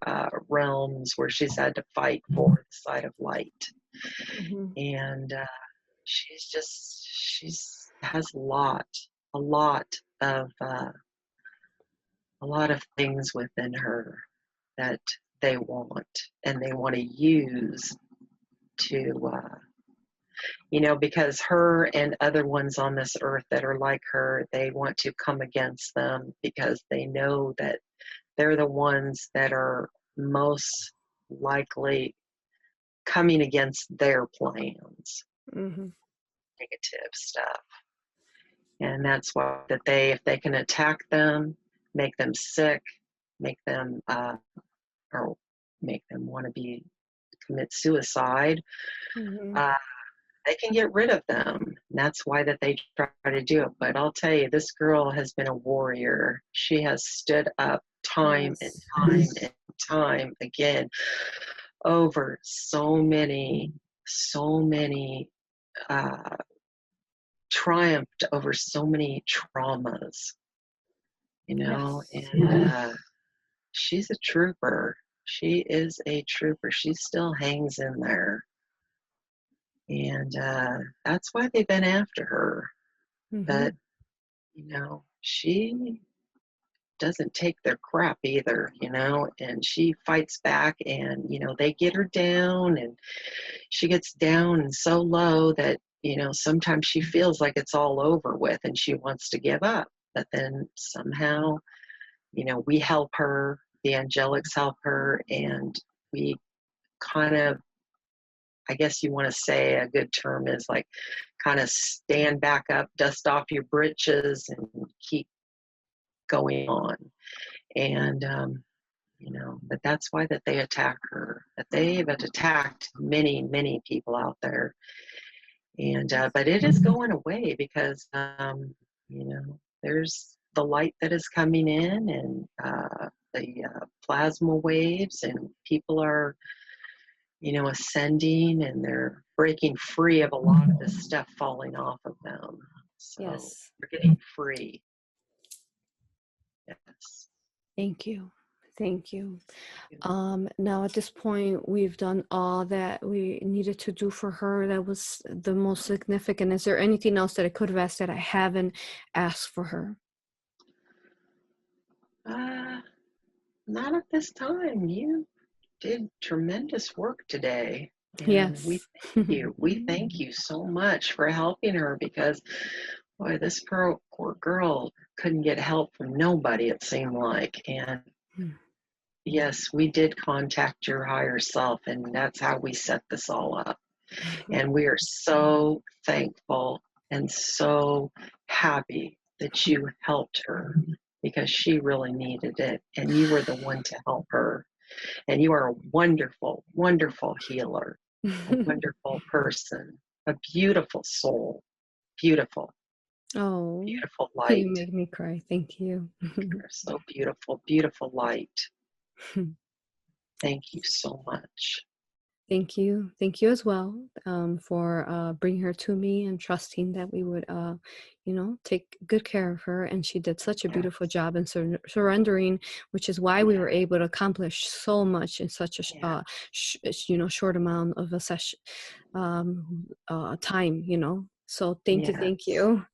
realms where she's had to fight for the side of light. And she's has a lot of things within her that they want, and they want to use to because her and other ones on this earth that are like her, they want to come against them because they know that they're the ones that are most likely coming against their plans. Negative stuff. And that's why that if they can attack them, make them sick, make them or make them want to commit suicide, they can get rid of them. And that's why that they try to do it. But I'll tell you, this girl has been a warrior. She has stood up time and time and time again over so many triumphed over so many traumas, and she's a trooper. She is a trooper. She still hangs in there. And that's why they've been after her. But, she doesn't take their crap either, and she fights back, and, they get her down, and she gets down and so low that, sometimes she feels like it's all over with and she wants to give up. But then somehow, we help her, the angelics help her, and we kind of, I guess you want to say a good term is like kind of stand back up, dust off your britches, and keep going on. And, but that's why that they attack her. That they've attacked many people out there. And, but it is going away because, there's the light that is coming in, and the plasma waves, and people are, ascending, and they're breaking free of a lot of this stuff falling off of them. So they're getting free. Yes. Thank you. Now at this point, we've done all that we needed to do for her. That was the most significant. Is there anything else that I could have asked that I haven't asked for her? Not at this time. You did tremendous work today. And Yes. we thank you. We thank you so much for helping her, because boy, this poor girl couldn't get help from nobody, it seemed like. And yes, we did contact your higher self, and that's how we set this all up. And we are so thankful and so happy that you helped her, because she really needed it, and you were the one to help her. And you are a wonderful, wonderful healer, a wonderful person, a beautiful soul, beautiful, Oh, beautiful you light. make me cry. Thank you. You're so beautiful, beautiful light. Thank you so much. Thank you. Thank you as well, for bringing her to me and trusting that we would, take good care of her. And she did such a beautiful Yes, job in surrendering, which is why we yes, were able to accomplish so much in such a yes, short amount of a session, time. So thank you, thank yes, you.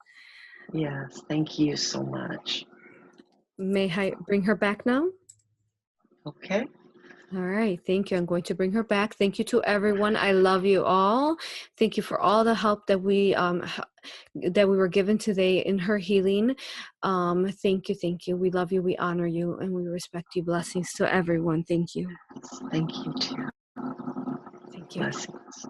yes. Thank you so much. May I bring her back now? Okay. All right, thank you. I'm going to bring her back. Thank you to everyone. I love you all. Thank you for all the help that we were given today in her healing. Thank you, thank you. We love you, we honor you, and we respect you. Blessings to everyone. Thank you. Thank you too. Thank you. Blessings.